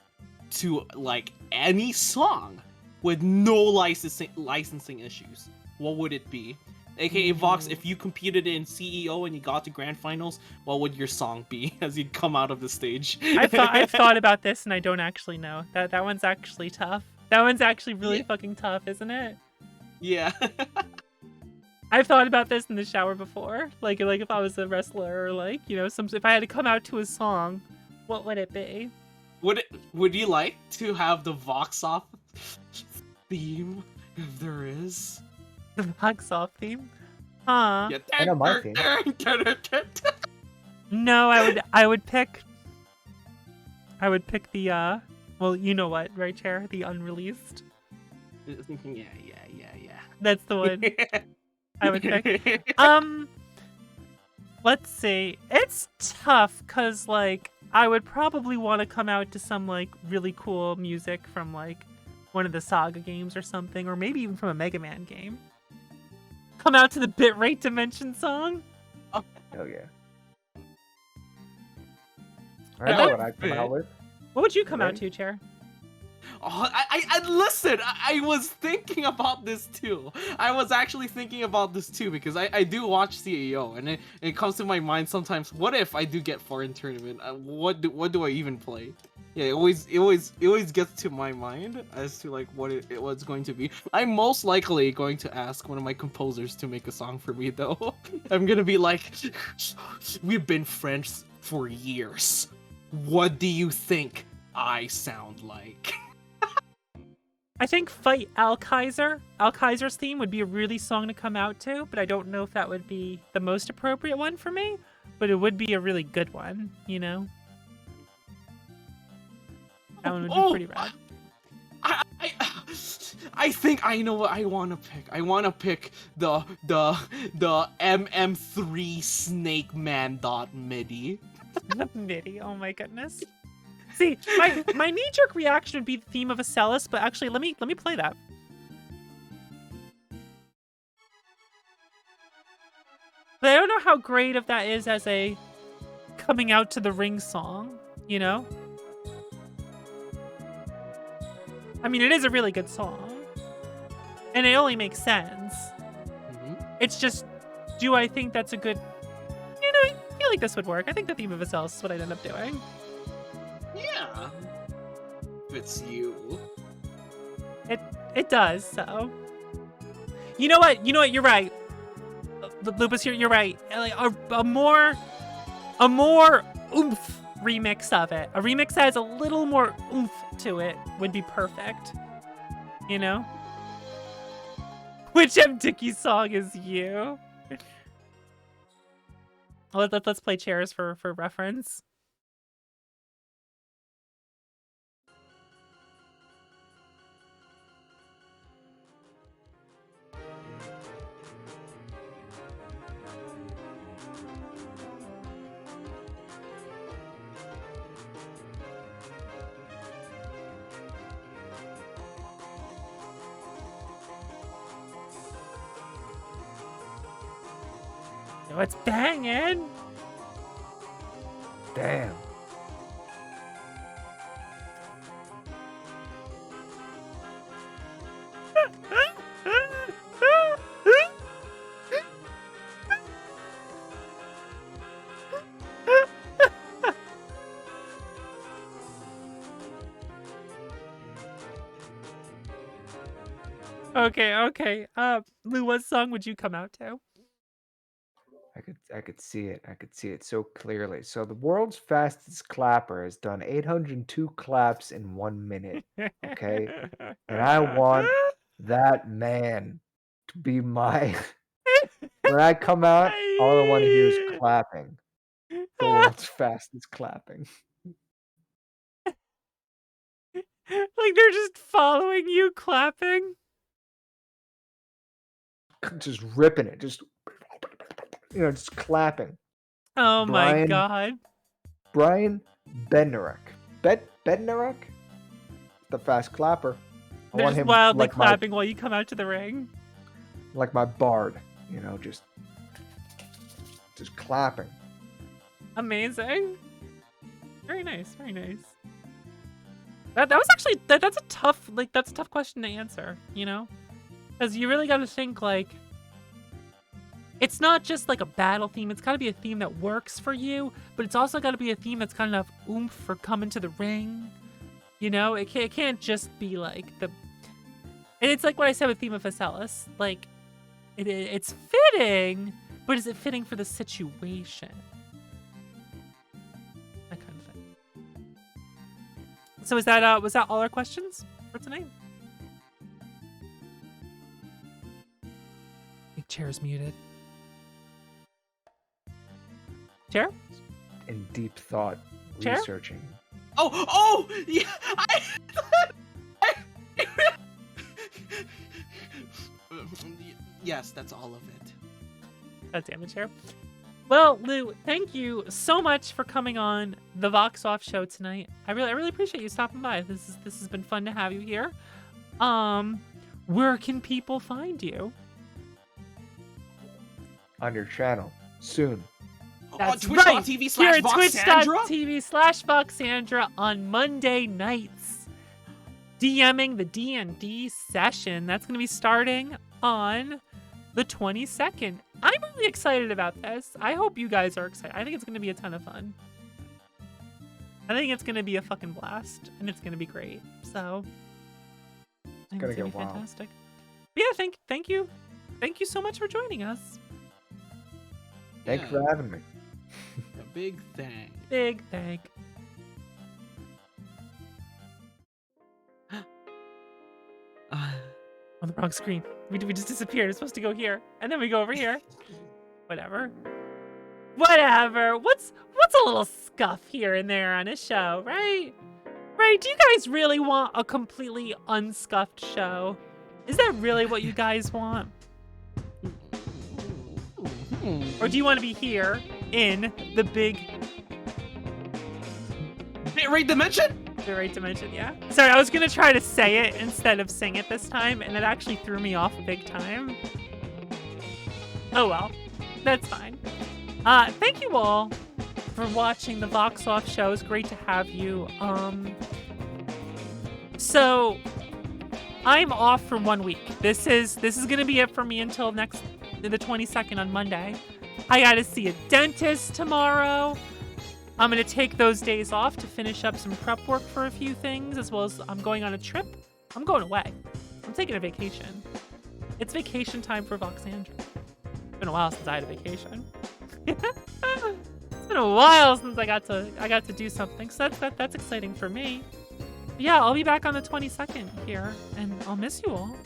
to like any song with no licensing issues, what would it be? AKA Vox, if you competed in CEO and you got to grand finals, what would your song be as you come out of the stage? I've thought about this and I don't actually know. That one's actually tough. That one's actually really fucking tough, isn't it? Yeah. I've thought about this in the shower before. Like if I was a wrestler or like, you know, if I had to come out to a song, what would it be? Would you like to have the Vox off theme if there is? The Vox off theme? Huh. Yeah. I know my theme. No, I would pick the well, you know what, right, Chair? The unreleased. Yeah. That's the one I would pick. Let's see. It's tough cuz like I would probably want to come out to some like really cool music from like one of the Saga games or something, or maybe even from a Mega Man game. Come out to the bitrate dimension song. Oh yeah. I know what I'd come out with. What would you come out Right? to, Chair? Oh, I listen. I was thinking about this too. I was actually thinking about this too because I do watch CEO and it comes to my mind sometimes. What if I do get foreign tournament? What do I even play? Yeah, it always gets to my mind as to like what's going to be. I'm most likely going to ask one of my composers to make a song for me though. I'm gonna be like, we've been friends for years. What do you think I sound like? I think Fight Al Kaiser. Al Kaiser's theme would be a really song to come out to, but I don't know if that would be the most appropriate one for me. But it would be a really good one, you know? That one would be pretty rad. I think I know what I want to pick. I want to pick the MM3 Snake Man .midi. MIDI, oh my goodness. See, my knee-jerk reaction would be the theme of Acellus, but actually, let me play that. But I don't know how great of that is as a coming out to the ring song, you know? I mean, it is a really good song. And it only makes sense. It's just, do I think that's a good... You know, I feel like this would work. I think the theme of Acellus is what I'd end up doing. Yeah. If it's you. It does, so. You know what? You're right. Lupus, you're right. Like a more oomph remix of it. A remix that has a little more oomph to it would be perfect. You know? Which M. Dickey song is you? Let's play chairs for reference. Oh, it's banging. Damn. Okay. Lou, what song would you come out to? I could see it. I could see it so clearly. So the world's fastest clapper has done 802 claps in 1 minute. Okay? And I want that man to be my... When I come out, all I want to hear is clapping. The world's fastest clapping. Like they're just following you clapping? Just ripping it. Just clapping. Oh my god. Brian Bednarek. Bednarek? The fast clapper. They're just wildly clapping while you come out to the ring. Like my bard, just clapping. Amazing. Very nice. That was actually that's a tough question to answer, you know? Because you really got to think, like, it's not just like a battle theme. It's got to be a theme that works for you, but it's also got to be a theme that's got enough oomph for coming to the ring. You know, it can't just be like the... And it's like what I said with Theme of Phaselis. Like, it's fitting, but is it fitting for the situation? That kind of thing. So was that all our questions for tonight? Big chair's muted. Chair? In deep thought, Chair? researching. Oh, yeah. Yes, that's all of it. God damn it, Chair. Well, Lou, thank you so much for coming on the Vox Off show tonight. I really appreciate you stopping by. This has been fun to have you here. Where can people find you? On your channel soon. That's on right. Twitch.tv Here at /Voxandra? Twitch.tv/Voxandra on Monday nights. DMing the D&D session. That's going to be starting on the 22nd. I'm really excited about this. I hope you guys are excited. I think it's going to be a ton of fun. I think it's going to be a fucking blast, and it's going to be great. So, I think gonna it's going get to be wild. fantastic. But yeah, thank you. Thank you so much for joining us. Thank you Yeah. for having me. A big thing. Big thank. On the wrong screen. We just disappeared. It's supposed to go here, and then we go over here. Whatever. What's a little scuff here and there on a show, right? Right? Do you guys really want a completely unscuffed show? Is that really what you guys want? Or do you want to be here in the big Right dimension? the right dimension? Yeah. Sorry, I was gonna try to say it instead of sing it this time, and it actually threw me off big time. Oh well, that's fine. Thank you all for watching the Vox Off show. It's great to have you. So I'm off for 1 week. This is gonna be it for me until the 22nd on Monday. I gotta see a dentist tomorrow. I'm gonna take those days off to finish up some prep work for a few things, as well as I'm going on a trip. I'm going away. I'm taking a vacation. It's vacation time for Voxandra. It's been a while since I had a vacation. It's been a while since I got to do something, so that's exciting for me. But yeah, I'll be back on the 22nd here, and I'll miss you all.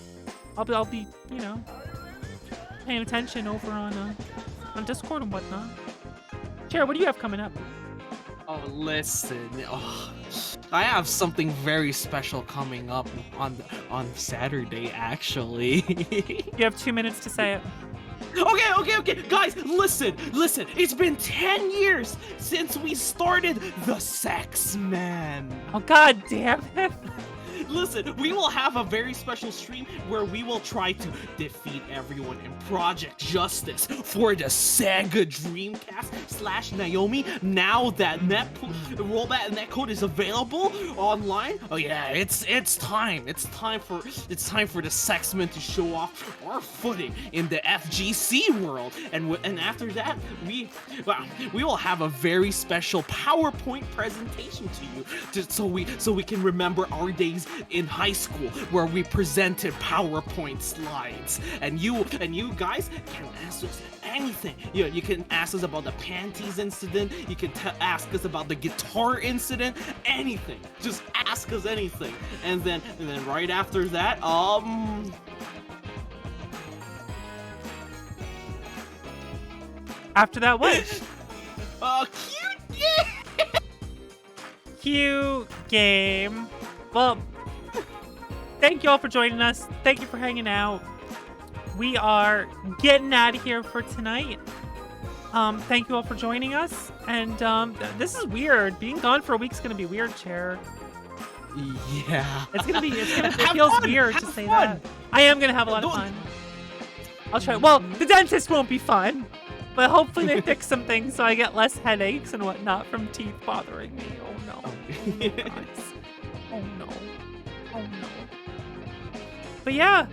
I'll be paying attention over on Discord and whatnot. Chair, what do you have coming up? Oh, listen. Oh, I have something very special coming up on Saturday, actually. You have 2 minutes to say it. Okay. Guys, listen. It's been 10 years since we started the Sex Man. Oh, god damn it. Listen, we will have a very special stream where we will try to defeat everyone in Project Justice for the Sega Dreamcast / Naomi. Now that rollback netcode is available online. Oh yeah, it's time. It's time for the Sexmen to show off our footing in the FGC world. And after that, we will have a very special PowerPoint presentation to you, so we can remember our days in high school where we presented PowerPoint slides, and you guys can ask us anything. You can ask us about the panties incident. You can ask us about the guitar incident. Anything. Just ask us anything. And then right after that, After that, what? cute. Yeah. Cute game. Well, thank you all for joining us. Thank you for hanging out. We are getting out of here for tonight. Thank you all for joining us. And this is weird. Being gone for a week's gonna be weird, Chair. Yeah. It Have feels fun, weird to have say fun. that. I am gonna have a lot of Don't- fun. I'll try. Well, the dentist won't be fun, but hopefully they fix some things so I get less headaches and whatnot from teeth bothering me. Oh no. Oh no. Oh no. But yeah,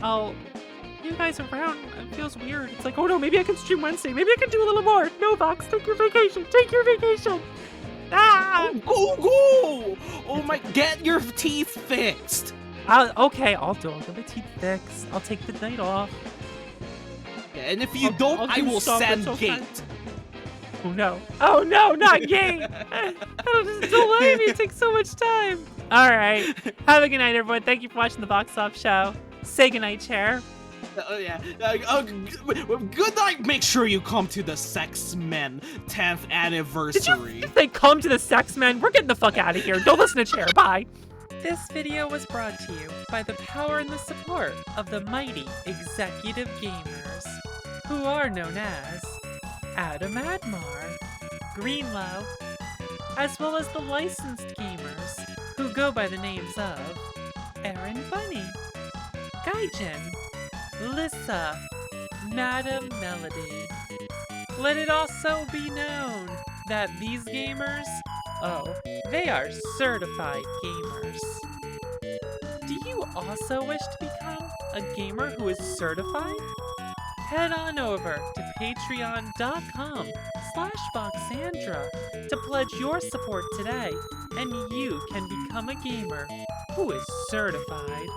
you guys around. It feels weird. It's like, oh no, maybe I can stream Wednesday. Maybe I can do a little more. No, Vox, take your vacation. Take your vacation. Ah! Go! Oh my, get your teeth fixed. Okay, I'll do it. I'll get my teeth fixed. I'll take the night off. Yeah, and if you I'll don't, I do will stuff send that's Gate. okay. Oh no. Oh no, not Gate. That'll just delay me. It takes so much time. All right. Have a good night, everyone. Thank you for watching the Vox Off Show. Say goodnight, Chair. Yeah. Good night. Make sure you come to the Sex Men 10th anniversary. If they come to the Sex Men, we're getting the fuck out of here. Don't listen to Chair. Bye. This video was brought to you by the power and the support of the mighty executive gamers, who are known as Adam Admar, Greenlow, as well as the licensed gamers, who go by the names of Aaron Bunny, Gaijin, Lissa, Madam Melody. Let it also be known that these gamers, they are certified gamers. Do you also wish to become a gamer who is certified? Head on over to patreon.com/Voxandra to pledge your support today, and you can become a gamer who is certified.